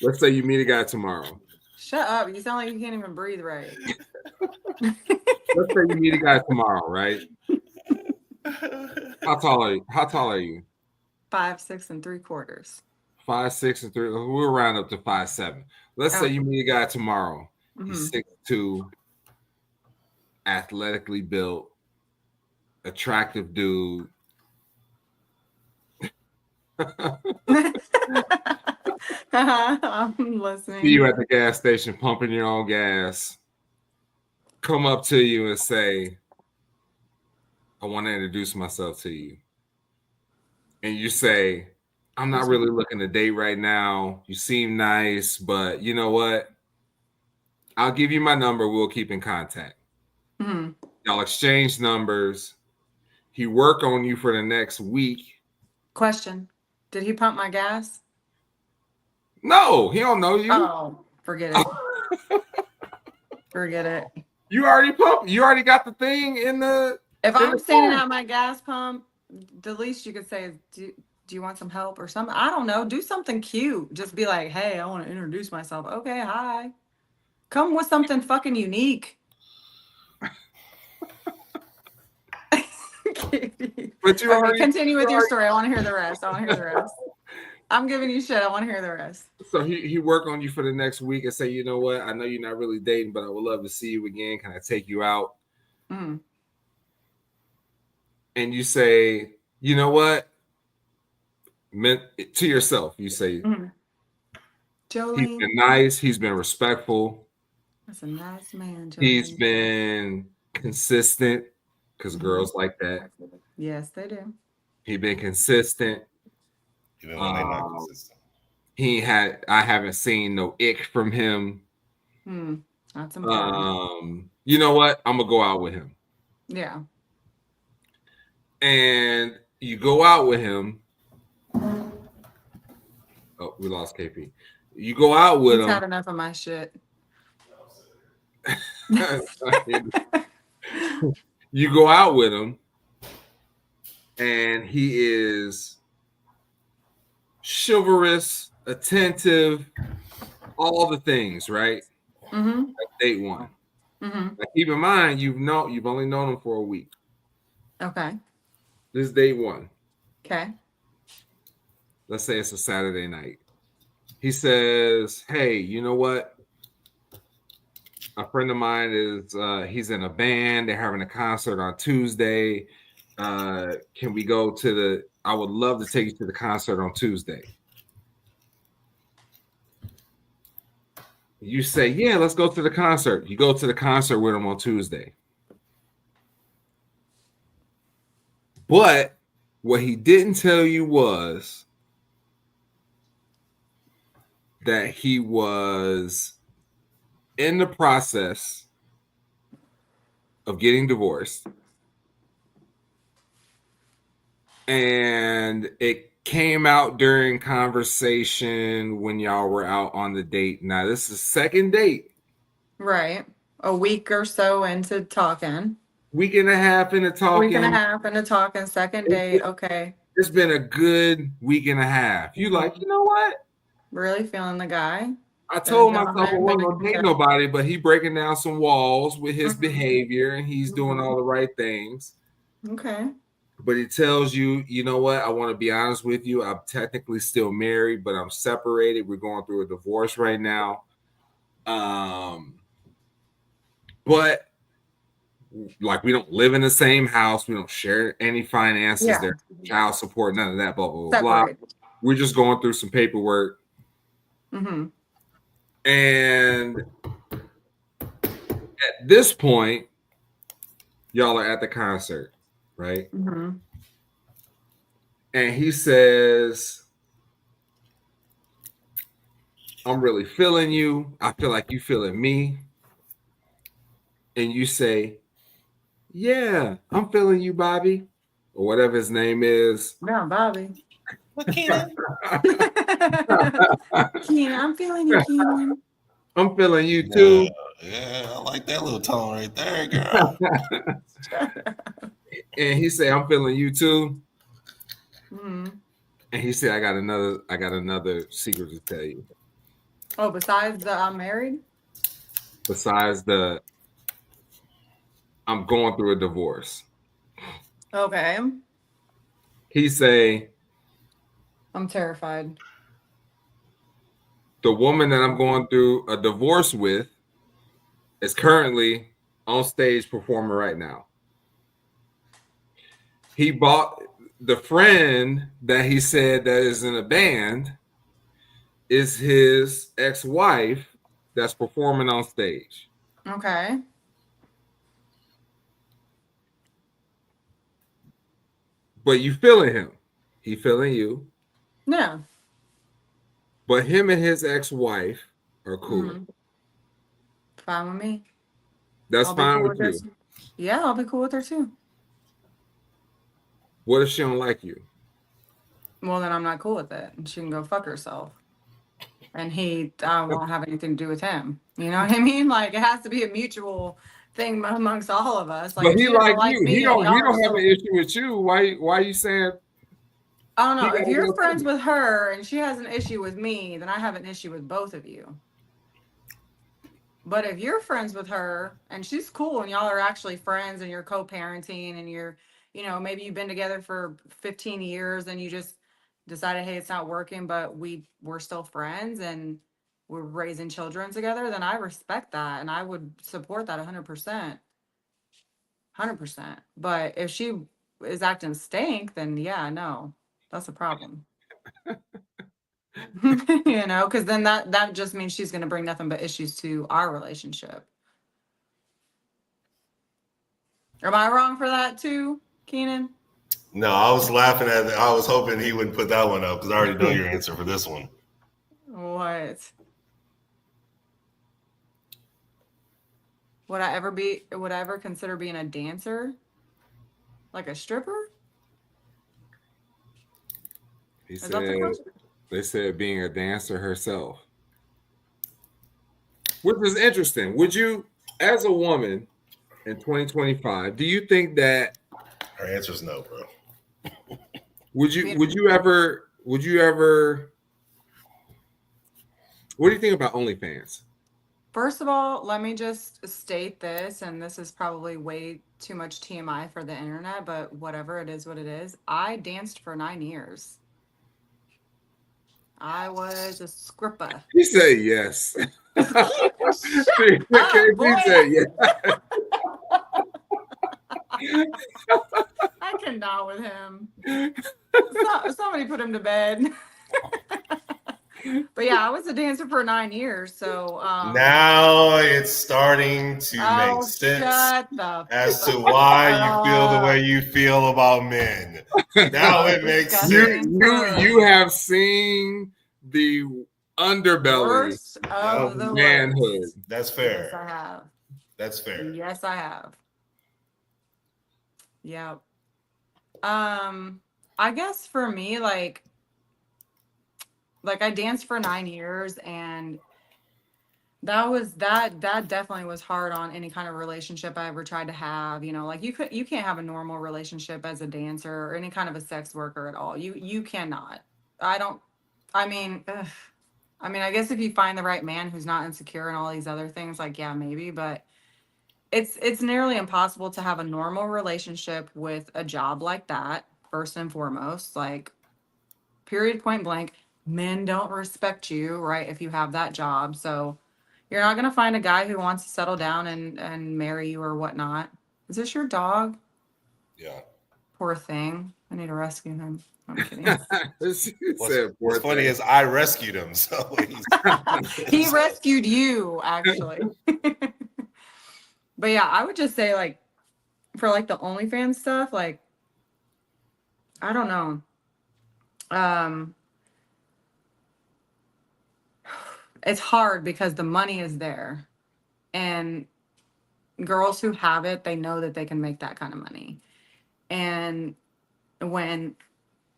Speaker 1: Let's say you meet a guy tomorrow.
Speaker 3: Shut up. You sound like you can't even breathe right.
Speaker 1: Let's say you meet a guy tomorrow, right? How tall are you?
Speaker 3: 5'6" 3/4.
Speaker 1: 5'6" 3. We'll round up to 5'7". Let's say you meet a guy tomorrow. He's 6'2", athletically built, attractive dude.
Speaker 3: I'm listening.
Speaker 1: See you at the gas station pumping your own gas. Come up to you and say, I want to introduce myself to you. And you say, I'm not really looking to date right now. You seem nice, but you know what? I'll give you my number. We'll keep in contact.
Speaker 3: Mm-hmm.
Speaker 1: Y'all exchange numbers. He work on you for the next week.
Speaker 3: Question. Did he pump my gas?
Speaker 1: No, he don't know you.
Speaker 3: Oh, forget it. Forget it.
Speaker 1: You already pumped. You already got the thing in the...
Speaker 3: If I'm standing at my gas pump, the least you could say is, do you want some help or something? I don't know. Do something cute. Just be like, hey, I want to introduce myself. Okay, hi. Come with something fucking unique.
Speaker 1: But you already
Speaker 3: continue with your story. I want to hear the rest. I'm giving you shit. I want to hear the rest.
Speaker 1: So he work on you for the next week and say, you know what? I know you're not really dating, but I would love to see you again. Can I take you out?
Speaker 3: Mm.
Speaker 1: And you say, you know what? To yourself, you say,
Speaker 3: Joline.
Speaker 1: He's been nice. He's been respectful.
Speaker 3: That's a nice man, Joline.
Speaker 1: He's been consistent because girls like that.
Speaker 3: Yes, they do.
Speaker 1: He's been consistent.
Speaker 2: Even when they're not consistent.
Speaker 1: I haven't seen no ick from him.
Speaker 3: That's important.
Speaker 1: You know what? I'm gonna go out with him.
Speaker 3: Yeah.
Speaker 1: And you go out with him. Oh, we lost KP. You go out with him.
Speaker 3: He's had enough of my shit.
Speaker 1: You go out with him, and he is chivalrous, attentive, all the things, right?
Speaker 3: Mm-hmm.
Speaker 1: Like date one.
Speaker 3: Mm-hmm.
Speaker 1: Now, keep in mind, you've only known him for a week.
Speaker 3: Okay.
Speaker 1: This is date one.
Speaker 3: Okay.
Speaker 1: Let's say it's a Saturday night. He says, hey, you know what? A friend of mine is, he's in a band. They're having a concert on Tuesday. Can we go I would love to take you to the concert on Tuesday. You say, yeah, let's go to the concert. You go to the concert with him on Tuesday. But what he didn't tell you was that he was in the process of getting divorced. And it came out during conversation when y'all were out on the date. Now, this is second date.
Speaker 3: Right. A week or so into talking.
Speaker 1: Week and a half into talking.
Speaker 3: Second date. Okay.
Speaker 1: It's been a good week and a half. You like, you know what?
Speaker 3: Really feeling the guy.
Speaker 1: I told myself I wasn't going to date nobody, but he breaking down some walls with his behavior, and he's doing all the right things.
Speaker 3: Okay.
Speaker 1: But he tells you, you know what? I want to be honest with you. I'm technically still married, but I'm separated. We're going through a divorce right now. But like we don't live in the same house, we don't share any finances,
Speaker 3: Yeah.
Speaker 1: there's child support, none of that, blah blah blah. We're just going through some paperwork.
Speaker 3: Mm-hmm.
Speaker 1: And at this point, y'all are at the concert, right?
Speaker 3: Mm-hmm.
Speaker 1: And he says, I'm really feeling you. I feel like you feeling me. And you say, yeah, I'm feeling you, Bobby. Or whatever his name is.
Speaker 3: No, Bobby.
Speaker 2: Keinon.
Speaker 3: Keinon, I'm feeling you, Keinon.
Speaker 1: I'm feeling you too.
Speaker 2: Yeah, I like that little tone right there, girl.
Speaker 1: And he said, I'm feeling you too.
Speaker 3: Mm-hmm.
Speaker 1: And he said, I got another secret to tell you.
Speaker 3: Oh, besides the I'm married?
Speaker 1: Besides the I'm going through a divorce.
Speaker 3: Okay.
Speaker 1: He say,
Speaker 3: I'm terrified.
Speaker 1: The woman that I'm going through a divorce with is currently on stage performing right now. He bought the friend that he said that is in a band is his ex-wife that's performing on stage.
Speaker 3: Okay.
Speaker 1: But you feeling him. He feeling you.
Speaker 3: Yeah.
Speaker 1: But him and his ex-wife are cool.
Speaker 3: Mm-hmm. Fine with me.
Speaker 1: That's fine with you.
Speaker 3: Yeah, I'll be cool with her too.
Speaker 1: What if she don't like you?
Speaker 3: Well, then I'm not cool with it. And she can go fuck herself. And I won't have anything to do with him. You know what I mean? Like, it has to be a mutual thing amongst all of us. Like,
Speaker 1: but he like you.
Speaker 3: Me,
Speaker 1: he don't have an issue with you. Why are you saying?
Speaker 3: I don't know. If you're friends with her and she has an issue with me, then I have an issue with both of you. But if you're friends with her and she's cool and y'all are actually friends and you're co-parenting and you're, maybe you've been together for 15 years and you just decided, hey, it's not working, but we're still friends and we're raising children together, then I respect that and I would support that 100%. 100%. But if she is acting stink, then yeah, no, that's a problem. Because then that just means she's going to bring nothing but issues to our relationship. Am I wrong for that too, Keinon?
Speaker 2: No, I was laughing at it. I was hoping he wouldn't put that one up because I already know your answer for this one.
Speaker 3: What? Would I ever consider being a dancer? Like a stripper?
Speaker 1: He said, they said being a dancer herself. Which is interesting. Would you, as a woman in 2025, do you think that
Speaker 2: her answer is no, bro?
Speaker 1: Would you ever what do you think about OnlyFans?
Speaker 3: First of all, let me just state this, and this is probably way too much TMI for the internet, but whatever, it is what it is. I danced for 9 years. I was a stripper.
Speaker 1: He said yes. He said yes.
Speaker 3: I cannot with him. Somebody put him to bed. But yeah, I was a dancer for 9 years. So
Speaker 2: now it's starting to make sense as to why you feel the way you feel about men. Now it makes sense.
Speaker 1: You have seen the underbelly
Speaker 3: of the
Speaker 1: manhood.
Speaker 3: worst.
Speaker 2: That's fair.
Speaker 3: Yes, I have.
Speaker 2: That's fair.
Speaker 3: Yes, I have. Yeah. I guess for me, like I danced for 9 years, and that definitely was hard on any kind of relationship I ever tried to have. Like you can't have a normal relationship as a dancer or any kind of a sex worker at all. You cannot. I guess if you find the right man who's not insecure and all these other things, like, yeah, maybe, but it's nearly impossible to have a normal relationship with a job like that. First and foremost, like, period, point blank, men don't respect you, right? If you have that job. So you're not going to find a guy who wants to settle down and marry you or whatnot. Is this your dog?
Speaker 2: Yeah.
Speaker 3: Poor thing. I need to rescue him. I'm kidding.
Speaker 2: What's funny is I rescued him, so
Speaker 3: he rescued you, actually. But yeah, I would just say, like, for like the OnlyFans stuff, like, I don't know. It's hard because the money is there, and girls who have it, they know that they can make that kind of money. And when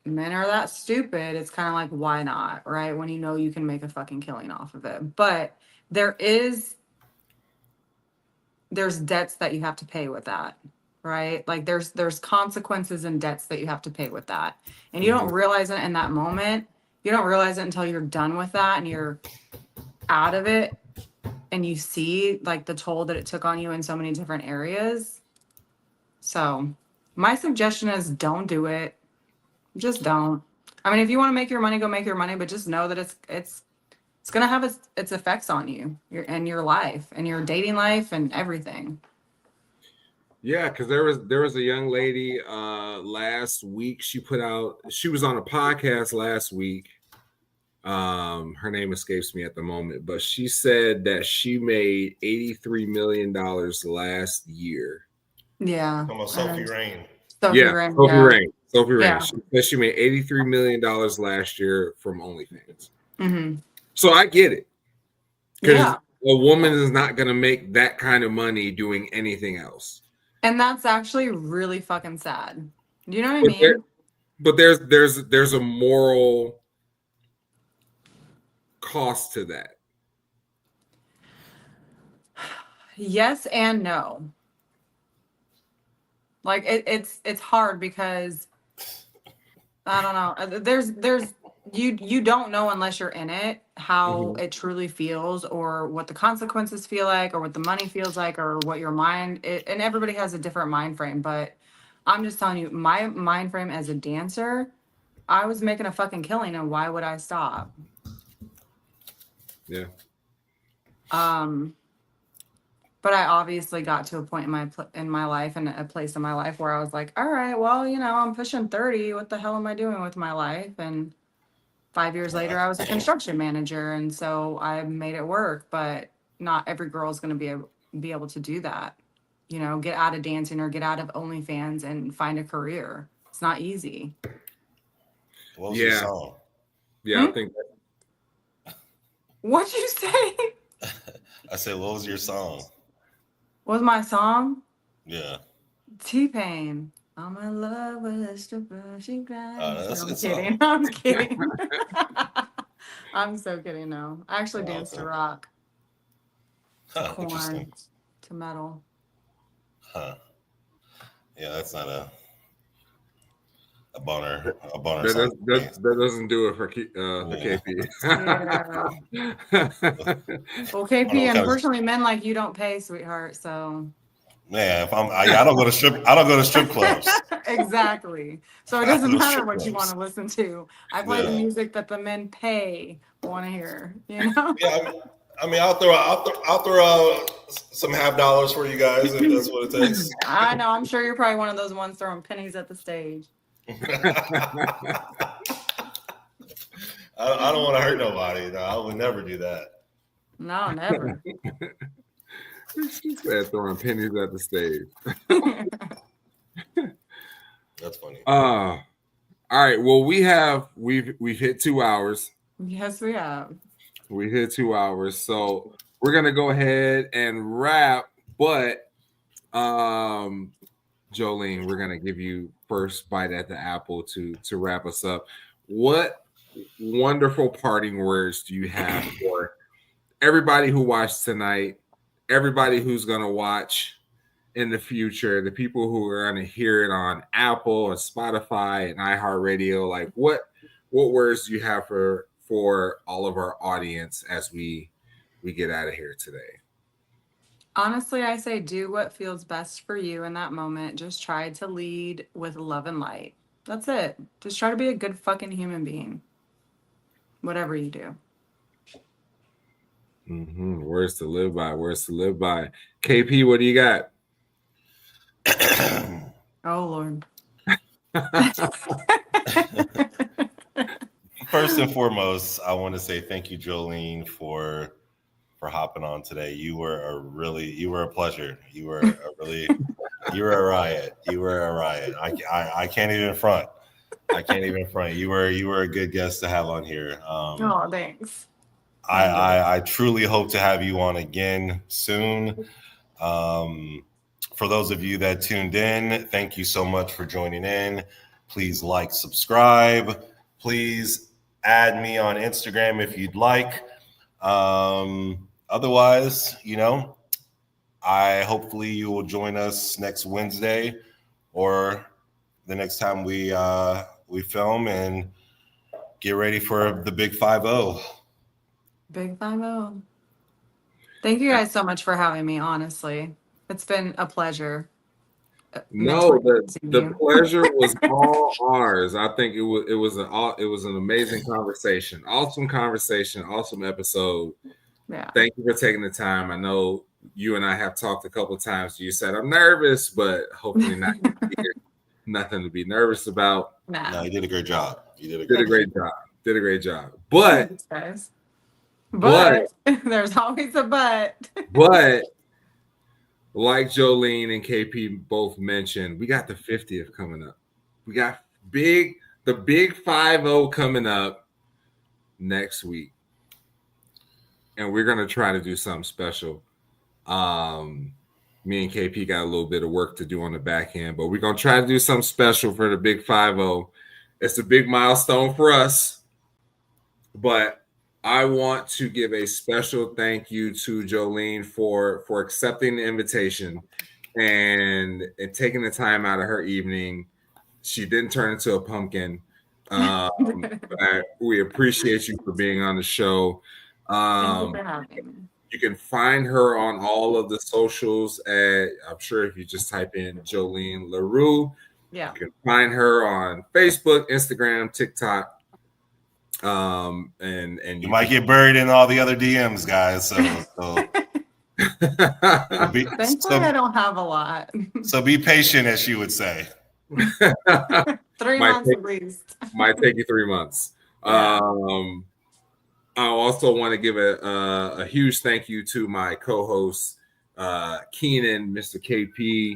Speaker 3: men are that stupid, it's kind of like, why not, right? When you know you can make a fucking killing off of it. But there's debts that you have to pay with that, right? Like there's consequences and debts that you have to pay with that. And you don't realize it in that moment. You don't realize it until you're done with that and you're out of it and you see like the toll that it took on you in so many different areas. So my suggestion is don't do it. Just don't. I mean, if you want to make your money, go make your money, but just know that it's going to have its effects on you and your life and your dating life and everything.
Speaker 1: Yeah, because there was a young lady last week. She was on a podcast last week. Her name escapes me at the moment, but she said that she made $83 million last year.
Speaker 3: Yeah.
Speaker 2: Come on, Sophie Rain.
Speaker 1: Sophie Rain. Yeah. She said she made $83 million last year from OnlyFans.
Speaker 3: Mm-hmm.
Speaker 1: So I get it. Because a woman is not going to make that kind of money doing anything else.
Speaker 3: And that's actually really fucking sad. Do you know what I mean?
Speaker 1: But there's a moral cost to that.
Speaker 3: Yes and no. Like it's hard because I don't know. There's you don't know unless you're in it how it truly feels or what the consequences feel like or what the money feels like or what your mind and everybody has a different mind frame, but I'm just telling you my mind frame as a dancer, I was making a fucking killing and why would I stop?
Speaker 1: Yeah.
Speaker 3: But I obviously got to a point in my life and a place in my life where I was like, all right, well, you know, I'm pushing 30. What the hell am I doing with my life? And 5 years later, I was a construction manager. And so I made it work. But not every girl is going to be able to do that. You know, get out of dancing or get out of OnlyFans and find a career. It's not easy.
Speaker 2: What was your song?
Speaker 1: Yeah, I think.
Speaker 3: What'd you say?
Speaker 2: I said, what was your song?
Speaker 3: What was my song?
Speaker 2: Yeah.
Speaker 3: T-Pain. I'm in love with a stripper. She grinds.
Speaker 2: I'm
Speaker 3: kidding. I'm kidding. I'm so kidding. No, I actually danced to rock.
Speaker 2: Huh, interesting.
Speaker 3: To metal.
Speaker 2: Huh. Yeah, that's not a boner.
Speaker 1: That doesn't do it for KP.
Speaker 3: Well, KP, unfortunately, men like you don't pay, sweetheart. So.
Speaker 2: Yeah, I don't go to strip clubs.
Speaker 3: Exactly. So it doesn't matter what you want to listen to. I play the music that the men pay want to hear. You know.
Speaker 2: Yeah, I mean, I'll throw out some $50 for you guys if that's what it takes.
Speaker 3: I know. I'm sure you're probably one of those ones throwing pennies at the stage.
Speaker 2: I don't want to hurt nobody. No, I would never do that.
Speaker 3: No, never.
Speaker 1: She said throwing pennies at the stage.
Speaker 2: That's funny.
Speaker 1: All right. Well, we've hit 2 hours.
Speaker 3: Yes, we have.
Speaker 1: We hit 2 hours. So we're gonna go ahead and wrap. But Jolene, we're gonna give you first bite at the apple to wrap us up. What wonderful parting words do you have for everybody who watched tonight? Everybody who's going to watch in the future, the people who are going to hear it on Apple and Spotify and iHeartRadio, like what words do you have for all of our audience as we get out of here today?
Speaker 3: Honestly, I say do what feels best for you in that moment. Just try to lead with love and light. That's it. Just try to be a good fucking human being. Whatever you do.
Speaker 1: Words to live by. KP, what do you got?
Speaker 3: Oh, Lord.
Speaker 2: First and foremost, I want to say thank you, Joline, for hopping on today. You were a pleasure. You were a riot. You were a riot. I can't even front. You were a good guest to have on here.
Speaker 3: Oh, thanks.
Speaker 2: I truly hope to have you on again soon. For those of you that tuned in, thank you so much for joining in. Please like, subscribe. Please add me on Instagram if you'd like. Otherwise, hopefully you will join us next Wednesday or the next time we film, and get ready for the big 5-0.
Speaker 3: Big 5-0. Thank you guys so much for having me. Honestly, it's been a pleasure.
Speaker 1: No, the pleasure was all ours. I think it was an amazing conversation, awesome episode.
Speaker 3: Yeah.
Speaker 1: Thank you for taking the time. I know you and I have talked a couple of times. You said I'm nervous, but hopefully not. Nothing to be nervous about.
Speaker 2: No, you did a great job.
Speaker 1: Did a great job. But
Speaker 3: there's always a but.
Speaker 1: But like Joline and KP both mentioned, we got the 50th coming up. We got the big 5-0 coming up next week. And we're going to try to do something special. Me and KP got a little bit of work to do on the back end, but we're going to try to do something special for the big 5-0. It's a big milestone for us. But I want to give a special thank you to Joline for accepting the invitation and taking the time out of her evening. She didn't turn into a pumpkin. We appreciate you for being on the show.
Speaker 3: Thank you for having me.
Speaker 1: You can find her on all of the socials. I'm sure if you just type in Joline LaRue,
Speaker 3: you
Speaker 1: can find her on Facebook, Instagram, TikTok. And
Speaker 2: you might get buried in all the other DMs, guys. So
Speaker 3: thankfully I don't have a lot.
Speaker 2: So be patient, as she would say.
Speaker 3: 3 months at least.
Speaker 1: Might take you 3 months. Yeah. I also want to give a huge thank you to my co-host Keinon, Mr. KP,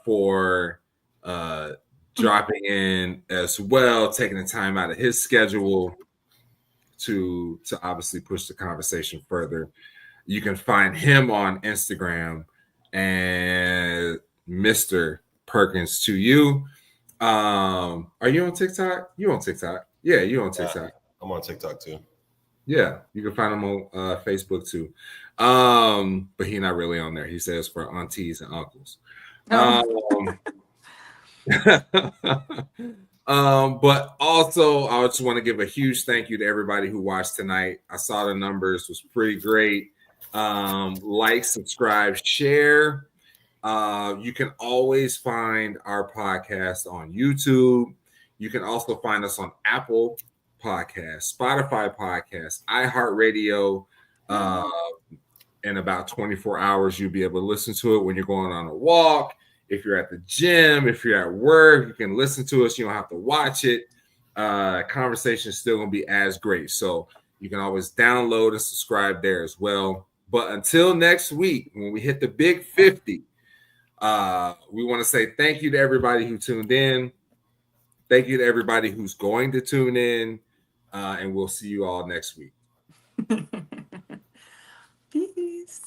Speaker 1: for dropping in as well, taking the time out of his schedule to obviously push the conversation further. You can find him on Instagram and Mr. Perkins to you. Are you on TikTok? You on TikTok? Yeah, you on TikTok.
Speaker 2: Yeah, I'm on TikTok too.
Speaker 1: Yeah, you can find him on Facebook too. But he's not really on there. He says for aunties and uncles. But also I just want to give a huge thank you to everybody who watched tonight. I saw the numbers, was pretty great. Like, subscribe, share. You can always find our podcast on YouTube. You can also find us on Apple Podcasts, Spotify Podcasts, iHeartRadio. In about 24 hours, you'll be able to listen to it when you're going on a walk. If you're at the gym, if you're at work, you can listen to us. You don't have to watch it. Conversation is still going to be as great. So you can always download and subscribe there as well. But until next week, when we hit the big 50, we want to say thank you to everybody who tuned in. Thank you to everybody who's going to tune in. And we'll see you all next week.
Speaker 3: Peace.